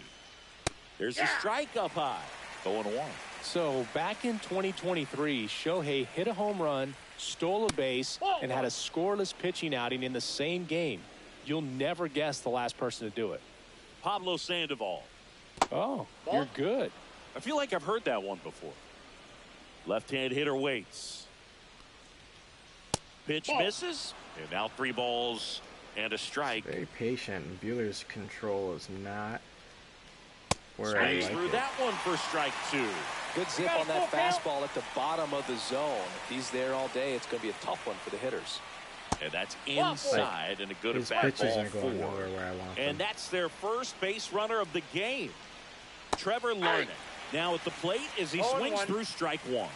[SPEAKER 2] There's a strike up high. 0-1.
[SPEAKER 3] So back in 2023, Shohei hit a home run, stole a base, and had a scoreless pitching outing in the same game. You'll never guess the last person to do it.
[SPEAKER 2] Pablo Sandoval.
[SPEAKER 3] Oh, you're good.
[SPEAKER 2] I feel like I've heard that one before. Left-hand hitter waits. Pitch misses. And now 3 balls and a strike.
[SPEAKER 1] Very patient. And Buehler's control is not where I
[SPEAKER 2] Swings
[SPEAKER 1] like
[SPEAKER 2] through
[SPEAKER 1] it.
[SPEAKER 2] that one for strike 2.
[SPEAKER 3] Good zip on that fastball at the bottom of the zone. If he's there all day, it's going to be a tough one for the hitters.
[SPEAKER 2] And that's inside and a good
[SPEAKER 1] His
[SPEAKER 2] at-bat
[SPEAKER 1] pitches
[SPEAKER 2] ball
[SPEAKER 1] aren't going
[SPEAKER 2] 4.
[SPEAKER 1] nowhere where I want
[SPEAKER 2] And
[SPEAKER 1] them.
[SPEAKER 2] that's their first base runner of the game. Trevor Larnach. Now at the plate as he swings through strike 1.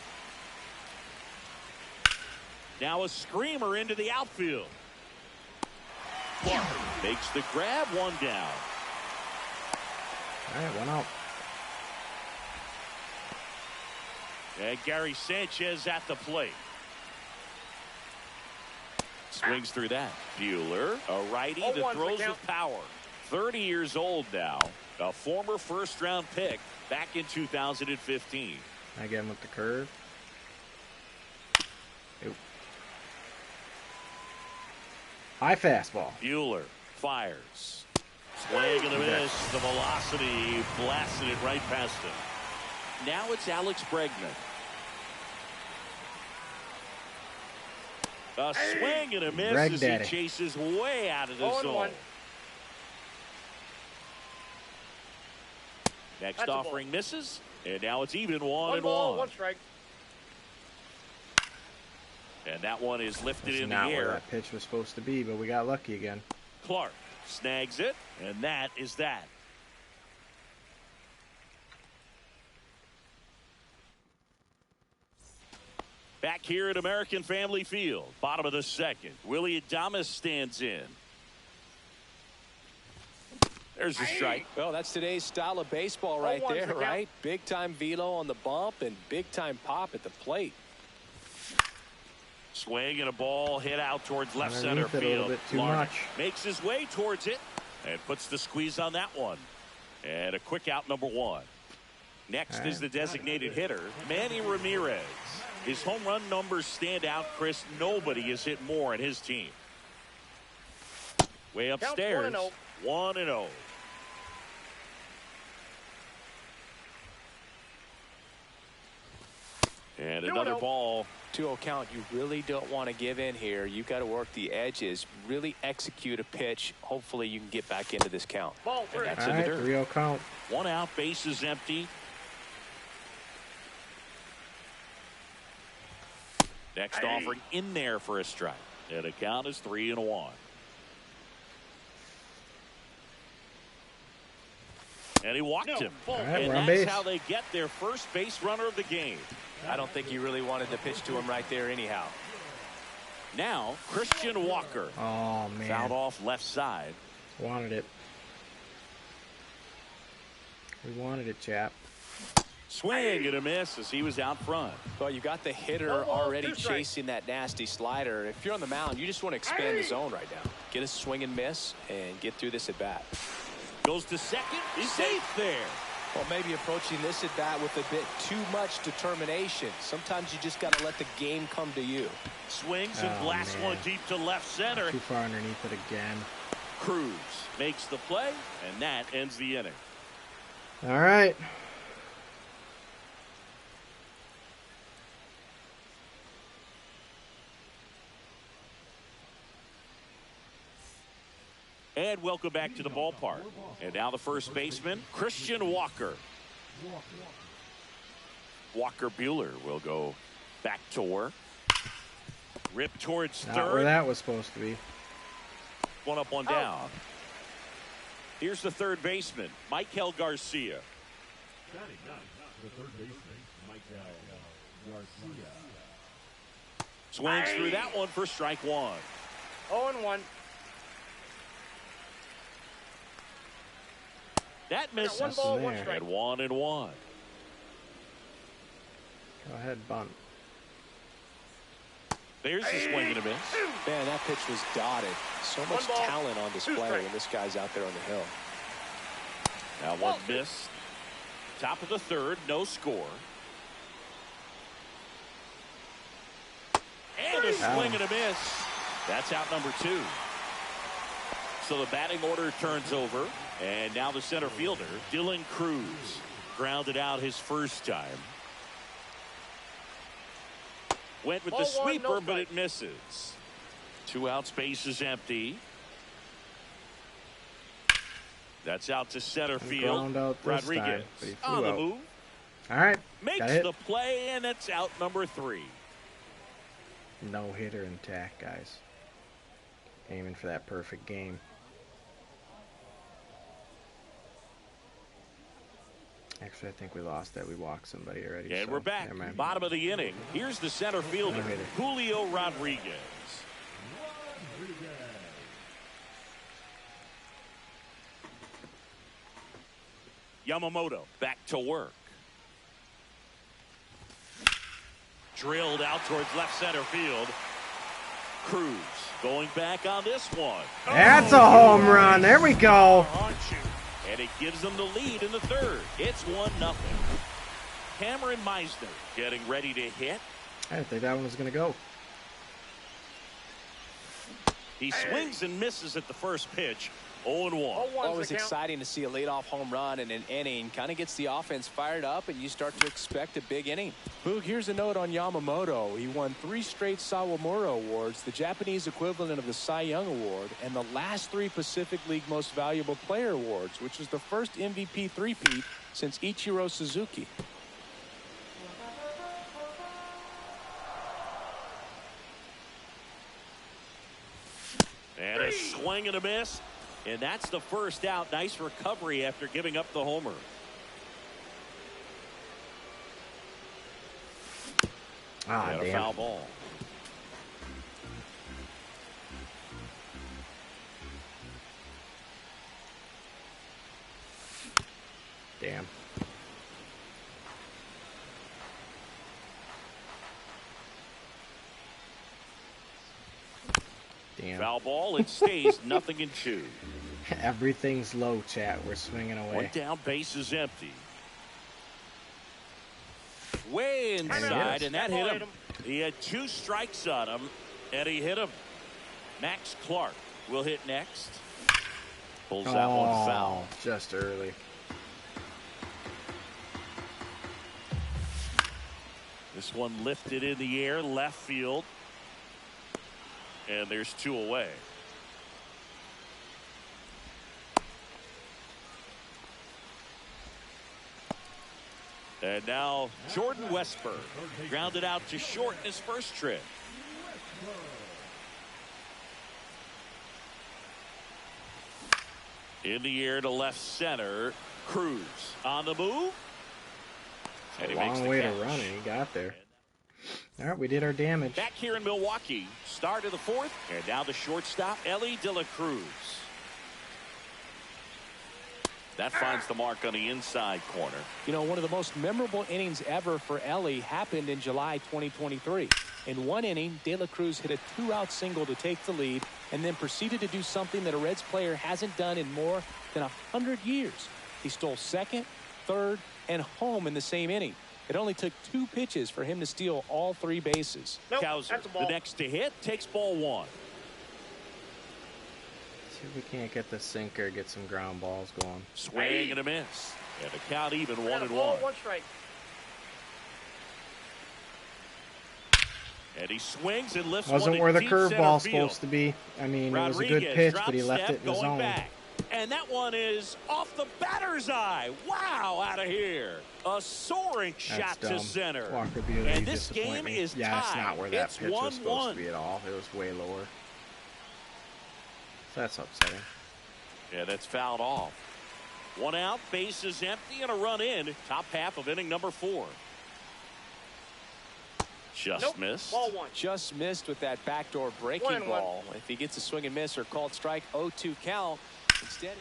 [SPEAKER 2] Now a screamer into the outfield. Clark makes the grab. 1 down.
[SPEAKER 1] All right, 1 out.
[SPEAKER 2] And Gary Sanchez at the plate. Swings through that. Buehler, a righty that throws with power. 30 years old now. A former first-round pick back in 2015.
[SPEAKER 1] I get him with the curve. Oop. High fastball.
[SPEAKER 2] Buehler fires. Swing and a miss. The velocity blasted it right past him. Now it's Alex Bregman. A swing and a miss as he chases way out of the zone. Next offering misses, and now it's even 1-1.
[SPEAKER 4] 1 strike.
[SPEAKER 2] And that one is lifted in the
[SPEAKER 1] Not
[SPEAKER 2] air.
[SPEAKER 1] where that pitch was supposed to be, but we got lucky again.
[SPEAKER 2] Clark snags it, and that is that. Back here at American Family Field, bottom of the second, Willie Adames stands in. There's a strike.
[SPEAKER 3] Well, that's today's style of baseball right there, right? Big time velo on the bump and big time pop at the plate.
[SPEAKER 2] Swing and a ball hit out towards left center field.
[SPEAKER 1] A little bit too much.
[SPEAKER 2] Makes his way towards it and puts the squeeze on that one. And a quick out, number 1. Next is the designated hitter, Manny Ramirez. His home run numbers stand out, Chris. Nobody has hit more in his team. Way upstairs. 1-0. And another ball.
[SPEAKER 3] 2-0 count. You really don't want to give in here. You've got to work the edges, really execute a pitch. Hopefully you can get back into this count.
[SPEAKER 4] Ball 3.
[SPEAKER 2] And that's
[SPEAKER 1] All
[SPEAKER 2] in the
[SPEAKER 1] right,
[SPEAKER 2] dirt.
[SPEAKER 1] 3-0 count.
[SPEAKER 2] 1 out, base is empty. Next offering in there for a strike. And a count is 3-1. And he walked him.
[SPEAKER 1] All right,
[SPEAKER 2] and
[SPEAKER 1] we're on
[SPEAKER 2] that's
[SPEAKER 1] base.
[SPEAKER 2] how they get their first base runner of the game.
[SPEAKER 3] I don't think you really wanted to pitch to him right there anyhow.
[SPEAKER 2] Now, Christian Walker.
[SPEAKER 1] Oh, man.
[SPEAKER 2] Fouled off left side.
[SPEAKER 1] Wanted it. We wanted it, chap.
[SPEAKER 2] Swing and a miss as he was out front.
[SPEAKER 3] Well, you got the hitter already chasing that nasty slider. If you're on the mound, you just want to expand the zone right now. Get a swing and miss and get through this at bat.
[SPEAKER 2] Goes to second. He's safe there.
[SPEAKER 3] Well, maybe approaching this at bat with a bit too much determination. Sometimes you just got to let the game come to you.
[SPEAKER 2] Swings and blasts one deep to left center.
[SPEAKER 1] Too far underneath it again.
[SPEAKER 2] Cruz makes the play, and that ends the inning.
[SPEAKER 1] All right.
[SPEAKER 2] And welcome back to the ballpark. And now the first baseman, Christian Walker. Walker Buehler will go back to work. Rip towards third.
[SPEAKER 1] Not where that was supposed to be.
[SPEAKER 2] One up, one down. Here's the third baseman, Michael Garcia.
[SPEAKER 5] The third baseman, Michael Garcia.
[SPEAKER 2] Swings through that one for strike one.
[SPEAKER 4] 0-1.
[SPEAKER 2] That misses.
[SPEAKER 4] 1 ball, 1 strike.
[SPEAKER 2] At 1-1.
[SPEAKER 1] Go ahead, bunt.
[SPEAKER 2] There's the swing and a miss.
[SPEAKER 3] Man, that pitch was dotted. So much talent on display when this guy's out there on the hill.
[SPEAKER 2] Now one miss. Top of the third, no score. And a swing and a miss. That's out number 2. So the batting order turns over. And now the center fielder, Dylan Cruz, grounded out his first time. Went with the sweeper, but it misses. 2 outs, base is empty. That's out to center field. Rodriguez on the move.
[SPEAKER 1] All right.
[SPEAKER 2] Makes the play, and it's out number 3.
[SPEAKER 1] No hitter intact, guys. Aiming for that perfect game. Actually, I think we lost that. We walked somebody already.
[SPEAKER 2] And we're back. Bottom of the inning. Here's the center fielder, Julio Rodriguez. Yamamoto back to work. Drilled out towards left center field. Cruz going back on this one.
[SPEAKER 1] That's a home run. There we go.
[SPEAKER 2] And it gives them the lead in the third. It's 1-0. Cameron Meisner getting ready to hit.
[SPEAKER 1] I didn't think that one was going to go.
[SPEAKER 2] He swings and misses at the first pitch. 0-1.
[SPEAKER 3] Always exciting to see a leadoff home run in an inning. Kind of gets the offense fired up, and you start to expect a big inning. Boog, here's a note on Yamamoto. He won 3 straight Sawamura Awards, the Japanese equivalent of the Cy Young Award, and the last 3 Pacific League Most Valuable Player Awards, which was the first MVP three-peat since Ichiro Suzuki.
[SPEAKER 2] And a swing and a miss. And that's the first out. Nice recovery after giving up the homer.
[SPEAKER 1] Ah,
[SPEAKER 2] and a foul ball.
[SPEAKER 1] Damn. Damn.
[SPEAKER 2] Foul ball. It stays 0-2.
[SPEAKER 1] Everything's low, chat. We're swinging away.
[SPEAKER 2] 1 down, base is empty. Way inside, and that hit him. He had 2 strikes on him, and he hit him. Max Clark will hit next. Pulls that one foul.
[SPEAKER 1] Just early.
[SPEAKER 2] This one lifted in the air, left field. And there's 2 away. And now Jordan Westburg grounded out to short in his first trip. In the air to left center. Cruz on the move.
[SPEAKER 1] And he makes the way to run, and he got there. All right, we did our damage.
[SPEAKER 2] Back here in Milwaukee, start of the 4th, and now the shortstop, Ellie De La Cruz. That finds the mark on the inside corner.
[SPEAKER 3] You know, one of the most memorable innings ever for Ellie happened in July 2023. In one inning, De La Cruz hit a 2-out single to take the lead and then proceeded to do something that a Reds player hasn't done in more than 100 years. He stole second, third, and home in the same inning. It only took 2 pitches for him to steal all 3 bases.
[SPEAKER 4] Nope,
[SPEAKER 2] Cowser,
[SPEAKER 4] that's a ball.
[SPEAKER 2] the next to hit, takes ball 1.
[SPEAKER 1] See if we can't get the sinker, get some ground balls going.
[SPEAKER 2] Swing and a miss. And the count even 1-1.
[SPEAKER 4] 1 strike.
[SPEAKER 2] And he swings and lifts
[SPEAKER 1] Wasn't
[SPEAKER 2] one
[SPEAKER 1] where the
[SPEAKER 2] deep center
[SPEAKER 1] curveball's
[SPEAKER 2] field.
[SPEAKER 1] supposed to be. I mean, it was a good
[SPEAKER 2] Rodriguez
[SPEAKER 1] pitch,
[SPEAKER 2] drop
[SPEAKER 1] but he left
[SPEAKER 2] step
[SPEAKER 1] it in his
[SPEAKER 2] going
[SPEAKER 1] zone.
[SPEAKER 2] back. And that one is off the batter's eye. Wow, out of here. A soaring shot
[SPEAKER 1] That's dumb.
[SPEAKER 2] to center.
[SPEAKER 1] Walker Buehler,
[SPEAKER 2] And
[SPEAKER 1] you
[SPEAKER 2] this
[SPEAKER 1] disappoint
[SPEAKER 2] game
[SPEAKER 1] me.
[SPEAKER 2] is
[SPEAKER 1] Yeah,
[SPEAKER 2] tied.
[SPEAKER 1] that's not where that
[SPEAKER 2] It's
[SPEAKER 1] pitch was supposed
[SPEAKER 2] 1-1.
[SPEAKER 1] to be at all. It was way lower. So that's upsetting.
[SPEAKER 2] Yeah, that's fouled off. 1 out, bases empty, and a run in. Top half of inning number 4. Just
[SPEAKER 4] Nope.
[SPEAKER 2] missed.
[SPEAKER 4] Ball 1.
[SPEAKER 3] Just missed with that backdoor breaking
[SPEAKER 4] 1-1.
[SPEAKER 3] ball. If he gets a swing and miss or called strike, 0-2 count. Instead.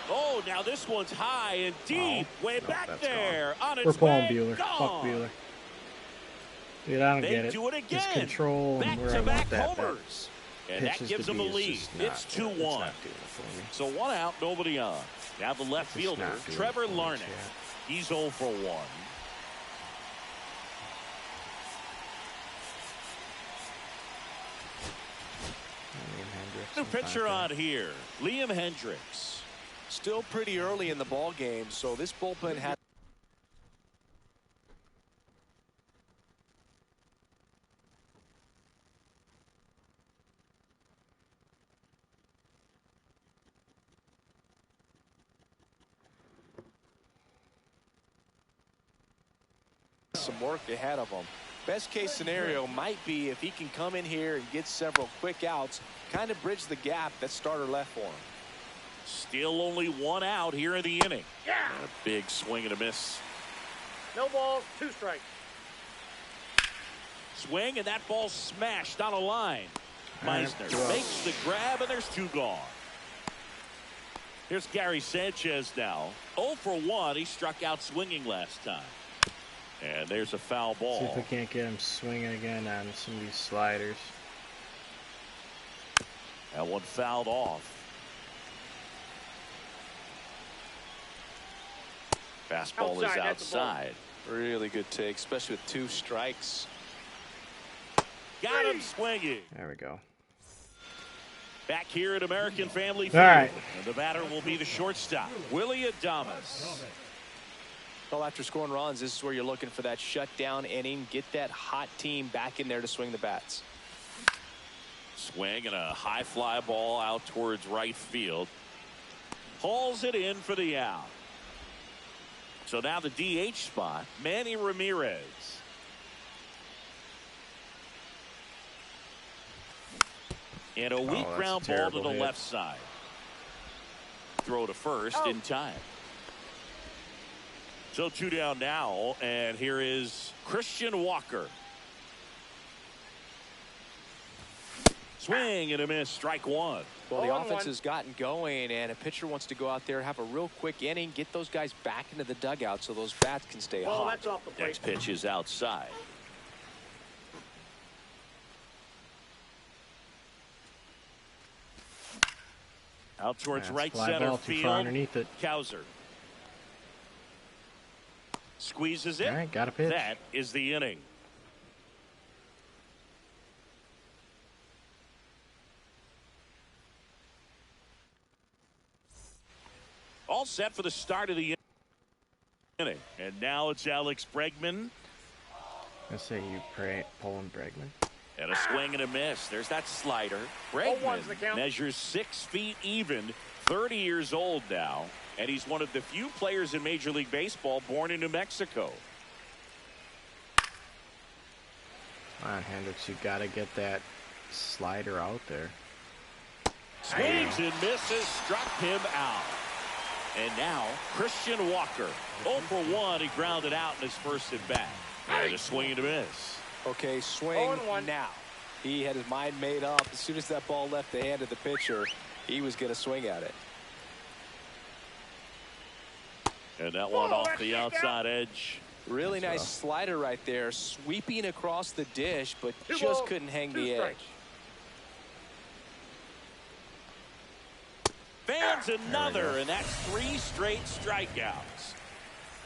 [SPEAKER 2] Oh, now this one's high and deep. Way
[SPEAKER 1] No,
[SPEAKER 2] back
[SPEAKER 1] that's
[SPEAKER 2] there. On
[SPEAKER 1] We're
[SPEAKER 2] its
[SPEAKER 1] pulling
[SPEAKER 2] way.
[SPEAKER 1] Buehler. Fuck
[SPEAKER 2] Gone.
[SPEAKER 1] Buehler. Dude, I don't
[SPEAKER 2] They
[SPEAKER 1] get it.
[SPEAKER 2] do it again.
[SPEAKER 1] His control and where I want
[SPEAKER 2] Back-to-back
[SPEAKER 1] that
[SPEAKER 2] homers. And that
[SPEAKER 1] pitches
[SPEAKER 2] gives
[SPEAKER 1] to
[SPEAKER 2] them a
[SPEAKER 1] be is
[SPEAKER 2] lead.
[SPEAKER 1] just not
[SPEAKER 2] It's
[SPEAKER 1] good.
[SPEAKER 2] 2-1.
[SPEAKER 1] It's not doing it for me.
[SPEAKER 2] So 1 out, nobody on. Now the left
[SPEAKER 1] It's just
[SPEAKER 2] fielder,
[SPEAKER 1] not doing
[SPEAKER 2] Trevor
[SPEAKER 1] it for me,
[SPEAKER 2] Larnach.
[SPEAKER 1] Chad.
[SPEAKER 2] He's 0 for 1. New pitcher on here, Liam Hendricks.
[SPEAKER 3] Still pretty early in the ball game, so this bullpen has some work ahead of him. Best case scenario might be if he can come in here and get several quick outs, kind of bridge the gap that starter left for him.
[SPEAKER 2] Still only 1 out here in the inning.
[SPEAKER 4] Yeah.
[SPEAKER 2] And a big swing and a miss.
[SPEAKER 4] No balls, 2 strikes.
[SPEAKER 2] Swing, and that ball smashed on a line. Meisner makes the grab, and there's 2 gone. Here's Gary Sanchez now. 0 for 1. He struck out swinging last time. And there's a foul ball.
[SPEAKER 1] See if we can't get him swinging again on some of these sliders.
[SPEAKER 2] That one fouled off. Fastball is
[SPEAKER 4] Outside, that's a ball.
[SPEAKER 2] outside.
[SPEAKER 3] Really good take, especially with 2 strikes.
[SPEAKER 2] Got him swinging.
[SPEAKER 1] There we go.
[SPEAKER 2] Back here at American Family Field.
[SPEAKER 1] All right.
[SPEAKER 2] And the batter will be the shortstop, Willie Adames.
[SPEAKER 3] Well, after scoring runs, this is where you're looking for that shutdown inning. Get that hot team back in there to swing the bats.
[SPEAKER 2] Swing and a high fly ball out towards right field. Hauls it in for the out. So now the DH spot, Manny Ramirez. And a weak
[SPEAKER 1] that's
[SPEAKER 2] ground
[SPEAKER 1] a
[SPEAKER 2] ball to
[SPEAKER 1] terrible
[SPEAKER 2] the
[SPEAKER 1] hit.
[SPEAKER 2] left side. Throw to first in time. So 2 down now, and here is Christian Walker. Swing and a miss, strike 1.
[SPEAKER 3] Well, the
[SPEAKER 4] 0-1.
[SPEAKER 3] offense has gotten going, and a pitcher wants to go out there, have a real quick inning, get those guys back into the dugout so those bats can stay
[SPEAKER 4] Ball,
[SPEAKER 3] hot.
[SPEAKER 4] that's off the plate.
[SPEAKER 2] Next pitch is outside. Out towards
[SPEAKER 1] That's
[SPEAKER 2] right
[SPEAKER 1] fly
[SPEAKER 2] center
[SPEAKER 1] ball too far
[SPEAKER 2] field.
[SPEAKER 1] underneath it.
[SPEAKER 2] Cowser squeezes it.
[SPEAKER 1] All right, got a pitch.
[SPEAKER 2] That is the inning. All set for the start of the inning. And now it's Alex Bregman.
[SPEAKER 1] I say you pulling Bregman.
[SPEAKER 2] And a swing and a miss. There's that slider.
[SPEAKER 4] 0-1's the
[SPEAKER 2] Bregman
[SPEAKER 4] count.
[SPEAKER 2] measures 6 feet even, 30 years old now, and he's one of the few players in Major League Baseball born in New Mexico.
[SPEAKER 1] Come on, Hendricks, you got to get that slider out there.
[SPEAKER 2] Swings and misses, struck him out. And now, Christian Walker. 0 for 1, he grounded out in his first at bat. And a swing and a miss.
[SPEAKER 3] Okay, swing
[SPEAKER 4] 0-1.
[SPEAKER 3] now. He had his mind made up. As soon as that ball left the hand of the pitcher, he was going to swing at it.
[SPEAKER 2] And that one off the outside edge.
[SPEAKER 3] Really nice slider right there, sweeping across the dish, but just couldn't hang the edge.
[SPEAKER 2] Fans another, and that's 3 straight strikeouts.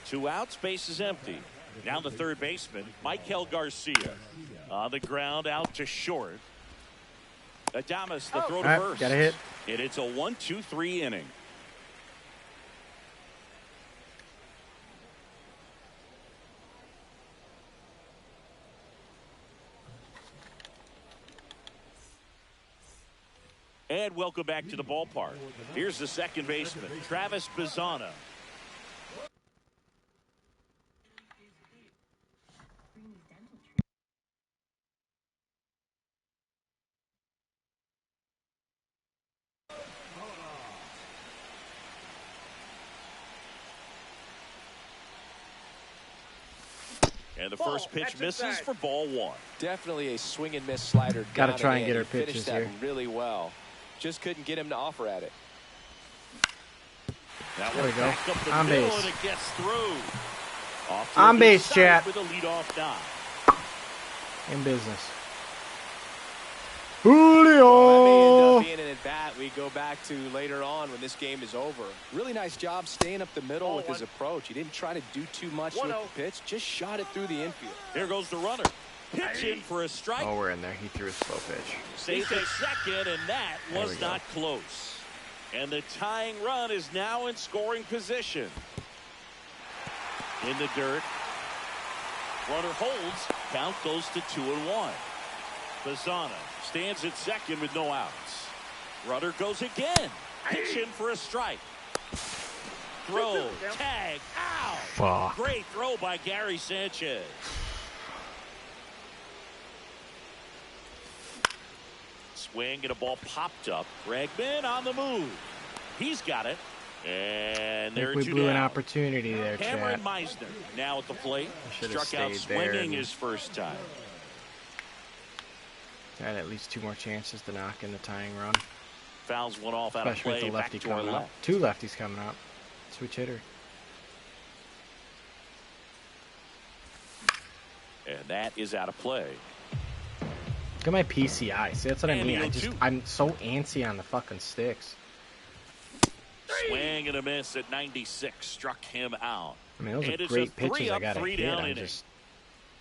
[SPEAKER 2] 2 outs, base is empty. Now the third baseman, Michael Garcia. On the ground, out to short. Adames, the throw to first.
[SPEAKER 1] Got a hit.
[SPEAKER 2] And it's a 1-2-3 inning. And welcome back to the ballpark. Here's the second baseman, Travis Bazzana. And the first pitch misses for ball 1.
[SPEAKER 3] Definitely a swing and miss slider.
[SPEAKER 1] Got to try and get her
[SPEAKER 3] pitches
[SPEAKER 1] pitches
[SPEAKER 3] that
[SPEAKER 1] here.
[SPEAKER 3] really well. Just couldn't get him to offer at it.
[SPEAKER 2] That
[SPEAKER 1] There we go.
[SPEAKER 2] back up the
[SPEAKER 1] On
[SPEAKER 2] middle,
[SPEAKER 1] base.
[SPEAKER 2] and it gets through. Off to
[SPEAKER 1] On
[SPEAKER 2] a good
[SPEAKER 1] base,
[SPEAKER 2] start
[SPEAKER 1] chat.
[SPEAKER 2] with a leadoff dive.
[SPEAKER 1] In business.
[SPEAKER 3] Well, that may end
[SPEAKER 1] Julio!
[SPEAKER 3] up being an at-bat we go back to later on when this game is over. Really nice job staying up the middle with his approach. He didn't try to do too much with the pitch, just shot it through the infield.
[SPEAKER 2] Here goes the runner. Pitch in for a strike.
[SPEAKER 1] Oh, we're in there. He threw a slow pitch.
[SPEAKER 2] Safe at second, and that
[SPEAKER 1] There
[SPEAKER 2] was
[SPEAKER 1] we go.
[SPEAKER 2] not close. And the tying run is now in scoring position. In the dirt. Runner holds. Count goes to 2-1. Bazzana stands at second with no outs. Runner goes again. Pitch in for a strike. Throw. Tag. Ow.
[SPEAKER 1] Fuck.
[SPEAKER 2] Great throw by Gary Sanchez. Swing and a ball popped up. Bregman on the move. He's got it. And
[SPEAKER 1] I
[SPEAKER 2] there
[SPEAKER 1] think we blew an opportunity there,
[SPEAKER 2] Cameron
[SPEAKER 1] chat.
[SPEAKER 2] Meisner now at the plate.
[SPEAKER 1] Should've
[SPEAKER 2] Struck out
[SPEAKER 1] stayed there
[SPEAKER 2] swinging
[SPEAKER 1] and-
[SPEAKER 2] his first time.
[SPEAKER 1] Had at least 2 more chances to knock in the tying run.
[SPEAKER 2] Fouls one off out of
[SPEAKER 1] Especially with
[SPEAKER 2] play.
[SPEAKER 1] the lefty
[SPEAKER 2] Back to our
[SPEAKER 1] coming up.
[SPEAKER 2] left.
[SPEAKER 1] 2 lefties coming up. Switch hitter.
[SPEAKER 2] And that is out of play.
[SPEAKER 1] Look at my PCI. See, that's what I
[SPEAKER 2] And
[SPEAKER 1] mean.
[SPEAKER 2] he'll shoot.
[SPEAKER 1] I'm so antsy on the fucking sticks.
[SPEAKER 2] Swing and a miss at 96. Struck him out.
[SPEAKER 1] I mean, those
[SPEAKER 2] And
[SPEAKER 1] are
[SPEAKER 2] it's
[SPEAKER 1] great
[SPEAKER 2] a
[SPEAKER 1] pitches
[SPEAKER 2] 3-up,
[SPEAKER 1] I got to
[SPEAKER 2] 3
[SPEAKER 1] hit.
[SPEAKER 2] down
[SPEAKER 1] I'm
[SPEAKER 2] inning.
[SPEAKER 1] just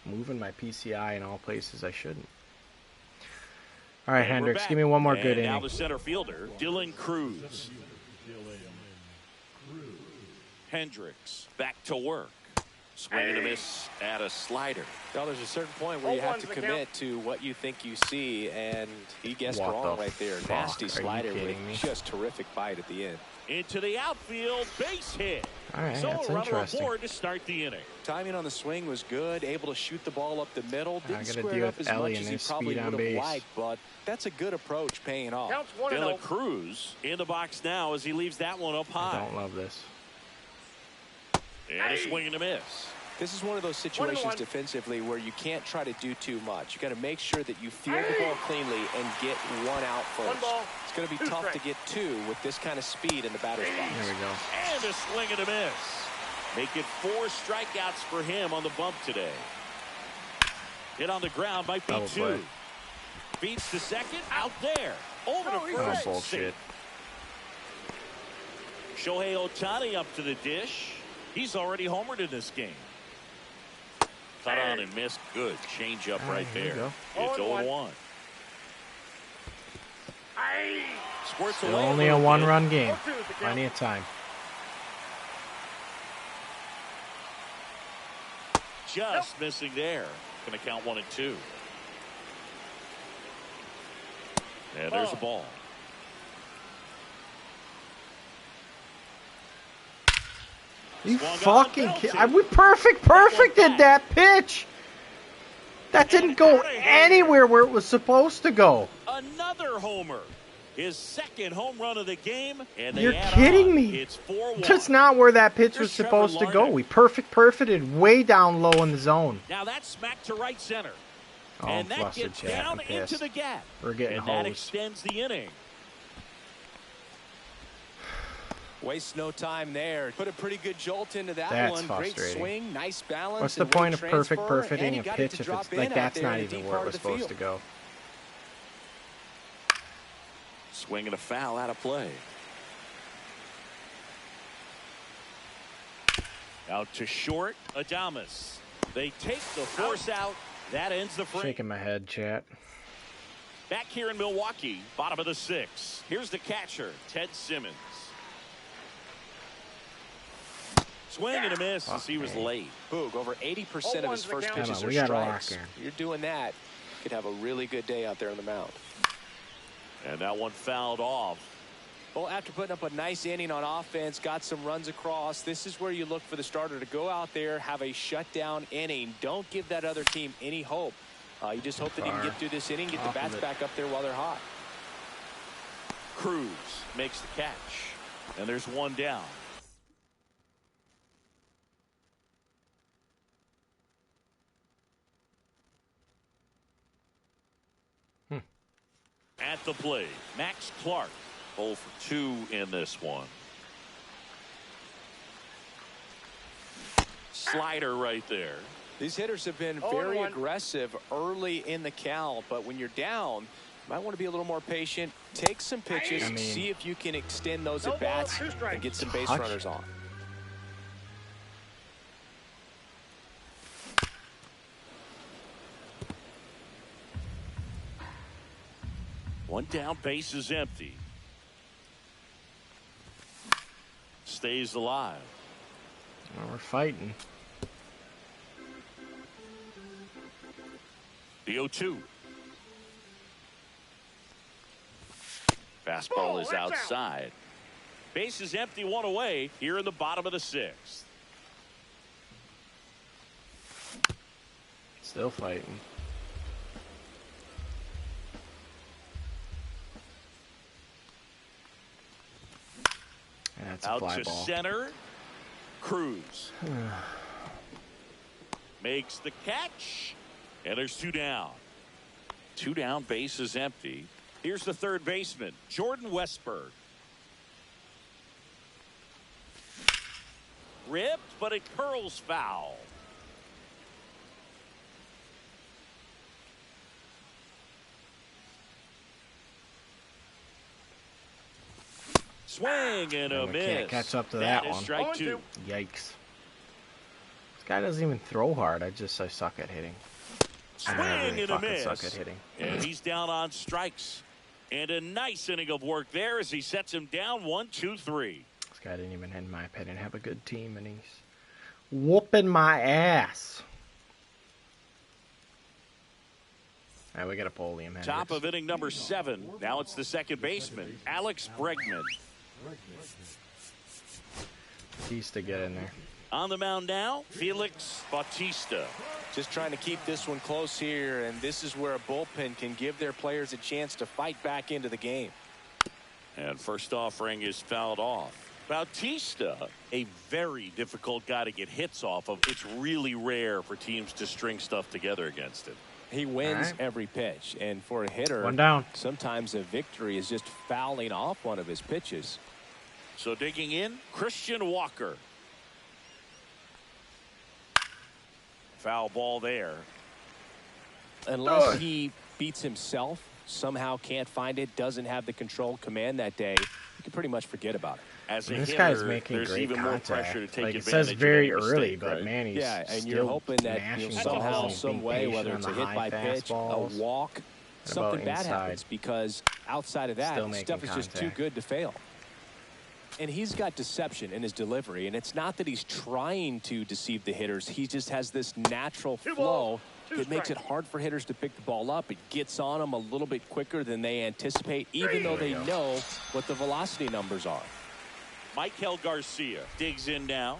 [SPEAKER 1] moving my PCI in all places I shouldn't. All right,
[SPEAKER 2] And we're
[SPEAKER 1] Hendricks,
[SPEAKER 2] back.
[SPEAKER 1] give me one more good
[SPEAKER 2] And now
[SPEAKER 1] inning.
[SPEAKER 2] the center fielder, Dylan Cruz. Hendricks back to work. Swing and a miss at a slider.
[SPEAKER 3] Well, there's a certain point where you have to commit to what you think you see, and he guessed
[SPEAKER 1] What
[SPEAKER 3] wrong
[SPEAKER 1] the
[SPEAKER 3] right there.
[SPEAKER 1] fuck?
[SPEAKER 3] Nasty
[SPEAKER 1] Are you
[SPEAKER 3] slider with
[SPEAKER 1] kidding me?
[SPEAKER 3] just terrific bite at the end.
[SPEAKER 2] Into the outfield, base hit.
[SPEAKER 1] All right,
[SPEAKER 2] So
[SPEAKER 1] that's
[SPEAKER 2] a runner
[SPEAKER 1] interesting.
[SPEAKER 2] aboard to start the inning.
[SPEAKER 3] Timing on the swing was good, able to shoot the ball up the middle. Didn't
[SPEAKER 1] gotta
[SPEAKER 3] square
[SPEAKER 1] deal
[SPEAKER 3] it up
[SPEAKER 1] with
[SPEAKER 3] as
[SPEAKER 1] Ellie
[SPEAKER 3] much
[SPEAKER 1] and
[SPEAKER 3] as he
[SPEAKER 1] his
[SPEAKER 3] probably
[SPEAKER 1] speed on
[SPEAKER 3] would have
[SPEAKER 1] base.
[SPEAKER 3] liked, but that's a good approach paying off.
[SPEAKER 4] Counts 1-0.
[SPEAKER 2] Dylan Cruz in the box now as he leaves that one up
[SPEAKER 1] I
[SPEAKER 2] high.
[SPEAKER 1] don't love this.
[SPEAKER 2] And a swing and a miss.
[SPEAKER 3] This is one of those situations defensively where you can't try to do too much. You got to make sure that you field the ball cleanly and get 1 out first.
[SPEAKER 4] ball,
[SPEAKER 3] It's going to be
[SPEAKER 4] 2
[SPEAKER 3] tough to
[SPEAKER 4] strikes.
[SPEAKER 3] get 2 with this kind of speed in the batter's box.
[SPEAKER 1] There we go.
[SPEAKER 2] And a swing and a miss. Make it 4 strikeouts for him on the bump today. Hit on the ground might be
[SPEAKER 1] Double
[SPEAKER 2] 2.
[SPEAKER 1] play.
[SPEAKER 2] Beats the second, out there. Over to
[SPEAKER 4] he's
[SPEAKER 1] Oh,
[SPEAKER 2] first.
[SPEAKER 1] bullshit.
[SPEAKER 2] Shohei Ohtani up to the dish. He's already homered in this game. Cut on and missed. Good change up right
[SPEAKER 1] There you
[SPEAKER 2] there.
[SPEAKER 1] go.
[SPEAKER 2] It's
[SPEAKER 4] 0-1.
[SPEAKER 2] 0-1. Squirts
[SPEAKER 1] Still
[SPEAKER 2] away
[SPEAKER 1] only a
[SPEAKER 2] little bit.
[SPEAKER 1] 1-run game.
[SPEAKER 4] 0-2 is the count.
[SPEAKER 1] Plenty of time.
[SPEAKER 2] Just missing there. Going to count 1 and 2. And there's a ball.
[SPEAKER 1] You
[SPEAKER 2] Swung on,
[SPEAKER 1] fucking
[SPEAKER 2] belted.
[SPEAKER 1] kidding? We perfected that pitch. That didn't go
[SPEAKER 2] outta here.
[SPEAKER 1] anywhere where it was supposed to go.
[SPEAKER 2] Another homer. His second home run of the game. And they
[SPEAKER 1] You're
[SPEAKER 2] add
[SPEAKER 1] kidding
[SPEAKER 2] on.
[SPEAKER 1] me.
[SPEAKER 2] It's 4-1.
[SPEAKER 1] That's not where that pitch was
[SPEAKER 2] Here's Trevor
[SPEAKER 1] supposed to go.
[SPEAKER 2] Larnach.
[SPEAKER 1] We perfected way down low in the zone.
[SPEAKER 2] Now that's smacked to right center.
[SPEAKER 1] Oh,
[SPEAKER 2] and
[SPEAKER 1] I'm
[SPEAKER 2] that
[SPEAKER 1] flustered,
[SPEAKER 2] gets
[SPEAKER 1] chat.
[SPEAKER 2] down
[SPEAKER 1] I'm pissed.
[SPEAKER 2] into the gap.
[SPEAKER 1] We're getting
[SPEAKER 2] and that
[SPEAKER 1] hosed.
[SPEAKER 2] extends the inning.
[SPEAKER 3] Waste no time there. Put a pretty good jolt into that one. Great swing, nice balance.
[SPEAKER 1] What's the point of perfect hitting a pitch if it's like that's not even where it was supposed to go?
[SPEAKER 2] Swing and a foul out of play. Out to short, Adames. They take the force out. That ends the frame.
[SPEAKER 1] Shaking my head, chat.
[SPEAKER 2] Back here in Milwaukee, bottom of the 6th. Here's the catcher, Ted Simmons. Swing and a miss as he was late.
[SPEAKER 3] Boog, over 80% of his first pitches are strikes. You're doing that, could have a really good day out there on the mound.
[SPEAKER 2] And that one fouled off.
[SPEAKER 3] Well, after putting up a nice inning on offense, got some runs across, this is where you look for the starter to go out there, have a shutdown inning. Don't give that other team any hope. You just hope that he can get through this inning, get the bats back up there while they're hot.
[SPEAKER 2] Cruz makes the catch. And there's one down. At the plate, Max Clark, 0 for 2 in this one. Slider right there.
[SPEAKER 3] These hitters have been very aggressive early in the count, but when you're down, you might want to be a little more patient. Take some pitches, see if you can extend those at bats and get some base runners on.
[SPEAKER 2] One down, base is empty. Stays alive.
[SPEAKER 1] Well, we're fighting.
[SPEAKER 2] The 0-2. Fastball is outside. Base is empty, one away here in the bottom of the 6th.
[SPEAKER 1] Still fighting. That's a
[SPEAKER 2] out
[SPEAKER 1] fly
[SPEAKER 2] to
[SPEAKER 1] ball.
[SPEAKER 2] Center. Cruz makes the catch, and there's 2 down. 2 down, base is empty. Here's the third baseman, Jordan Westberg. Ripped, but it curls foul. Swing and a miss.
[SPEAKER 1] Can't catch up to that one.
[SPEAKER 2] Strike 2.
[SPEAKER 1] Yikes. This guy doesn't even throw hard. I suck at hitting.
[SPEAKER 2] Swing
[SPEAKER 1] really
[SPEAKER 2] and a miss.
[SPEAKER 1] Suck at hitting.
[SPEAKER 2] And he's down on strikes. And a nice inning of work there as he sets him down 1-2-3.
[SPEAKER 1] This guy didn't even, in my opinion, have a good team, and he's whooping my ass. All right, we got to pull Liam Hendricks.
[SPEAKER 2] Top of inning number 7. Now it's the second baseman, Alex Bregman.
[SPEAKER 1] Bautista, get in there.
[SPEAKER 2] On the mound now, Felix Bautista.
[SPEAKER 3] Just trying to keep this one close here, and this is where a bullpen can give their players a chance to fight back into the game.
[SPEAKER 2] And first offering is fouled off. Bautista, a very difficult guy to get hits off of. It's really rare for teams to string stuff together against him.
[SPEAKER 3] He wins every pitch, and for a hitter,
[SPEAKER 1] one down.
[SPEAKER 3] Sometimes a victory is just fouling off one of his pitches.
[SPEAKER 2] So digging in, Christian Walker. Foul ball there.
[SPEAKER 3] Unless he beats himself, somehow can't find it, doesn't have the control command that day, you can pretty much forget about it.
[SPEAKER 2] As a
[SPEAKER 1] this
[SPEAKER 2] hitter,
[SPEAKER 1] guy's making
[SPEAKER 2] there's
[SPEAKER 1] great
[SPEAKER 2] even
[SPEAKER 1] contact.
[SPEAKER 2] more pressure to take
[SPEAKER 1] like it
[SPEAKER 2] advantage
[SPEAKER 1] says very
[SPEAKER 2] of any
[SPEAKER 1] early,
[SPEAKER 2] mistake,
[SPEAKER 1] but
[SPEAKER 2] right?
[SPEAKER 1] man, he's
[SPEAKER 3] yeah, and
[SPEAKER 1] still
[SPEAKER 3] you're hoping that somehow,
[SPEAKER 1] balls,
[SPEAKER 3] some way, whether it's a hit by pitch, a walk, something bad happens, because outside of that, stuff is just too good to fail. And he's got deception in his delivery, and it's not that he's trying to deceive the hitters. He just has this natural flow that makes it hard for hitters to pick the ball up. It gets on them a little bit quicker than they anticipate, even though they know what the velocity numbers are.
[SPEAKER 2] Michael Garcia digs in now.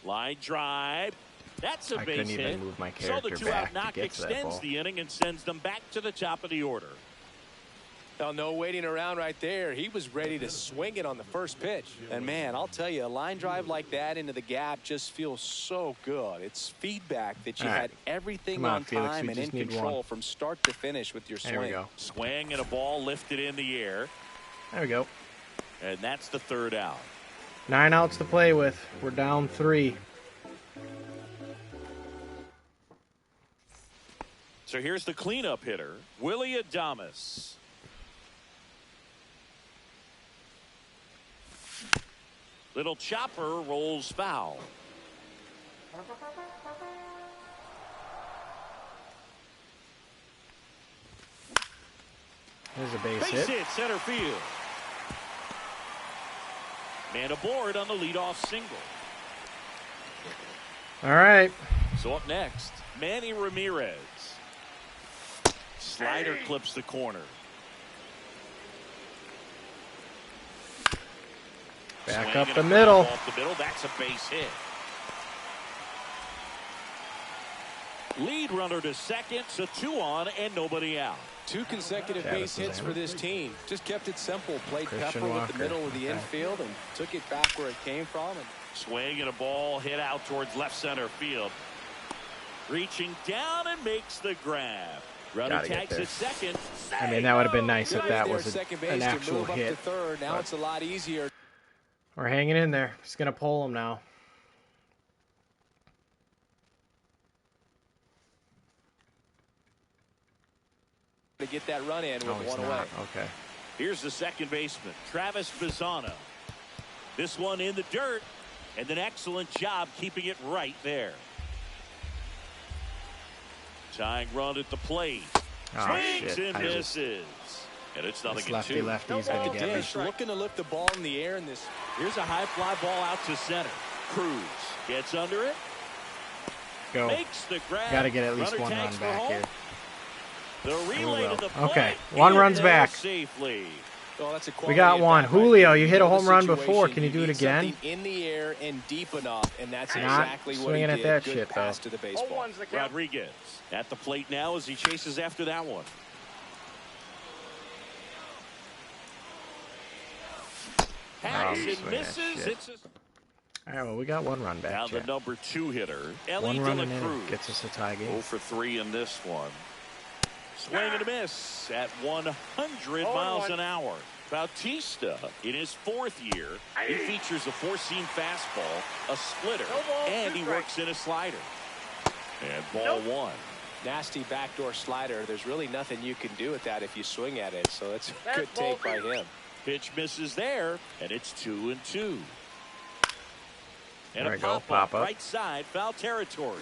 [SPEAKER 2] Line drive. That's a base hit.
[SPEAKER 1] Even move my
[SPEAKER 2] So the
[SPEAKER 1] character
[SPEAKER 2] 2-out
[SPEAKER 1] back
[SPEAKER 2] knock
[SPEAKER 1] to get to that
[SPEAKER 2] extends
[SPEAKER 1] ball.
[SPEAKER 2] the inning and sends them back to the top of the order.
[SPEAKER 3] Now, no waiting around right there. He was ready to swing it on the first pitch. And, man, I'll tell you, a line drive like that into the gap just feels so good. It's feedback that you had everything on time and in control from start to finish with your swing.
[SPEAKER 1] There we go.
[SPEAKER 2] Swing and a ball lifted in the air.
[SPEAKER 1] There we go.
[SPEAKER 2] And that's the third out.
[SPEAKER 1] 9 outs to play with. We're down 3.
[SPEAKER 2] So here's the cleanup hitter, Willie Adames. Little chopper rolls foul.
[SPEAKER 1] There's a base
[SPEAKER 2] Base
[SPEAKER 1] hit.
[SPEAKER 2] hit center field. Man aboard on the leadoff single.
[SPEAKER 1] All right.
[SPEAKER 2] So up next, Manny Ramirez. Slider clips the corner.
[SPEAKER 1] Back
[SPEAKER 2] Swinging
[SPEAKER 1] up the
[SPEAKER 2] a
[SPEAKER 1] middle.
[SPEAKER 2] curveball off the middle. That's a base hit. Lead runner to second, so 2 on and nobody out.
[SPEAKER 3] 2 consecutive
[SPEAKER 1] Travis
[SPEAKER 3] base hits for this team. Just kept it simple. Played
[SPEAKER 1] Christian
[SPEAKER 3] Pepper with
[SPEAKER 1] Walker.
[SPEAKER 3] the middle of the
[SPEAKER 1] Okay.
[SPEAKER 3] infield and took it back where it came from. And
[SPEAKER 2] Swing and a ball hit out towards left center field. Reaching down and makes the grab. Runner
[SPEAKER 1] Gotta get
[SPEAKER 2] tags
[SPEAKER 1] there.
[SPEAKER 2] at second.
[SPEAKER 1] I mean, that would have been nice if
[SPEAKER 3] good
[SPEAKER 1] that
[SPEAKER 3] there
[SPEAKER 1] was
[SPEAKER 3] at second
[SPEAKER 1] an
[SPEAKER 3] base to
[SPEAKER 1] actual
[SPEAKER 3] move up
[SPEAKER 1] hit.
[SPEAKER 3] to third. Now
[SPEAKER 1] but
[SPEAKER 3] it's a lot easier
[SPEAKER 1] we're hanging in there. He's going to pull him now.
[SPEAKER 3] to get that run in with
[SPEAKER 1] No, he's
[SPEAKER 3] one away.
[SPEAKER 1] not. Okay.
[SPEAKER 2] Here's the second baseman, Travis Bizzano. This one in the dirt, and an excellent job keeping it right there. Tying run at the plate.
[SPEAKER 1] Oh,
[SPEAKER 2] Swings
[SPEAKER 1] shit.
[SPEAKER 2] and misses. And it's nothing
[SPEAKER 1] This
[SPEAKER 2] in 2.
[SPEAKER 1] lefty's going to get me.
[SPEAKER 3] Dish looking to lift the ball in the air in this.
[SPEAKER 2] Here's a high fly ball out to center. Cruz gets under it.
[SPEAKER 1] Go.
[SPEAKER 2] Makes the grab.
[SPEAKER 1] Got to get at least
[SPEAKER 2] Runner
[SPEAKER 1] one run
[SPEAKER 2] tags for
[SPEAKER 1] back
[SPEAKER 2] home.
[SPEAKER 1] here.
[SPEAKER 2] The relay to the plate.
[SPEAKER 1] Okay, 1
[SPEAKER 2] in
[SPEAKER 1] run's
[SPEAKER 2] there
[SPEAKER 1] back.
[SPEAKER 2] Safely.
[SPEAKER 3] Oh, that's a
[SPEAKER 1] We
[SPEAKER 3] quality
[SPEAKER 1] got
[SPEAKER 3] at
[SPEAKER 1] one.
[SPEAKER 3] bat right
[SPEAKER 1] Julio,
[SPEAKER 3] there.
[SPEAKER 1] you hit a
[SPEAKER 3] know the
[SPEAKER 1] home run before.
[SPEAKER 3] situation.
[SPEAKER 1] Can you do it
[SPEAKER 3] need
[SPEAKER 1] again?
[SPEAKER 3] something in the air and deep enough, and that's
[SPEAKER 1] Not
[SPEAKER 3] exactly what he
[SPEAKER 1] swinging
[SPEAKER 3] did.
[SPEAKER 1] at that
[SPEAKER 3] Good
[SPEAKER 1] shit,
[SPEAKER 3] pass
[SPEAKER 1] though.
[SPEAKER 3] to the baseball.
[SPEAKER 4] 0-1's the count.
[SPEAKER 2] Rodriguez at the plate now as he chases after that one. Hacks
[SPEAKER 1] swing
[SPEAKER 2] and
[SPEAKER 1] that
[SPEAKER 2] misses.
[SPEAKER 1] shit.
[SPEAKER 2] It's
[SPEAKER 1] All right, well, we got 1 run back.
[SPEAKER 2] now the
[SPEAKER 1] Chat.
[SPEAKER 2] number 2 hitter,
[SPEAKER 1] 1
[SPEAKER 2] Ellie
[SPEAKER 1] run
[SPEAKER 2] De
[SPEAKER 1] and
[SPEAKER 2] La
[SPEAKER 1] in
[SPEAKER 2] Cruz.
[SPEAKER 1] it gets us a tie game.
[SPEAKER 2] 0 for 3 in this one. Swing and a miss at 100 miles an hour. Bautista, in his 4th year, he features a 4-seam fastball, a splitter,
[SPEAKER 4] No ball,
[SPEAKER 2] and
[SPEAKER 4] 2
[SPEAKER 2] he
[SPEAKER 4] strikes.
[SPEAKER 2] works in a slider. And ball 1.
[SPEAKER 3] Nasty backdoor slider. There's really nothing you can do with that if you swing at it. So it's a
[SPEAKER 4] That's
[SPEAKER 3] good take by
[SPEAKER 4] ball
[SPEAKER 3] him.
[SPEAKER 2] Pitch misses there, and it's 2-2. And
[SPEAKER 1] There
[SPEAKER 2] a
[SPEAKER 1] we go,
[SPEAKER 2] pop
[SPEAKER 1] pop up.
[SPEAKER 2] right side, foul territory.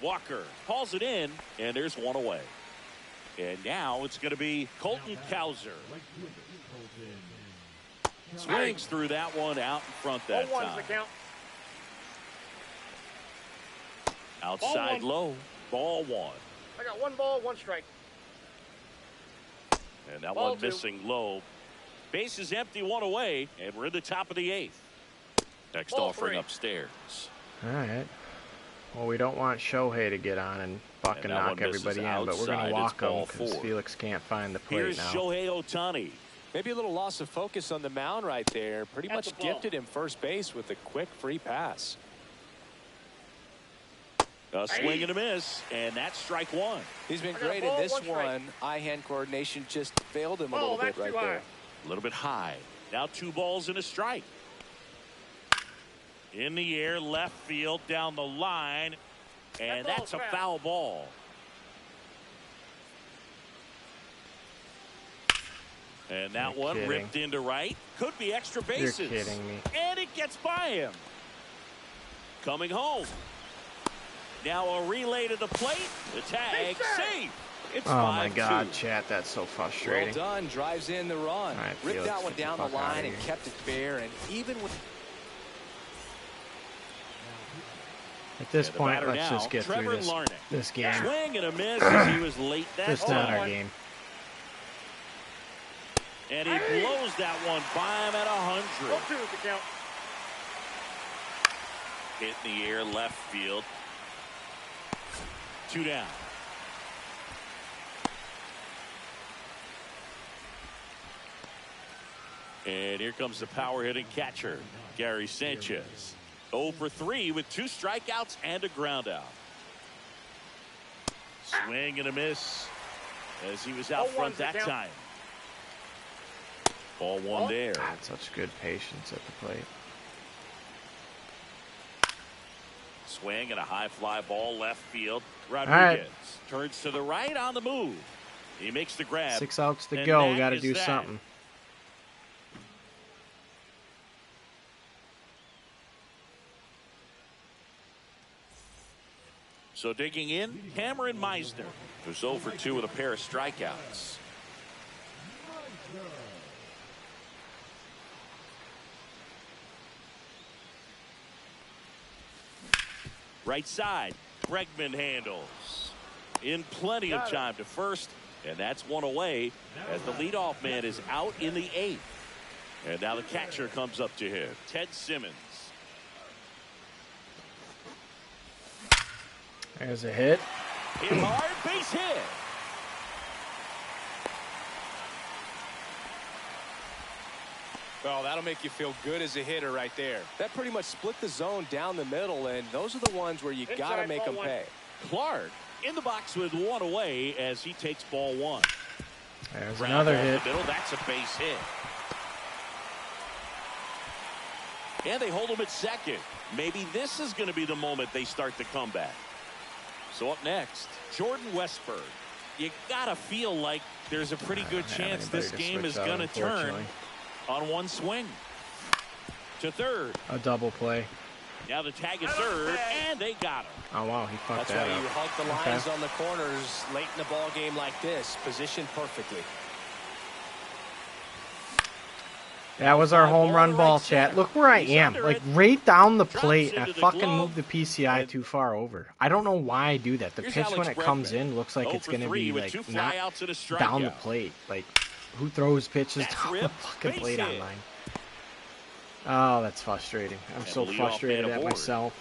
[SPEAKER 2] Walker hauls it in, and there's 1 away. And now it's going to be Colton Cowser. Swings through that one out in front that
[SPEAKER 4] 0-1's
[SPEAKER 2] time.
[SPEAKER 4] the count.
[SPEAKER 2] Outside
[SPEAKER 4] Ball 1.
[SPEAKER 2] low, ball 1.
[SPEAKER 4] I got 1 ball, 1 strike.
[SPEAKER 2] And that
[SPEAKER 4] Ball
[SPEAKER 2] one
[SPEAKER 4] 2.
[SPEAKER 2] missing low. Base is empty, 1 away, and we're in the top of the 8th. Next
[SPEAKER 4] Ball
[SPEAKER 2] offering
[SPEAKER 4] 3.
[SPEAKER 2] upstairs.
[SPEAKER 1] All right. Well, we don't want Shohei to get on and buck
[SPEAKER 2] And
[SPEAKER 1] and
[SPEAKER 2] that
[SPEAKER 1] knock
[SPEAKER 2] one misses
[SPEAKER 1] everybody in, but we're going
[SPEAKER 2] outside.
[SPEAKER 1] to
[SPEAKER 2] It's
[SPEAKER 1] walk him
[SPEAKER 2] ball
[SPEAKER 1] because
[SPEAKER 2] 4.
[SPEAKER 1] Felix can't find the plate
[SPEAKER 2] Here's
[SPEAKER 1] now.
[SPEAKER 2] Shohei Ohtani.
[SPEAKER 3] Maybe a little loss of focus on the mound right there. Pretty
[SPEAKER 4] At
[SPEAKER 3] much
[SPEAKER 4] the ball.
[SPEAKER 3] gifted him first base with a quick free pass.
[SPEAKER 2] A swing and a miss, and that's strike 1.
[SPEAKER 3] He's been
[SPEAKER 4] I got a
[SPEAKER 3] great in
[SPEAKER 4] ball,
[SPEAKER 3] this
[SPEAKER 4] 1 strike.
[SPEAKER 3] one. Eye-hand coordination just failed him a
[SPEAKER 4] Oh,
[SPEAKER 3] little bit
[SPEAKER 4] that's
[SPEAKER 3] right
[SPEAKER 4] too high.
[SPEAKER 3] there.
[SPEAKER 2] A little bit high. Now 2 balls and a strike. In the air, left field, down the line, and
[SPEAKER 4] That
[SPEAKER 2] that's a
[SPEAKER 4] ball's
[SPEAKER 2] foul ball. And that
[SPEAKER 1] You're
[SPEAKER 2] one
[SPEAKER 1] kidding.
[SPEAKER 2] ripped into right. Could be extra bases.
[SPEAKER 1] You're kidding me.
[SPEAKER 2] And it gets by him. Coming home. Now a relay to the plate. The tag safe. It's
[SPEAKER 1] Oh, my
[SPEAKER 2] 5-2.
[SPEAKER 1] God, chat, that's so
[SPEAKER 3] Well
[SPEAKER 1] frustrating.
[SPEAKER 3] done. Drives in the run.
[SPEAKER 1] All right,
[SPEAKER 3] Ripped
[SPEAKER 1] Felix,
[SPEAKER 3] that one
[SPEAKER 1] get the
[SPEAKER 3] down the
[SPEAKER 1] fuck outta
[SPEAKER 3] line and
[SPEAKER 1] here.
[SPEAKER 3] kept it fair. And even with
[SPEAKER 1] At this
[SPEAKER 2] And the
[SPEAKER 1] point,
[SPEAKER 2] batter
[SPEAKER 1] let's
[SPEAKER 2] now,
[SPEAKER 1] just get
[SPEAKER 2] Trevor
[SPEAKER 1] through
[SPEAKER 2] Larnach.
[SPEAKER 1] this game.
[SPEAKER 2] Swing and a miss as he was late that
[SPEAKER 1] Just not our
[SPEAKER 2] time.
[SPEAKER 1] game.
[SPEAKER 2] And he blows that one by him at 100.
[SPEAKER 4] 0-2's the count.
[SPEAKER 2] Hit in the air, left field. 2 down. And here comes the power hitting catcher, Gary Sanchez. 0 for 3 with 2 strikeouts and a ground out. Swing and a miss as he was out
[SPEAKER 4] 0-1's
[SPEAKER 2] front
[SPEAKER 4] the
[SPEAKER 2] that
[SPEAKER 4] count.
[SPEAKER 2] time. Ball one there.
[SPEAKER 1] Such good patience at the plate.
[SPEAKER 2] Swing and a high fly ball left field. Rodriguez turns to the right on the move. He makes the grab.
[SPEAKER 1] 6 outs to go. Got to do something.
[SPEAKER 2] So digging in, Cameron Meisner, who's 0 for 2 with a pair of strikeouts. Right side, Bregman handles. In plenty of time to first, and that's one away as the leadoff man is out in the 8th. And now the catcher comes up to him, Ted Simmons.
[SPEAKER 1] There's a hit.
[SPEAKER 2] Hit hard, base hit.
[SPEAKER 3] Well, that'll make you feel good as a hitter right there. That pretty much split the zone down the middle, and those are the ones where you got to make them pay.
[SPEAKER 2] Clark in the box with one away as he takes ball one.
[SPEAKER 1] There's another hit.
[SPEAKER 2] The middle, that's a base hit. And they hold him at second. Maybe this is going to be the moment they start the comeback. So up next, Jordan Westburg. You got to feel like there's a pretty good chance this game is going to turn on one swing. To third.
[SPEAKER 1] A double play.
[SPEAKER 2] Now the tag is third, and they got him.
[SPEAKER 1] Oh, wow, he fucked that up.
[SPEAKER 3] That's why you hug the lines on the corners late in the ball game like this, positioned perfectly.
[SPEAKER 1] That was our home run ball, chat. Look where I am, like right down the plate, and I fucking moved the PCI too far over. I don't know why I do that. The pitch when it comes in looks like it's going to be like not down the plate. Like, who throws pitches down the fucking plate on mine? Oh, that's frustrating. I'm so frustrated at myself.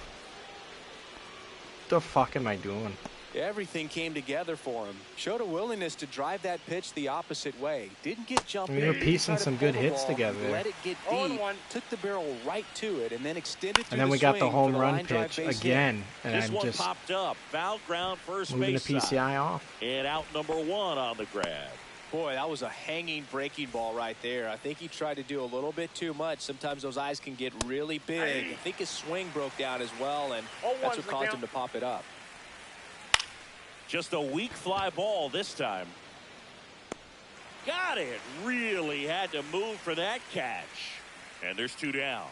[SPEAKER 1] What the fuck am I doing?
[SPEAKER 3] Everything came together for him. Showed a willingness to drive that pitch the opposite way. Didn't get jumped.
[SPEAKER 1] We were piecing some good hits together.
[SPEAKER 3] Let it get deep. Took the barrel right to it and then extended through.
[SPEAKER 1] And then we got the home run pitch again, and I'm just
[SPEAKER 2] popped up. Foul ground, first
[SPEAKER 1] moving the
[SPEAKER 2] base
[SPEAKER 1] PCI off.
[SPEAKER 2] And out number one on the grab.
[SPEAKER 3] Boy, that was a hanging breaking ball right there. I think he tried to do a little bit too much. Sometimes those eyes can get really big. I think his swing broke down as well, and that's what caused him to pop it up.
[SPEAKER 2] Just a weak fly ball this time. Got it. Really had to move for that catch. And there's two down.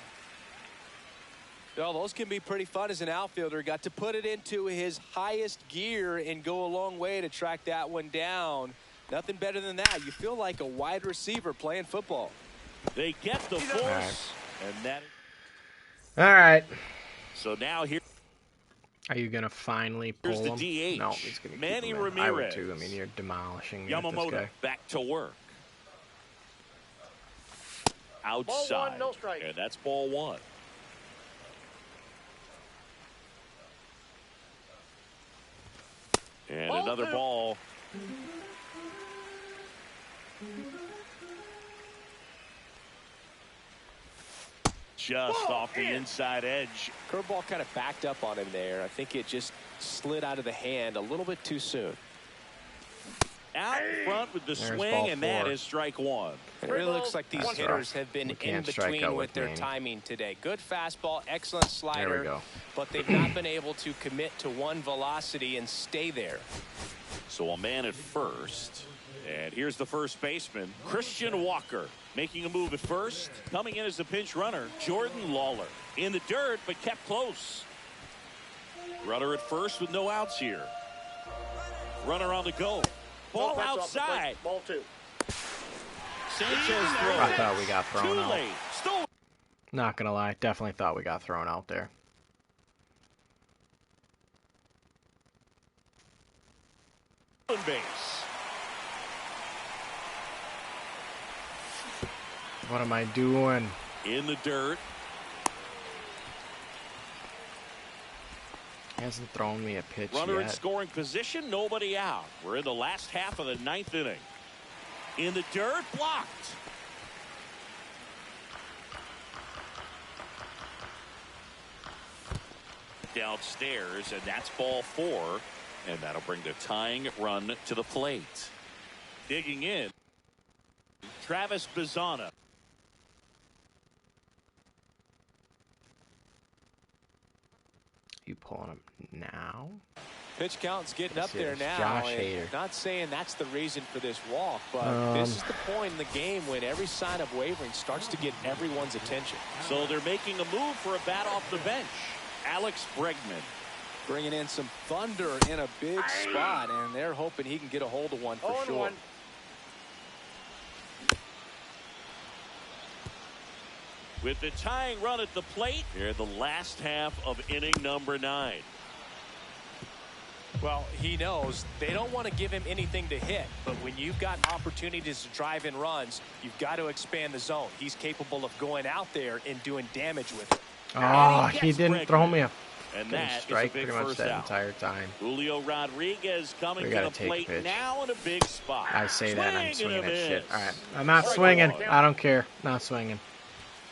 [SPEAKER 3] Well, those can be pretty fun as an outfielder. Got to put it into his highest gear and go a long way to track that one down. Nothing better than that. You feel like a wide receiver playing football.
[SPEAKER 2] They get the force. And that.
[SPEAKER 1] All right.
[SPEAKER 2] So now here.
[SPEAKER 1] Are you going to finally pull
[SPEAKER 2] here's the
[SPEAKER 1] him?
[SPEAKER 2] DH.
[SPEAKER 1] No, he's going to
[SPEAKER 2] Manny
[SPEAKER 1] keep him in.
[SPEAKER 2] Ramirez.
[SPEAKER 1] I would too. I mean, you're demolishing me with this
[SPEAKER 2] Yamamoto
[SPEAKER 1] guy.
[SPEAKER 2] back to work. Outside.
[SPEAKER 4] Ball one, no strike.
[SPEAKER 2] And that's ball one. And
[SPEAKER 4] Ball
[SPEAKER 2] another
[SPEAKER 4] two.
[SPEAKER 2] ball. Just off the inside edge.
[SPEAKER 3] Curveball kind of backed up on him there. I think it just slid out of the hand a little bit too soon.
[SPEAKER 2] Out front with the swing, and that is strike one.
[SPEAKER 3] It really looks like these hitters have been in between with their timing today. Good fastball, excellent slider.
[SPEAKER 1] There we go.
[SPEAKER 3] But they've not been able to commit to one velocity and stay there.
[SPEAKER 2] So a man at first. And here's the first baseman, Christian Walker, making a move at first. Coming in as the pinch runner, Jordan Lawler. In the dirt, but kept close. Runner at first with no outs here. Runner on the go. Ball outside.
[SPEAKER 4] Ball two.
[SPEAKER 2] Sanchez throws.
[SPEAKER 1] I thought we got thrown
[SPEAKER 2] Too
[SPEAKER 1] out.
[SPEAKER 2] late. Stolen.
[SPEAKER 1] Not going to lie. Definitely thought we got thrown out there.
[SPEAKER 2] Base.
[SPEAKER 1] What am I doing?
[SPEAKER 2] In the dirt.
[SPEAKER 1] He hasn't thrown me a pitch
[SPEAKER 2] Runner in
[SPEAKER 1] yet.
[SPEAKER 2] scoring position, nobody out. We're in the last half of the ninth inning. In the dirt, blocked. Downstairs, and that's ball four. And that'll bring the tying run to the plate. Digging in. Travis Bazzana.
[SPEAKER 1] You pulling him now?
[SPEAKER 3] Pitch count's getting up there
[SPEAKER 1] It's
[SPEAKER 3] now.
[SPEAKER 1] Josh
[SPEAKER 3] And
[SPEAKER 1] Hader.
[SPEAKER 3] not saying that's the reason for this walk, but this is the point in the game when every sign of wavering starts to get everyone's attention.
[SPEAKER 2] So they're making a move for a bat off the bench. Alex Bregman.
[SPEAKER 3] Bringing in some thunder in a big spot, and they're hoping he can get a hold of one for sure.
[SPEAKER 4] 0-1.
[SPEAKER 2] With the tying run at the plate, here the last half of inning number 9.
[SPEAKER 3] Well, he knows they don't want to give him anything to hit, but when you've got opportunities to drive in runs, you've got to expand the zone. He's capable of going out there and doing damage with it.
[SPEAKER 1] Oh, he didn't throw me a
[SPEAKER 2] And that is a
[SPEAKER 1] strike
[SPEAKER 2] big
[SPEAKER 1] pretty much
[SPEAKER 2] first
[SPEAKER 1] that
[SPEAKER 2] out.
[SPEAKER 1] entire time.
[SPEAKER 2] Julio Rodriguez coming
[SPEAKER 1] We
[SPEAKER 2] to
[SPEAKER 1] gotta
[SPEAKER 2] the
[SPEAKER 1] take a
[SPEAKER 2] plate
[SPEAKER 1] pitch.
[SPEAKER 2] now in a big spot.
[SPEAKER 1] I say that, I'm
[SPEAKER 2] Swing
[SPEAKER 1] swinging
[SPEAKER 2] and a
[SPEAKER 1] at shit.
[SPEAKER 2] miss.
[SPEAKER 1] All right, I'm not swinging. I don't care. Not swinging.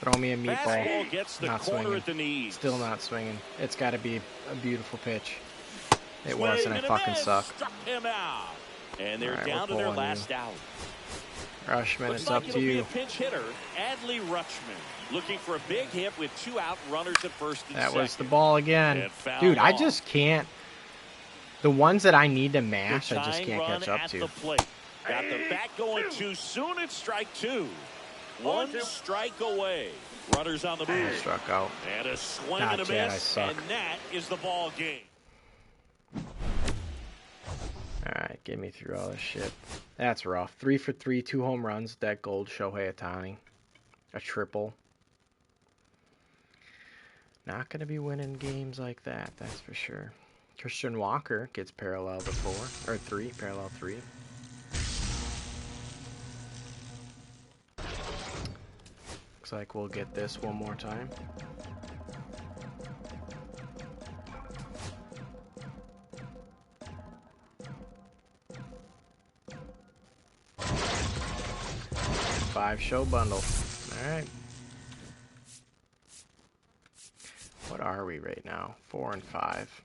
[SPEAKER 1] Throw me a meatball.
[SPEAKER 2] Fastball gets the
[SPEAKER 1] Not
[SPEAKER 2] corner
[SPEAKER 1] swinging.
[SPEAKER 2] at the knees.
[SPEAKER 1] Still not swinging. It's got to be a beautiful pitch. It
[SPEAKER 2] Swing
[SPEAKER 1] was, and I
[SPEAKER 2] and a
[SPEAKER 1] fucking
[SPEAKER 2] miss.
[SPEAKER 1] suck.
[SPEAKER 2] Struck him out. And they're
[SPEAKER 1] All right,
[SPEAKER 2] down
[SPEAKER 1] we're
[SPEAKER 2] to their
[SPEAKER 1] pulling
[SPEAKER 2] last out.
[SPEAKER 1] Rushman,
[SPEAKER 2] Looks
[SPEAKER 1] it's
[SPEAKER 2] like
[SPEAKER 1] up
[SPEAKER 2] it'll
[SPEAKER 1] to
[SPEAKER 2] be
[SPEAKER 1] you.
[SPEAKER 2] a pinch hitter, Adley Rutschman, looking for a big hit with 2 out, runners at first and
[SPEAKER 1] That
[SPEAKER 2] second.
[SPEAKER 1] was the ball again.
[SPEAKER 2] And fouled
[SPEAKER 1] Dude, I
[SPEAKER 2] off.
[SPEAKER 1] just can't. The ones that I need to
[SPEAKER 2] The
[SPEAKER 1] mash, I just
[SPEAKER 2] tying
[SPEAKER 1] can't
[SPEAKER 2] run
[SPEAKER 1] catch up
[SPEAKER 2] at
[SPEAKER 1] to.
[SPEAKER 2] the plate. Got the bat going too soon. It's strike 2. 1 strike away. Runners on the
[SPEAKER 1] I
[SPEAKER 2] move.
[SPEAKER 1] struck out.
[SPEAKER 2] And a swing
[SPEAKER 1] God,
[SPEAKER 2] and a
[SPEAKER 1] Chad, I
[SPEAKER 2] miss.
[SPEAKER 1] suck.
[SPEAKER 2] And that is the ball game.
[SPEAKER 1] Alright, get me through all this shit. That's rough. 3 for 3, 2 home runs. That gold Shohei Ohtani. A triple. Not going to be winning games like that, that's for sure. Christian Walker gets parallel to 4. Or 3, parallel 3. Looks like we'll get this one more time. Five show bundle. Alright. What are we right now? 4 and 5.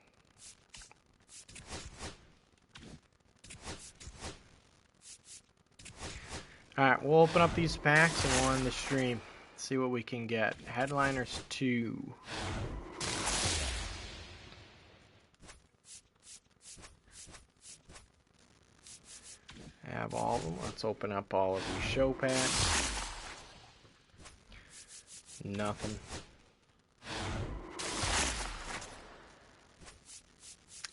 [SPEAKER 1] Alright, we'll open up these packs and we'll end the stream. See what we can get. Headliners 2. Have all of them. Let's open up all of these show packs. Nothing.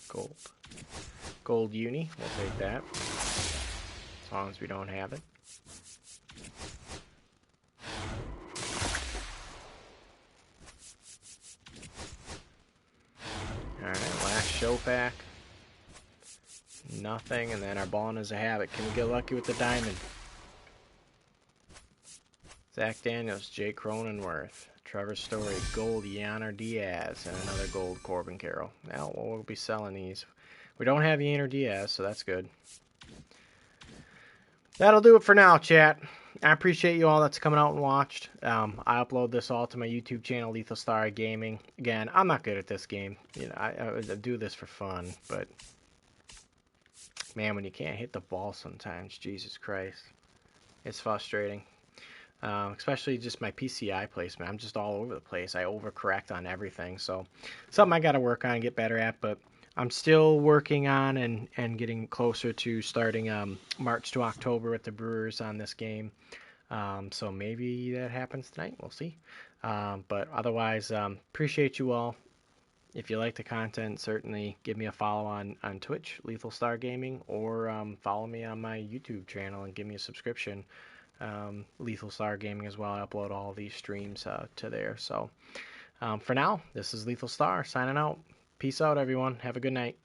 [SPEAKER 1] Gold. Gold uni. We'll take that. As long as we don't have it. Alright, last show pack. Nothing, and then our balling is a habit. Can we get lucky with the diamond? Zach Daniels, Jake Cronenworth, Trevor Story, gold Yainer Diaz, and another gold Corbin Carroll. Now we'll be selling these. We don't have Yainer Diaz, so that's good. That'll do it for now, chat. I appreciate you all that's coming out and watched. I upload this all to my YouTube channel, LethalStarGaming. Again, I'm not good at this game. You know, I do this for fun, but man, when you can't hit the ball sometimes, Jesus Christ, it's frustrating. Especially just my PCI placement. I'm just all over the place. I overcorrect on everything, so something I got to work on and get better at. But I'm still working on and getting closer to starting March to October with the Brewers on this game. So maybe that happens tonight. We'll see. But otherwise, appreciate you all. If you like the content, certainly give me a follow on Twitch, LethalStarGaming, or follow me on my YouTube channel and give me a subscription, LethalStarGaming as well. I upload all these streams to there. So for now, this is Lethal Star signing out. Peace out, everyone. Have a good night.